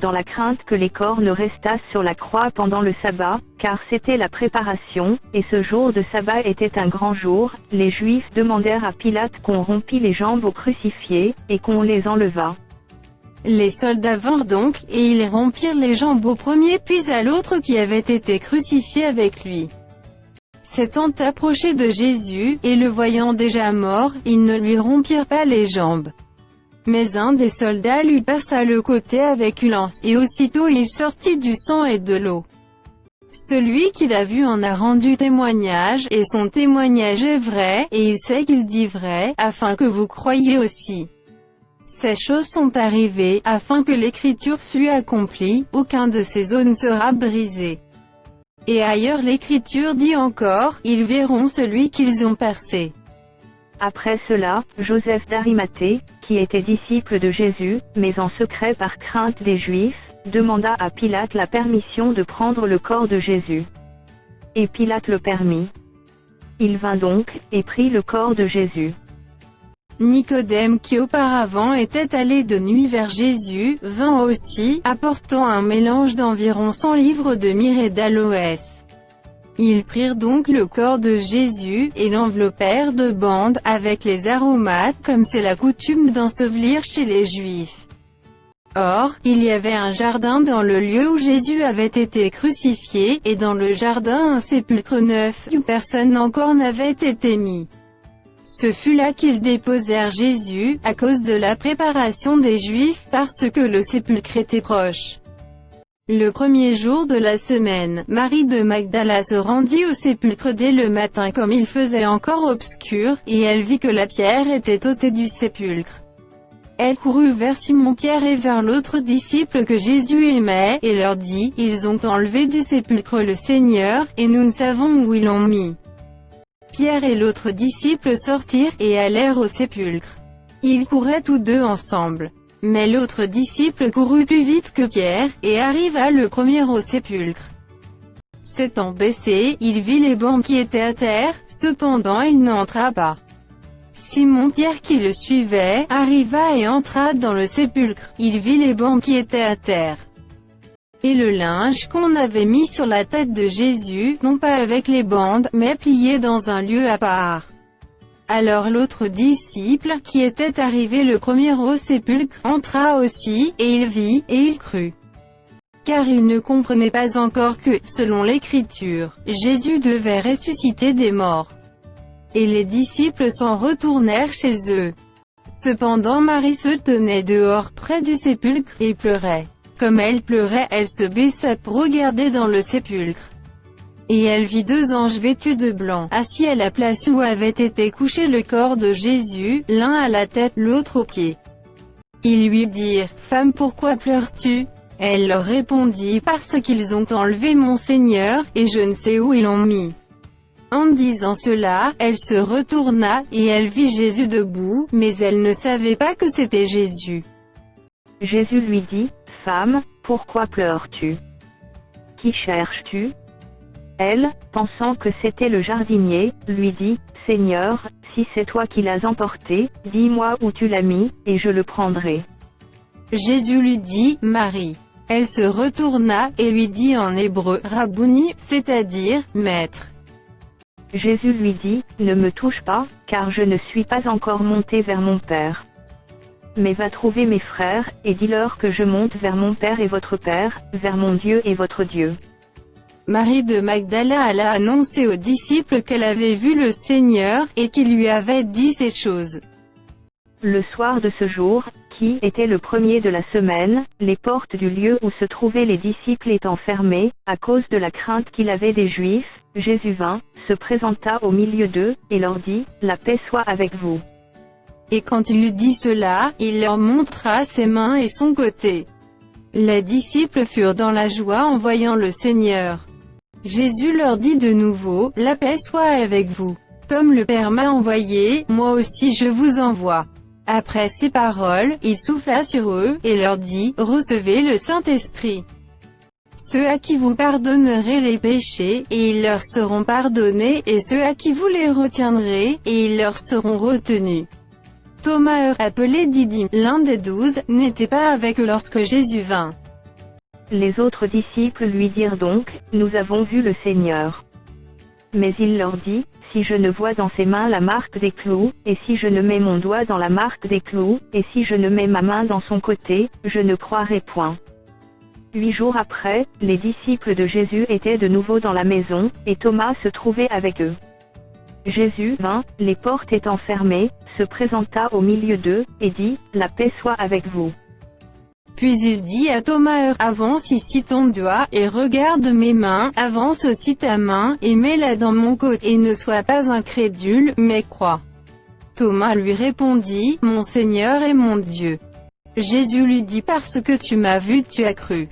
Dans la crainte que les corps ne restassent sur la croix pendant le sabbat, car c'était la préparation, et ce jour de sabbat était un grand jour, les Juifs demandèrent à Pilate qu'on rompît les jambes aux crucifiés, et qu'on les enlevât. Les soldats vinrent donc, et ils rompirent les jambes au premier puis à l'autre qui avait été crucifié avec lui. S'étant approchés de Jésus, et le voyant déjà mort, ils ne lui rompirent pas les jambes. Mais un des soldats lui perça le côté avec une lance, et aussitôt il sortit du sang et de l'eau. Celui qui l'a vu en a rendu témoignage, et son témoignage est vrai, et il sait qu'il dit vrai, afin que vous croyiez aussi. Ces choses sont arrivées, afin que l'écriture fût accomplie, aucun de ces os ne sera brisé. Et ailleurs l'écriture dit encore, ils verront celui qu'ils ont percé. Après cela, Joseph d'Arimathée, qui était disciple de Jésus, mais en secret par crainte des Juifs, demanda à Pilate la permission de prendre le corps de Jésus. Et Pilate le permit. Il vint donc, et prit le corps de Jésus. Nicodème qui auparavant était allé de nuit vers Jésus, vint aussi, apportant un mélange d'environ 100 livres de myrrhe et d'aloès. Ils prirent donc le corps de Jésus, et l'enveloppèrent de bandes, avec les aromates comme c'est la coutume d'ensevelir chez les Juifs. Or, il y avait un jardin dans le lieu où Jésus avait été crucifié, et dans le jardin un sépulcre neuf, où personne encore n'avait été mis. Ce fut là qu'ils déposèrent Jésus, à cause de la préparation des Juifs parce que le sépulcre était proche. Le premier jour de la semaine, Marie de Magdala se rendit au sépulcre dès le matin comme il faisait encore obscur, et elle vit que la pierre était ôtée du sépulcre. Elle courut vers Simon-Pierre et vers l'autre disciple que Jésus aimait, et leur dit, « Ils ont enlevé du sépulcre le Seigneur, et nous ne savons où ils l'ont mis. » Pierre et l'autre disciple sortirent, et allèrent au sépulcre. Ils couraient tous deux ensemble. Mais l'autre disciple courut plus vite que Pierre, et arriva le premier au sépulcre. S'étant baissé, il vit les bancs qui étaient à terre, cependant il n'entra pas. Simon-Pierre qui le suivait, arriva et entra dans le sépulcre. Il vit les bancs qui étaient à terre, et le linge qu'on avait mis sur la tête de Jésus, non pas avec les bandes, mais plié dans un lieu à part. Alors l'autre disciple, qui était arrivé le premier au sépulcre, entra aussi, et il vit, et il crut. Car il ne comprenait pas encore que, selon l'Écriture, Jésus devait ressusciter des morts. Et les disciples s'en retournèrent chez eux. Cependant Marie se tenait dehors près du sépulcre, et pleurait. Comme elle pleurait, elle se baissa pour regarder dans le sépulcre. Et elle vit deux anges vêtus de blanc, assis à la place où avait été couché le corps de Jésus, l'un à la tête, l'autre aux pieds. Ils lui dirent, « Femme, pourquoi pleures-tu » Elle leur répondit, « Parce qu'ils ont enlevé mon Seigneur, et je ne sais où ils l'ont mis. » En disant cela, elle se retourna, et elle vit Jésus debout, mais elle ne savait pas que c'était Jésus. Jésus lui dit, « Femme, pourquoi pleures-tu? Qui cherches-tu » Elle, pensant que c'était le jardinier, lui dit, « Seigneur, si c'est toi qui l'as emporté, dis-moi où tu l'as mis, et je le prendrai. » Jésus lui dit, « Marie. » Elle se retourna, et lui dit en hébreu, « Rabouni », c'est-à-dire, « Maître. » Jésus lui dit, « Ne me touche pas, car je ne suis pas encore monté vers mon Père. Mais va trouver mes frères, et dis-leur que je monte vers mon Père et votre Père, vers mon Dieu et votre Dieu. » Marie de Magdala alla annoncer aux disciples qu'elle avait vu le Seigneur, et qu'il lui avait dit ces choses. Le soir de ce jour, qui était le premier de la semaine, les portes du lieu où se trouvaient les disciples étant fermées, à cause de la crainte qu'il avait des Juifs, Jésus vint, se présenta au milieu d'eux, et leur dit, « La paix soit avec vous. » Et quand il eut dit cela, il leur montra ses mains et son côté. Les disciples furent dans la joie en voyant le Seigneur. Jésus leur dit de nouveau, « La paix soit avec vous. Comme le Père m'a envoyé, moi aussi je vous envoie. » Après ces paroles, il souffla sur eux, et leur dit, « Recevez le Saint-Esprit. Ceux à qui vous pardonnerez les péchés, et ils leur seront pardonnés, et ceux à qui vous les retiendrez, et ils leur seront retenus. » Thomas, appelé Didyme, l'un des 12, n'était pas avec eux lorsque Jésus vint. Les autres disciples lui dirent donc, « Nous avons vu le Seigneur. » Mais il leur dit, « Si je ne vois dans ses mains la marque des clous, et si je ne mets mon doigt dans la marque des clous, et si je ne mets ma main dans son côté, je ne croirai point. » 8 jours après, les disciples de Jésus étaient de nouveau dans la maison, et Thomas se trouvait avec eux. Jésus vint, les portes étant fermées, se présenta au milieu d'eux, et dit, « La paix soit avec vous. » Puis il dit à Thomas, « Avance ici ton doigt, et regarde mes mains, avance aussi ta main, et mets-la dans mon côté, et ne sois pas incrédule, mais crois. » Thomas lui répondit, « Mon Seigneur et mon Dieu. » Jésus lui dit, « Parce que tu m'as vu, tu as cru.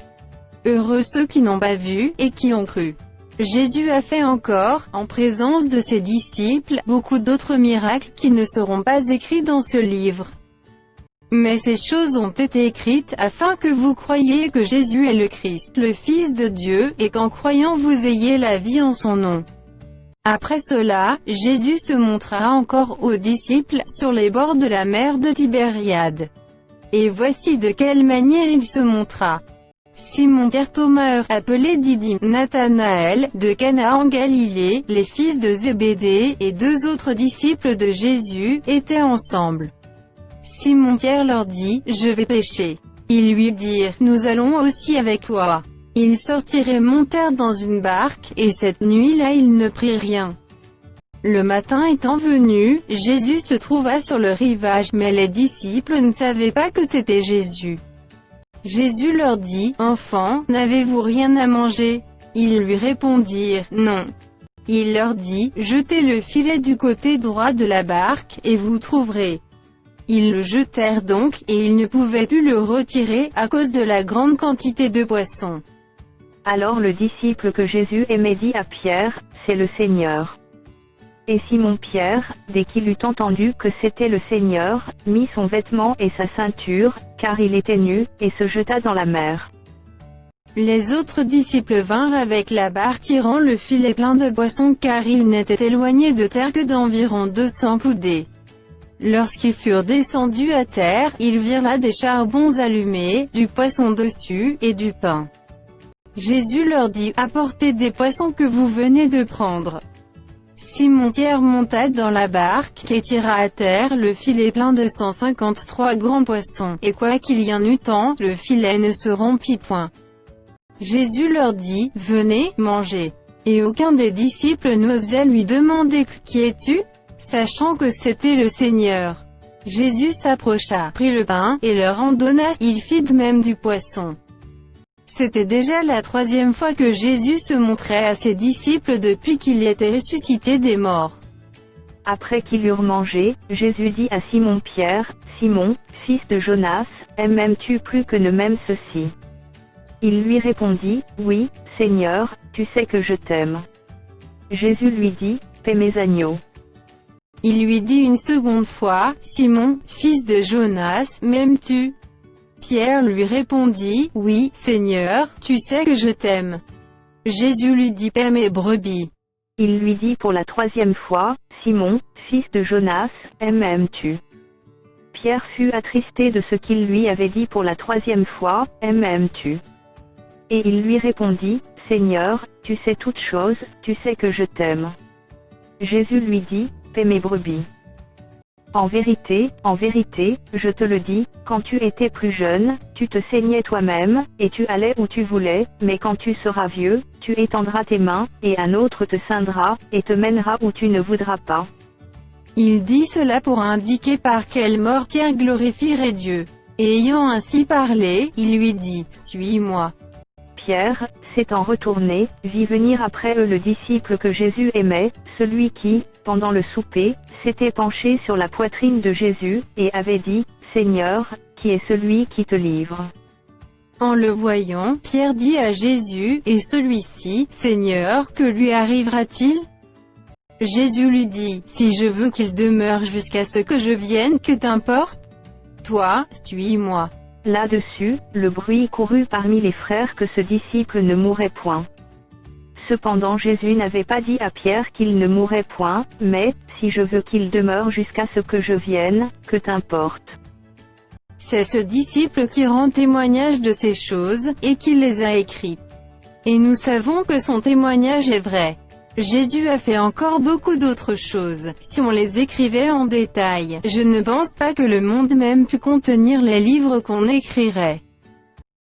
Heureux ceux qui n'ont pas vu, et qui ont cru. » Jésus a fait encore, en présence de ses disciples, beaucoup d'autres miracles qui ne seront pas écrits dans ce livre. Mais ces choses ont été écrites, afin que vous croyiez que Jésus est le Christ, le Fils de Dieu, et qu'en croyant vous ayez la vie en son nom. Après cela, Jésus se montra encore aux disciples, sur les bords de la mer de Tibériade. Et voici de quelle manière il se montra. Simon-Pierre, Thomas, appelé Didyme, Nathanaël, de Cana en Galilée, les fils de Zébédée, et 2 autres disciples de Jésus, étaient ensemble. Simon-Pierre leur dit, « Je vais pêcher. » Ils lui dirent, « Nous allons aussi avec toi. » Ils sortirent et montèrent dans une barque, et cette nuit-là ils ne prirent rien. Le matin étant venu, Jésus se trouva sur le rivage, mais les disciples ne savaient pas que c'était Jésus. Jésus leur dit, « Enfants, n'avez-vous rien à manger ?» Ils lui répondirent, « Non. » Il leur dit, « Jetez le filet du côté droit de la barque, et vous trouverez. » Ils le jetèrent donc, et ils ne pouvaient plus le retirer, à cause de la grande quantité de poissons. Alors le disciple que Jésus aimait dit à Pierre, « C'est le Seigneur. » Et Simon-Pierre, dès qu'il eut entendu que c'était le Seigneur, mit son vêtement et sa ceinture, car il était nu, et se jeta dans la mer. Les autres disciples vinrent avec la barque tirant le filet plein de poissons car ils n'étaient éloignés de terre que d'environ 200 coudées. Lorsqu'ils furent descendus à terre, ils virent là des charbons allumés, du poisson dessus, et du pain. Jésus leur dit, « Apportez des poissons que vous venez de prendre. » Simon-Pierre monta dans la barque, et tira à terre le filet plein de 153 grands poissons, et quoi qu'il y en eût tant, le filet ne se rompit point. Jésus leur dit, « Venez, mangez. » Et aucun des disciples n'osait lui demander, « Qui es-tu ?» sachant que c'était le Seigneur. Jésus s'approcha, prit le pain, et leur en donna, il fit de même du poisson. C'était déjà la 3e fois que Jésus se montrait à ses disciples depuis qu'il était ressuscité des morts. Après qu'ils eurent mangé, Jésus dit à Simon-Pierre, « Simon, fils de Jonas, m'aimes-tu plus que ne m'aime ceci ?» Il lui répondit, « Oui, Seigneur, tu sais que je t'aime. » Jésus lui dit, « Paie mes agneaux. » Il lui dit une seconde fois, « Simon, fils de Jonas, m'aimes-tu » Pierre lui répondit, « Oui, Seigneur, tu sais que je t'aime. » Jésus lui dit, « Paie mes brebis. » Il lui dit pour la 3e fois, « Simon, fils de Jonas, m'aimes-tu » Pierre fut attristé de ce qu'il lui avait dit pour la 3e fois, « M'aimes-tu » Et il lui répondit, « Seigneur, tu sais toutes choses, tu sais que je t'aime. » Jésus lui dit, « Paie mes brebis. » En vérité, je te le dis, quand tu étais plus jeune, tu te saignais toi-même, et tu allais où tu voulais, mais quand tu seras vieux, tu étendras tes mains, et un autre te ceindra, et te mènera où tu ne voudras pas. Il dit cela pour indiquer par quelle mort Pierre glorifierait Dieu. Et ayant ainsi parlé, il lui dit, « Suis-moi. » Pierre, s'étant retourné, vit venir après eux le disciple que Jésus aimait, celui qui, pendant le souper, s'était penché sur la poitrine de Jésus, et avait dit, « Seigneur, qui est celui qui te livre ?» En le voyant, Pierre dit à Jésus, « Et celui-ci, Seigneur, que lui arrivera-t-il » Jésus lui dit, « Si je veux qu'il demeure jusqu'à ce que je vienne, que t'importe? Toi, suis-moi. » Là-dessus, le bruit courut parmi les frères que ce disciple ne mourrait point. Cependant Jésus n'avait pas dit à Pierre qu'il ne mourrait point, mais, si je veux qu'il demeure jusqu'à ce que je vienne, que t'importe. C'est ce disciple qui rend témoignage de ces choses, et qui les a écrites. Et nous savons que son témoignage est vrai. Jésus a fait encore beaucoup d'autres choses. Si on les écrivait en détail, je ne pense pas que le monde même pût contenir les livres qu'on écrirait.